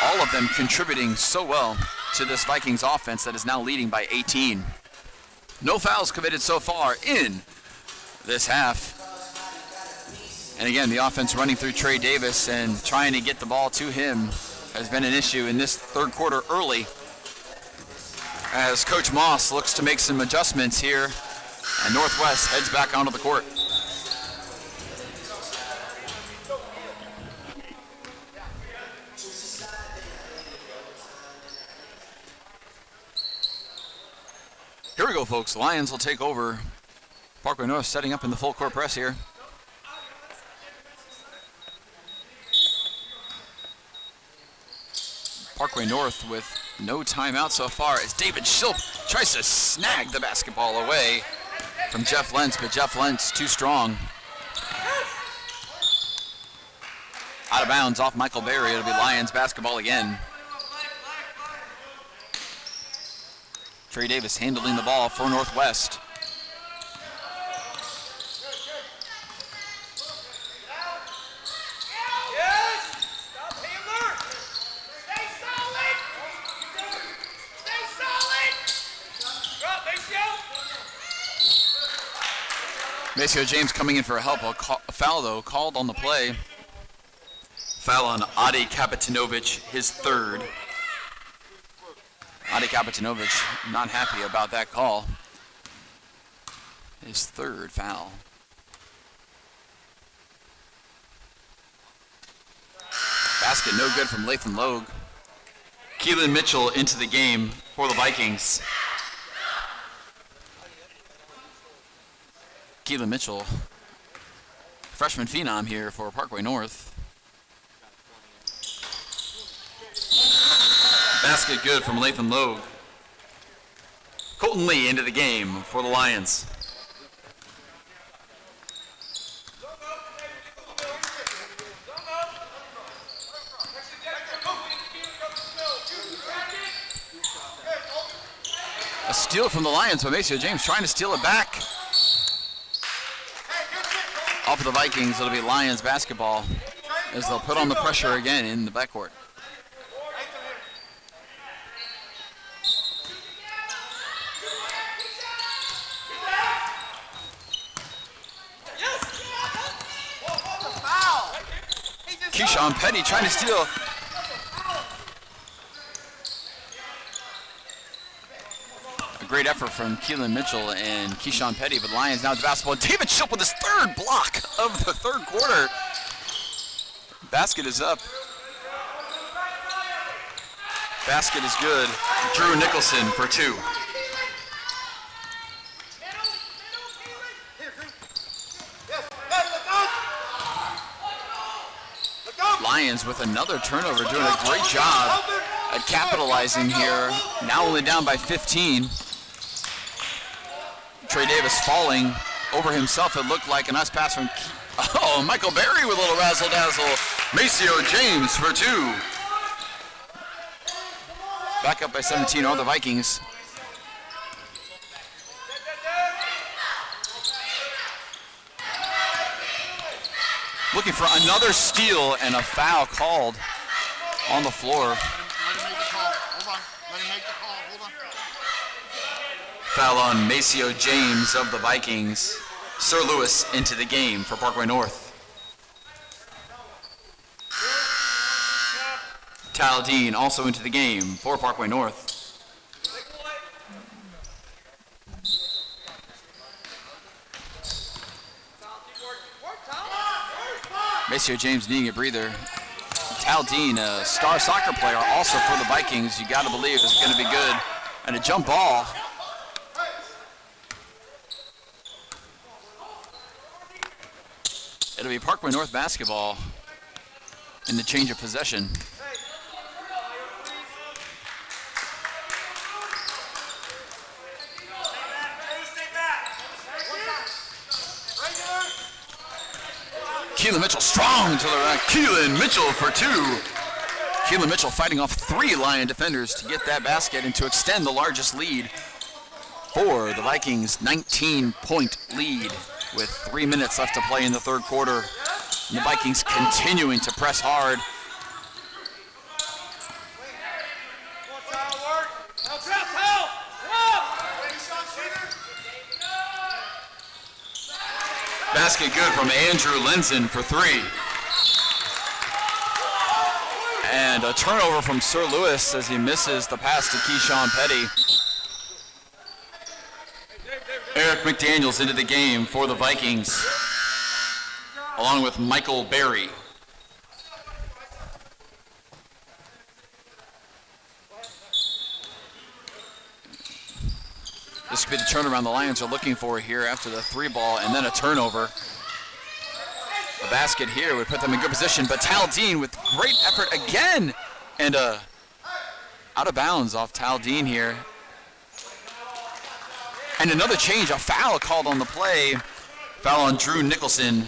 all of them contributing so well to this Vikings offense that is now leading by 18. No fouls committed so far in this half. And again, the offense running through Trey Davis and trying to get the ball to him has been an issue in this third quarter early, as Coach Moss looks to make some adjustments here, and Northwest heads back onto the court. Here we go, folks. Lions will take over. Parkway North setting up in the full court press here. Parkway North with no timeout so far as David Schilp tries to snag the basketball away from Jeff Lentz, but Jeff Lentz too strong. Out of bounds off Michael Berry. It'll be Lions basketball again. Trey Davis handling the ball for Northwest. Maceo James coming in for a help. A foul, though, called on the play. Foul on Adi Kapitinovic, his third. Adi Kapitinovic not happy about that call. His third foul. Basket no good from Lathan Logue. Keelan Mitchell into the game for the Vikings. Keelan Mitchell, freshman phenom here for Parkway North. Basket good from Lathan Logue. Colton Lee into the game for the Lions. A steal from the Lions, but Maceo James trying to steal it back. Off of the Vikings, it'll be Lions basketball as they'll put on the pressure again in the backcourt. Keyshawn Petty trying to steal. A great effort from Keelan Mitchell and Keyshawn Petty, but the Lions now with the basketball. David Schilp with his third block of the third quarter. Basket is up. Basket is good. Drew Nicholson for two. Lions with another turnover, doing a great job at capitalizing here. Now only down by 15. Trey Davis falling over himself. It looked like a nice pass from Michael Berry with a little razzle-dazzle. Maceo James for two. Back up by 17 are the Vikings. Looking for another steal and a foul called on the floor. Let him make the call. Hold on. Let him make the call. Hold on. Foul on Maceo James of the Vikings. Sir Lewis into the game for Parkway North. Taladine also into the game for Parkway North. Maceo James needing a breather. Taladine, a star soccer player, also for the Vikings. You got to believe it's going to be good. And a jump ball. It'll be Parkway North basketball in the change of possession. Keelan Mitchell strong to the right. Keelan Mitchell for two. Keelan Mitchell fighting off 3 Lion defenders to get that basket and to extend the largest lead for the Vikings. 19-point lead with 3 minutes left to play in the third quarter. And the Vikings continuing to press hard. Basket good from Andrew Lenzen for 3. And a turnover from Sir Lewis as he misses the pass to Keyshawn Petty. Eric McDaniels into the game for the Vikings, along with Michael Berry. This could be the turnaround the Lions are looking for here after the 3 ball and then a turnover. A basket here would put them in good position, but Taldeen with great effort again. And out of bounds off Taldeen here. And another change, a foul called on the play. Foul on Drew Nicholson.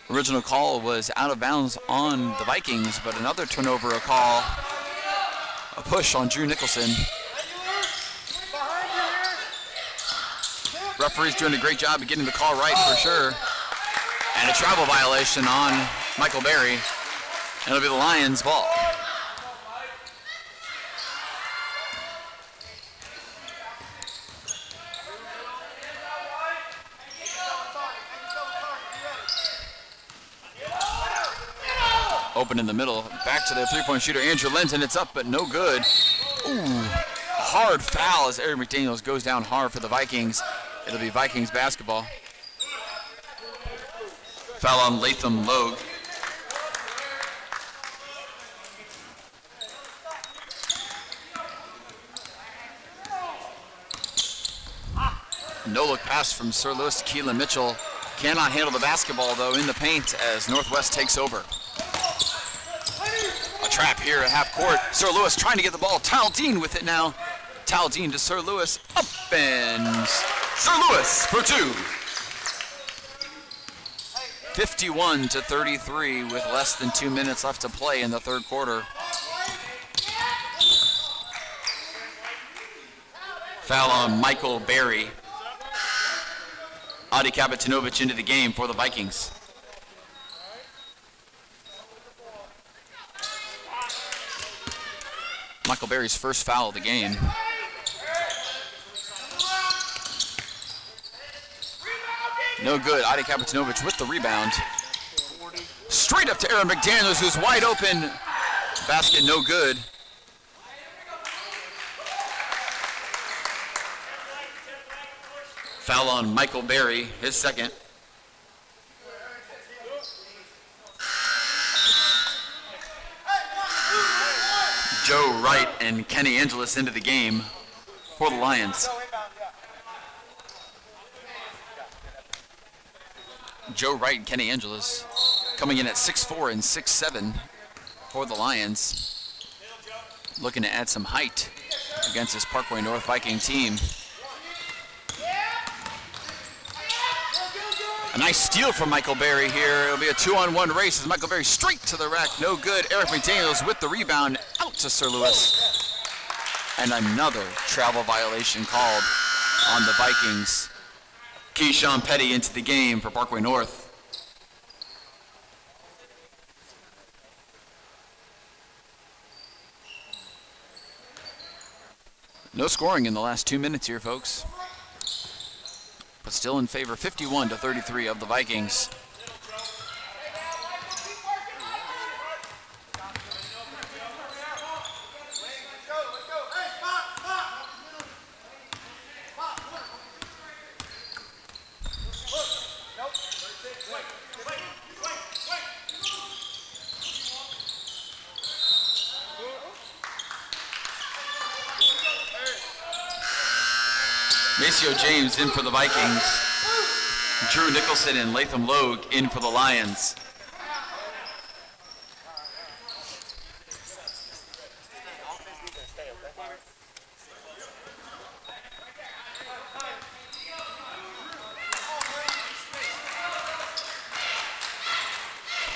Original call was out of bounds on the Vikings, but another turnover, a call. A push on Drew Nicholson. Referee's doing a great job of getting the call right for sure. And a travel violation on Michael Berry. And it'll be the Lions' ball. Open in the middle. Back to the three-point shooter, Andrew Lenzen. It's up, but no good. Ooh, hard foul as Eric McDaniels goes down hard for the Vikings. It'll be Vikings basketball. Foul on Latham Logue. No look pass from Sir Lewis to Keelan Mitchell. Cannot handle the basketball though in the paint as Northwest takes over. A trap here at half court. Sir Lewis trying to get the ball. Taldeen with it now. Taldeen to Sir Lewis. Up and Sir Lewis for 2. 51-33 with less than 2 minutes left to play in the third quarter. Foul on Michael Berry. Adi Kapitanovic into the game for the Vikings. Michael Berry's first foul of the game. No good. Adi Kapitanovic with the rebound. Straight up to Aaron McDaniels, who's wide open. Basket no good. Foul on Michael Berry, his second. Joe Wright and Kenny Angelis into the game for the Lions. Joe Wright and Kenny Angelis coming in at 6'4" and 6'7" for the Lions. Looking to add some height against this Parkway North Viking team. A nice steal from Michael Berry here. It'll be a 2-on-1 race as Michael Berry straight to the rack. No good. Eric McDaniels with the rebound out to Sir Lewis. And another travel violation called on the Vikings. Keyshawn Petty into the game for Parkway North. No scoring in the last 2 minutes here, folks. But still in favor, 51-33 of the Vikings. Maceo James in for the Vikings. Drew Nicholson and Latham Logue in for the Lions.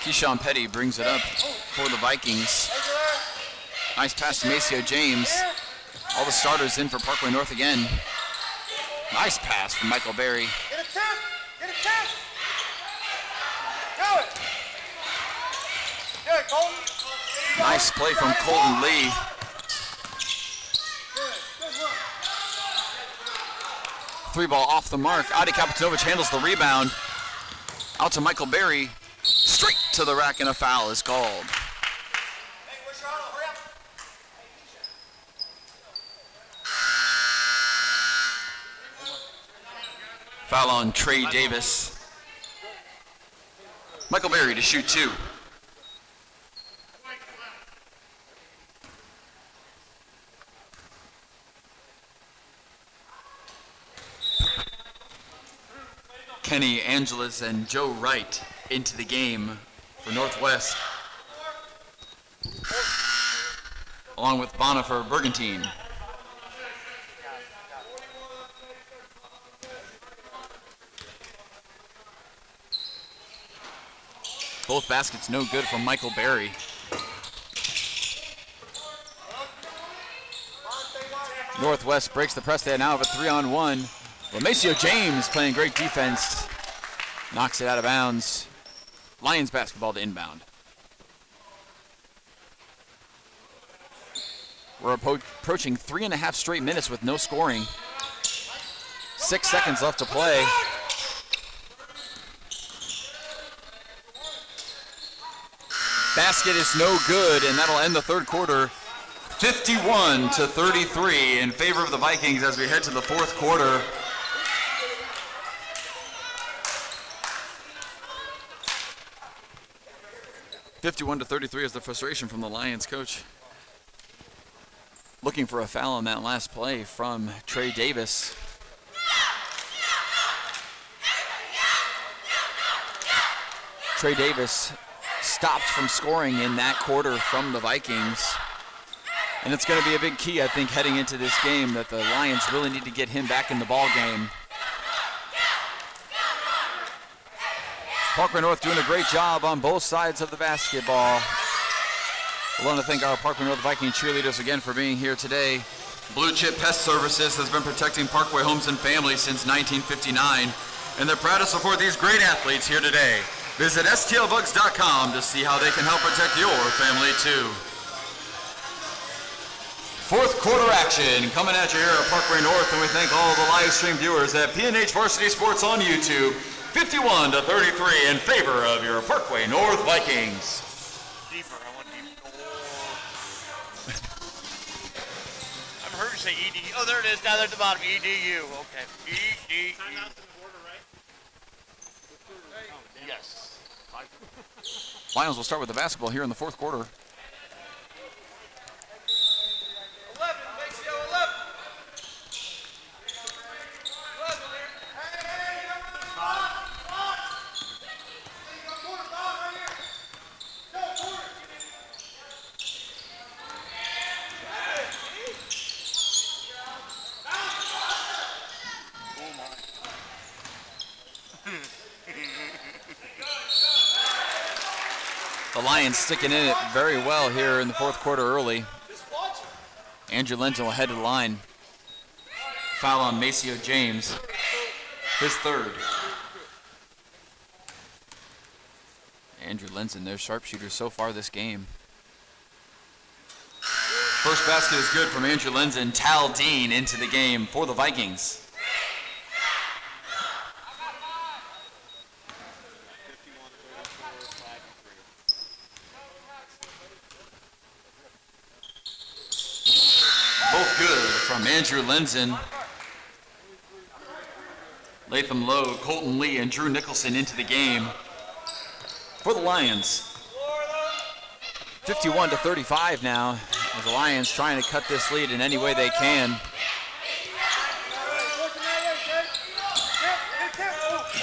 Keyshawn Petty brings it up for the Vikings. Nice pass to Maceo James. All the starters in for Parkway North again. Nice pass from Michael Berry. Get a tip! Get a tip! Do it! Do it, Colton! Nice play from Colton Lee. Three ball off the mark. Adi Kapitanovic handles the rebound. Out to Michael Berry. Straight to the rack and a foul is called. Hey, where's your auto? Hurry up! Foul on Trey Davis. Michael Berry to shoot 2. Kenny Angeles and Joe Wright into the game for Northwest, along with Bonifer Bergantine. Both baskets no good from Michael Berry. Northwest breaks the press. They now have a 3-on-1. Well, Maceo James playing great defense. Knocks it out of bounds. Lions basketball to inbound. We're approaching 3.5 straight minutes with no scoring. 6 seconds left to play. Basket is no good, and that'll end the third quarter. 51-33 in favor of the Vikings as we head to the fourth quarter. (51-33) is the frustration from the Lions coach. Looking for a foul on that last play from Trey Davis. Trey Davis stopped from scoring in that quarter from the Vikings. And it's going to be a big key, I think, heading into this game, that the Lions really need to get him back in the ball game. Parkway North doing a great job on both sides of the basketball. I want to thank our Parkway North Viking cheerleaders again for being here today. Blue Chip Pest Services has been protecting Parkway homes and families since 1959, and they're proud to support these great athletes here today. Visit stlbugs.com to see how they can help protect your family too. Fourth quarter action coming at you here at Parkway North, and we thank all the live stream viewers at PNH Varsity Sports on YouTube. 51-33 in favor of your Parkway North Vikings. Deeper, I want deeper. I've heard you say EDU. Oh, there it is, down there at the bottom. EDU. Okay. EDU. Timeout's in the order, right? Yes. Lions will start with the basketball here in the fourth quarter. 11, Maceo, 11. 11 there. Hey, number 5. Go corner, Bob, right here. Go corner. The Lions sticking in it very well here in the fourth quarter early. Andrew Linton will head to the line. Foul on Maceo James, his third. Andrew Linton, their sharpshooter so far this game. First basket is good from Andrew Linton. Tal Dean into the game for the Vikings. Both good from Andrew Linton. Latham Lowe, Colton Lee, and Drew Nicholson into the game for the Lions. 51-35 now, as the Lions trying to cut this lead in any way they can.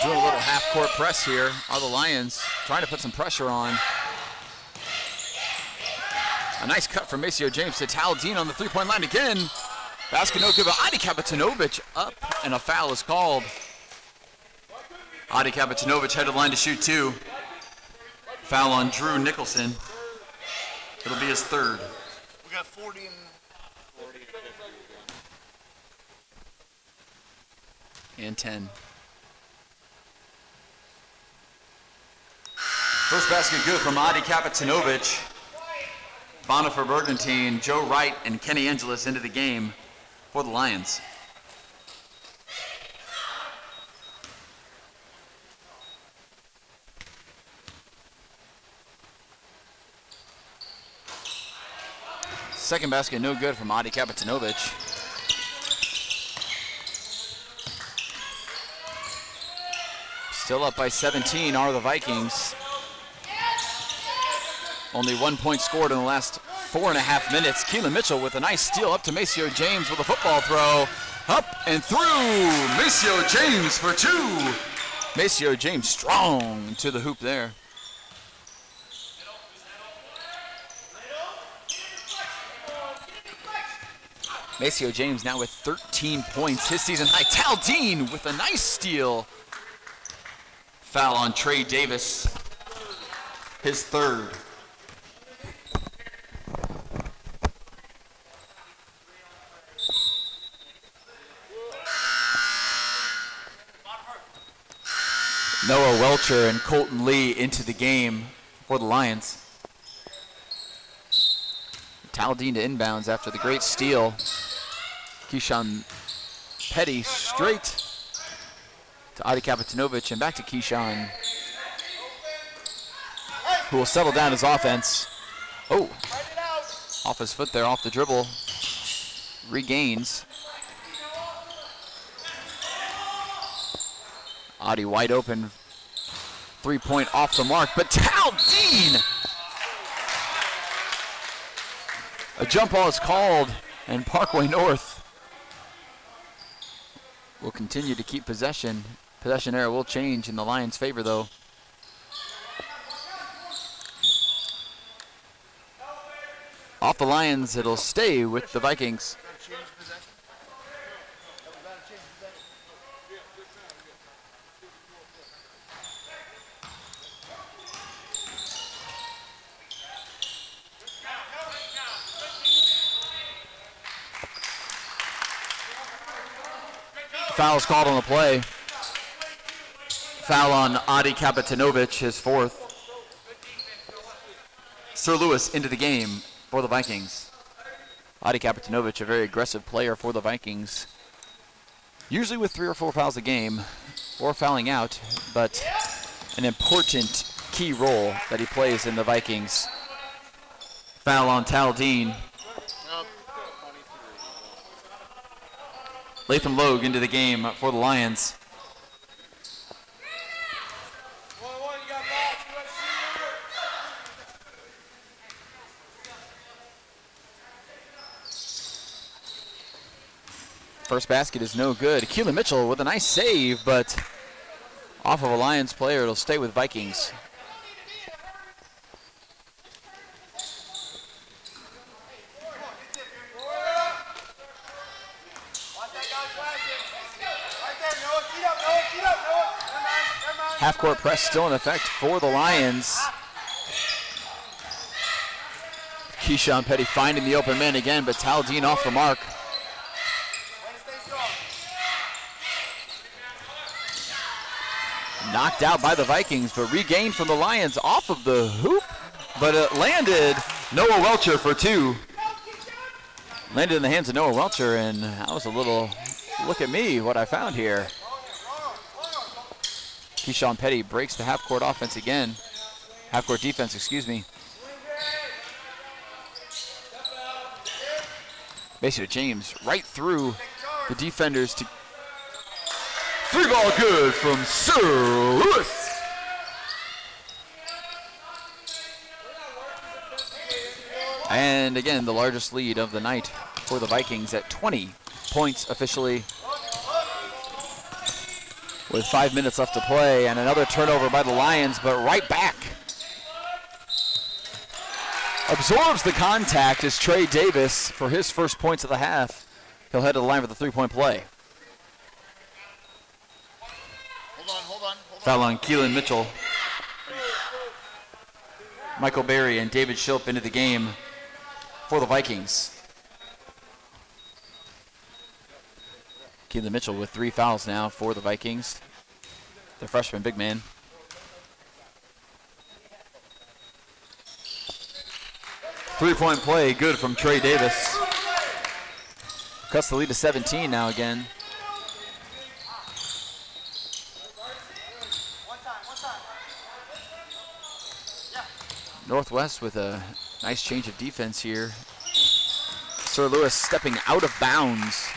Doing a little half-court press here are the Lions, trying to put some pressure on. A nice cut from Maceo James to Tal Dean on the three-point line again. Basket no good, but Adi Kapitanovic up, and a foul is called. Adi Kapitanovic headed line to shoot 2. Foul on Drew Nicholson. It'll be his third. We got 40 and 40 and 50. And 10. First basket good from Adi Kapitanovic. Bonifer Bergantine, Joe Wright, and Kenny Angelis into the game for the Lions. Second basket, no good from Adi Kapitanovic. Still up by 17 are the Vikings. Only 1 point scored in the last 4.5 minutes. Keelan Mitchell with a nice steal up to Maceo James with a football throw. Up and through. Maceo James for two. Maceo James strong to the hoop there. Maceo James now with 13 points, his season high. Taldeen with a nice steal. Foul on Trey Davis, his third. Noah Welcher and Colton Lee into the game for the Lions. Taldeen to inbounds after the great steal. Keyshawn Petty straight to Adi Kapitanovic and back to Keyshawn, who will settle down his offense. Oh, off his foot there, off the dribble. Regains. Adi wide open. 3-point off the mark, but Taldeen! A jump ball is called, and Parkway North will continue to keep possession. Possession error will change in the Lions' favor, though. Off the Lions, it'll stay with the Vikings. Foul's called on the play. Foul on Adi Kapitanovic, his fourth. Sir Lewis into the game for the Vikings. Adi Kapitanovic, a very aggressive player for the Vikings. Usually with 3 or 4 fouls a game, or fouling out, but an important key role that he plays in the Vikings. Foul on Taldeen. Latham Logue into the game for the Lions. First basket is no good. Keelan Mitchell with a nice save, but off of a Lions player, it'll stay with Vikings. Half-court press still in effect for the Lions. Keyshawn Petty finding the open man again, but Taldeen off the mark. Knocked out by the Vikings, but regained from the Lions off of the hoop. But it landed. Noah Welcher for two. Landed in the hands of Noah Welcher, and that was a little, look at me, what I found here. Keyshawn Petty breaks the half-court offense again. Half-court defense, excuse me. Maceo James right through the defenders to... Three ball good from Sir Lewis. And again, the largest lead of the night for the Vikings at 20 points officially. With 5 minutes left to play, and another turnover by the Lions, but right back. Absorbs the contact is Trey Davis for his first points of the half. He'll head to the line for the three-point play. Hold on. Foul on Keelan Mitchell. Michael Berry and David Shilp into the game for the Vikings. Keelan Mitchell with 3 fouls now for the Vikings. The freshman big man. Three-point play, good from Trey Davis. Cuts the lead to 17 now again. Northwest with a nice change of defense here. Sir Lewis stepping out of bounds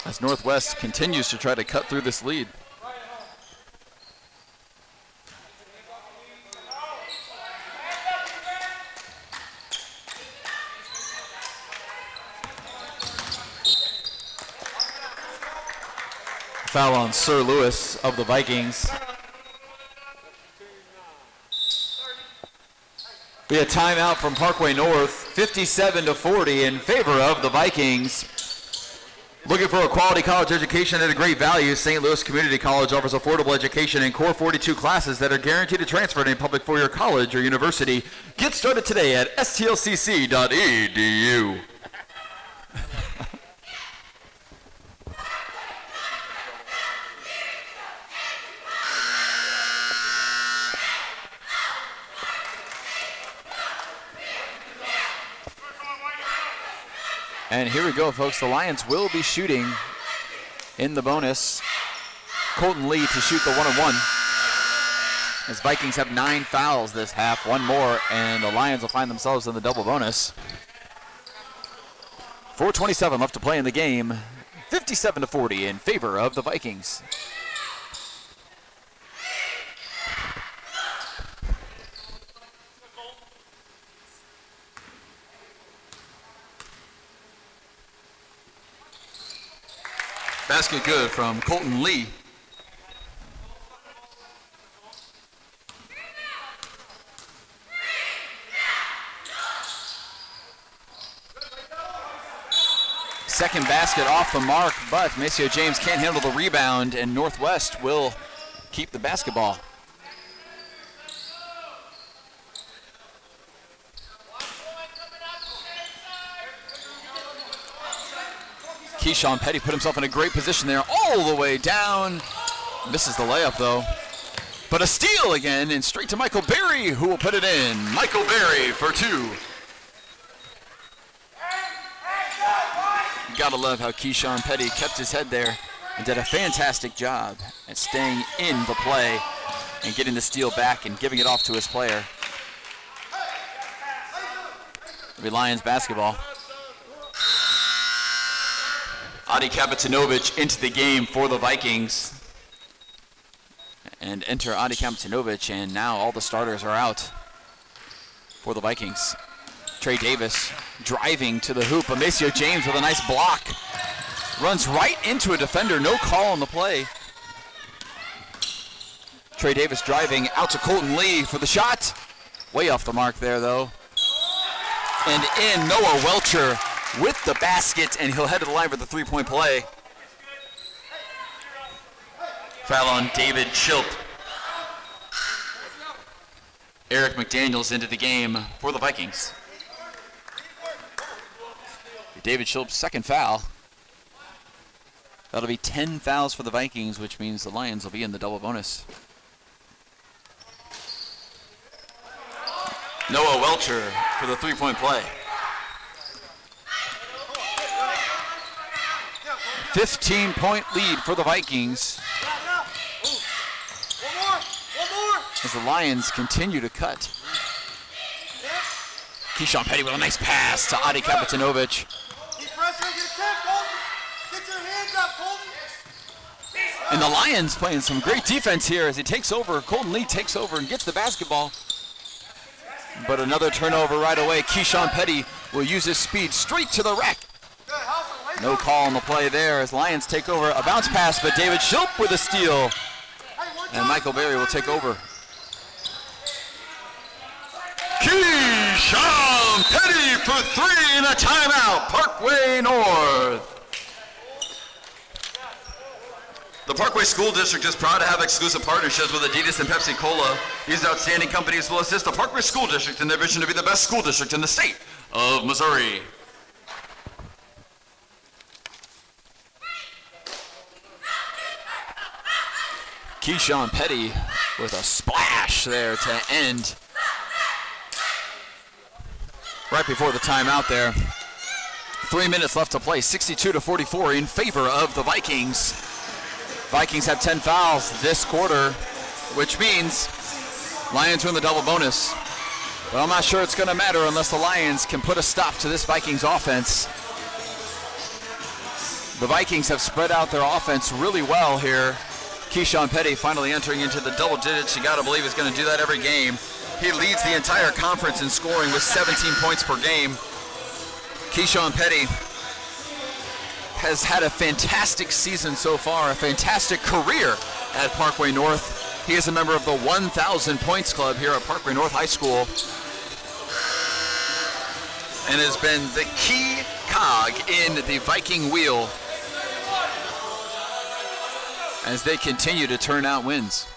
as Northwest continues to try to cut through this lead. Foul on Sir Lewis of the Vikings. We had timeout from Parkway North, 57-40 in favor of the Vikings. Looking for a quality college education at a great value, St. Louis Community College offers affordable education in core 42 classes that are guaranteed to transfer to a public four-year college or university. Get started today at stlcc.edu. And here we go, folks. The Lions will be shooting in the bonus. Colton Lee to shoot the 1-on-1. As Vikings have 9 fouls this half, 1 more, and the Lions will find themselves in the double bonus. 4:27 left to play in the game. 57-40 in favor of the Vikings. Basket good from Colton Lee. Second basket off the mark, but Maceo James can't handle the rebound, and Northwest will keep the basketball. Keyshawn Petty put himself in a great position there, all the way down. Misses the layup, though. But a steal again, and straight to Michael Berry, who will put it in. Michael Berry for 2. You gotta love how Keyshawn Petty kept his head there and did a fantastic job at staying in the play and getting the steal back and giving it off to his player. It'll be Lions basketball. Adi Kapitanovic into the game for the Vikings. And enter Adi Kapitanovic, and now all the starters are out for the Vikings. Trey Davis driving to the hoop. Maceo James with a nice block. Runs right into a defender, no call on the play. Trey Davis driving out to Colton Lee for the shot. Way off the mark there, though. And in, Noah Welcher with the basket, and he'll head to the line for the three-point play. Foul on David Shilp. Eric McDaniels into the game for the Vikings. David Shilp's second foul. That'll be 10 fouls for the Vikings, which means the Lions will be in the double bonus. Noah Welcher for the three-point play. 15-point lead for the Vikings as the Lions continue to cut. Keyshawn Petty with a nice pass to Adi Kapitanovic. And the Lions playing some great defense here as he takes over. Colton Lee takes over and gets the basketball. But another turnover right away. Keyshawn Petty will use his speed straight to the rack. No call on the play there as Lions take over. A bounce pass, but David Shilp with a steal. And Michael Berry will take over. Keyshawn Petty for 3 in a timeout. Parkway North. The Parkway School District is proud to have exclusive partnerships with Adidas and Pepsi Cola. These outstanding companies will assist the Parkway School District in their vision to be the best school district in the state of Missouri. Keyshawn Petty with a splash there to end. Right before the timeout there. 3 minutes left to play, 62-44 in favor of the Vikings. Vikings have 10 fouls this quarter, which means Lions win the double bonus. But I'm not sure it's going to matter unless the Lions can put a stop to this Vikings offense. The Vikings have spread out their offense really well here. Keyshawn Petty finally entering into the double digits. You got to believe he's going to do that every game. He leads the entire conference in scoring with 17 points per game. Keyshawn Petty has had a fantastic season so far, a fantastic career at Parkway North. He is a member of the 1,000 Points Club here at Parkway North High School and has been the key cog in the Viking wheel as they continue to turn out wins.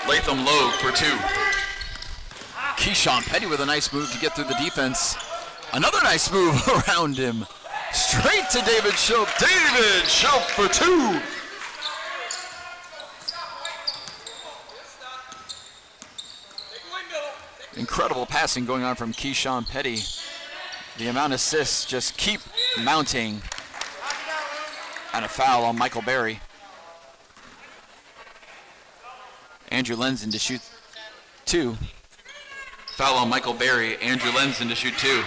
Latham Logue for two. Keyshawn Petty with a nice move to get through the defense. Another nice move around him. Straight to David Schulp. David Schulp for two. Incredible passing going on from Keyshawn Petty. The amount of assists just keep mounting. And a foul on Michael Berry. Andrew Lenzen to shoot two. Foul on Michael Berry. Andrew Lenzen to shoot two.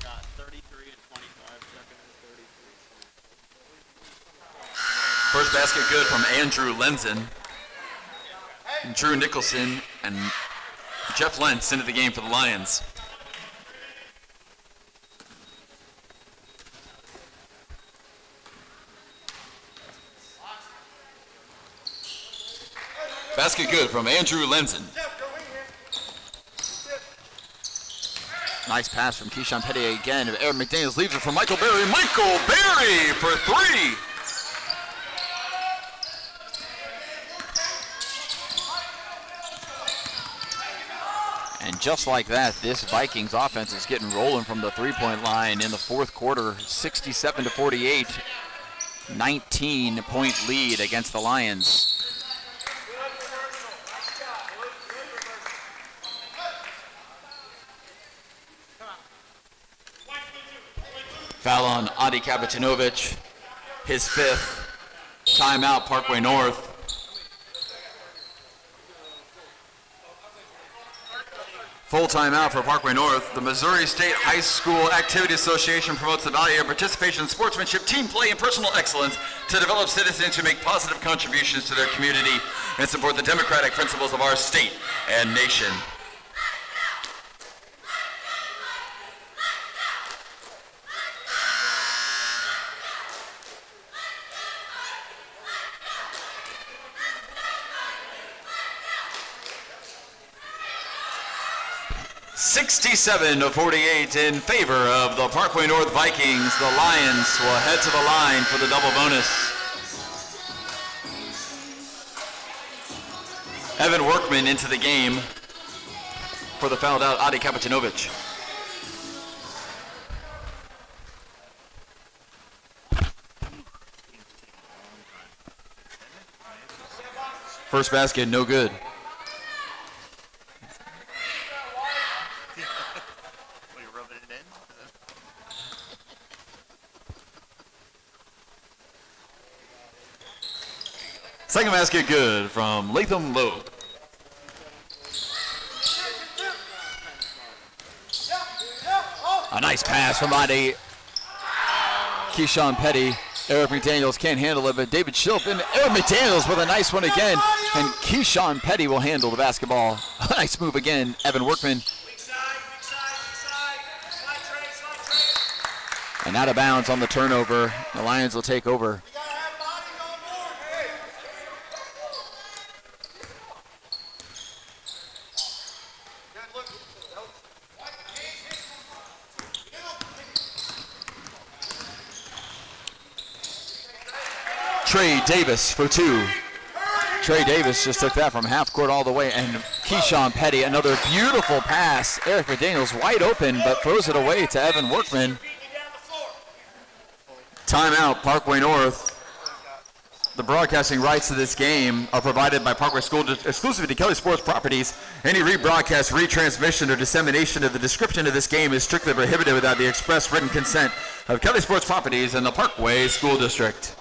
Got 33 and 25, second and 33. First basket good from Andrew Lenzen. Drew Nicholson and Jeff Lentz into the game for the Lions. Basket good from Andrew Lenzen. Nice pass from Keyshawn Petty again. Aaron McDaniels leaves it for Michael Berry. Michael Berry for three. And just like that, this Vikings offense is getting rolling from the three-point line in the fourth quarter. 67-48, 19-point lead against the Lions. Foul on Adi Kapitanovic, his fifth. Timeout, Parkway North. Full timeout for Parkway North. The Missouri State High School Activity Association promotes the value of participation, sportsmanship, team play, and personal excellence to develop citizens who make positive contributions to their community and support the democratic principles of our state and nation. (67-48) in favor of the Parkway North Vikings. The Lions will head to the line for the double bonus. Evan Workman into the game for the fouled out Adi Kapitanovic. First basket, no good. Second basket good from Latham Logue. A nice pass from Adi. Keyshawn Petty. Eric McDaniels can't handle it, but David Schilp and Eric McDaniels with a nice one again. And Keyshawn Petty will handle the basketball. A nice move again, Evan Workman. And out of bounds on the turnover. The Lions will take over. We gotta have bodies on board. Hey. Good look. Trey Davis for 2. Trey Davis just took that from half court all the way. And Keyshawn Petty, another beautiful pass. Eric McDaniels wide open, but throws it away to Evan Workman. Timeout, Parkway North. The broadcasting rights to this game are provided by Parkway School exclusively to Kelly Sports Properties. Any rebroadcast, retransmission, or dissemination of the description of this game is strictly prohibited without the express written consent of Kelly Sports Properties and the Parkway School District.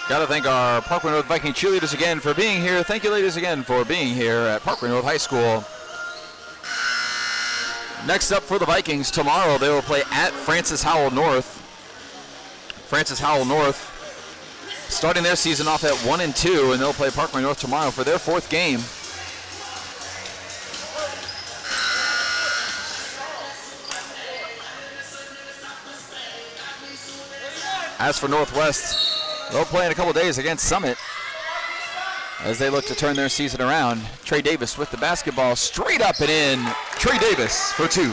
Got to thank our Parkway North Viking cheerleaders again for being here. Thank you, ladies, again for being here at Parkway North High School. Next up for the Vikings tomorrow, they will play at Francis Howell North. Francis Howell North starting their season off at 1-2, and they'll play Parkway North tomorrow for their 4th game. As for Northwest, they'll play in a couple days against Summit as they look to turn their season around. Trey Davis with the basketball, straight up and in. Trey Davis for 2.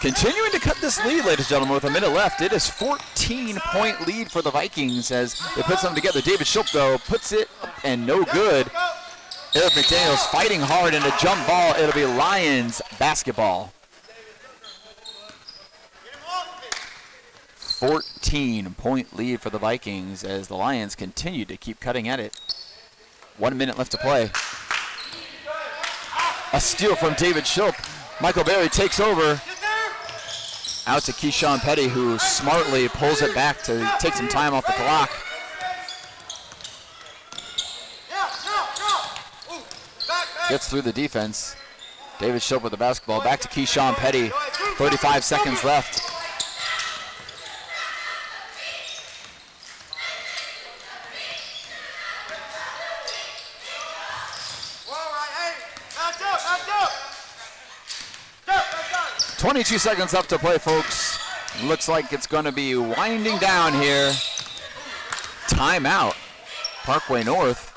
Continuing to cut this lead, ladies and gentlemen, with a minute left. It is 14-point lead for the Vikings as they put something together. David Schulp, though, puts it and no good. Eric McDaniels fighting hard in a jump ball. It'll be Lions basketball. 14-point lead for the Vikings as the Lions continue to keep cutting at it. 1 minute left to play. A steal from David Schulp. Michael Berry takes over. Out to Keyshawn Petty, who smartly pulls it back to take some time off the clock. Gets through the defense. David Schulp with the basketball. Back to Keyshawn Petty. 35 seconds left. Back up. 22 seconds left to play, folks. Looks like it's going to be winding down here. Timeout, Parkway North.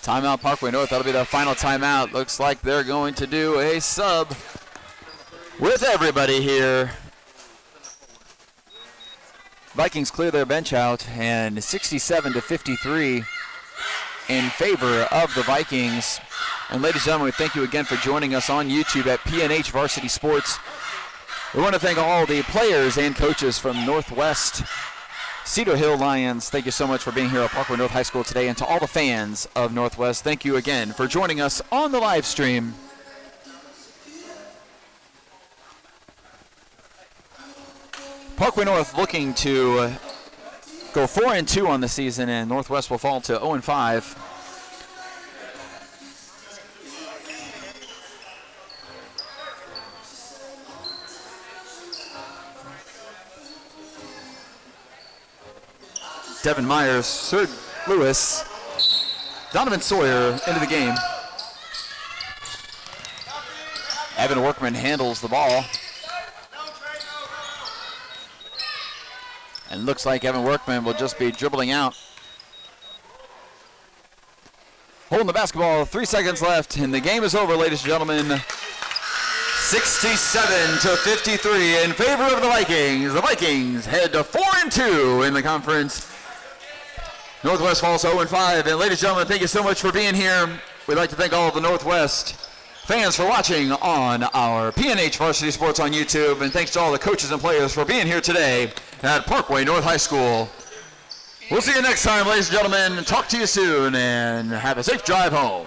Timeout, Parkway North. That'll be the final timeout. Looks like they're going to do a sub with everybody here. Vikings clear their bench out, and 67-53 in favor of the Vikings. And ladies and gentlemen, we thank you again for joining us on YouTube at PNH Varsity Sports. We want to thank all the players and coaches from Northwest Cedar Hill Lions. Thank you so much for being here at Parkway North High School today. And to all the fans of Northwest, thank you again for joining us on the live stream. Parkway North looking to go 4-2 on the season, and Northwest will fall to 0-5. Devin Myers, Sir Lewis, Donovan Sawyer into the game. Evan Workman handles the ball. And looks like Evan Workman will just be dribbling out. Holding the basketball, 3 seconds left, and the game is over, ladies and gentlemen. 67-53 in favor of the Vikings. The Vikings head to 4-2 in the conference. Northwest falls 0-5. And ladies and gentlemen, thank you so much for being here. We'd like to thank all of the Northwest fans for watching on our PNH Varsity Sports on YouTube. And thanks to all the coaches and players for being here today at Parkway North High School. We'll see you next time, ladies and gentlemen. Talk to you soon, and have a safe drive home.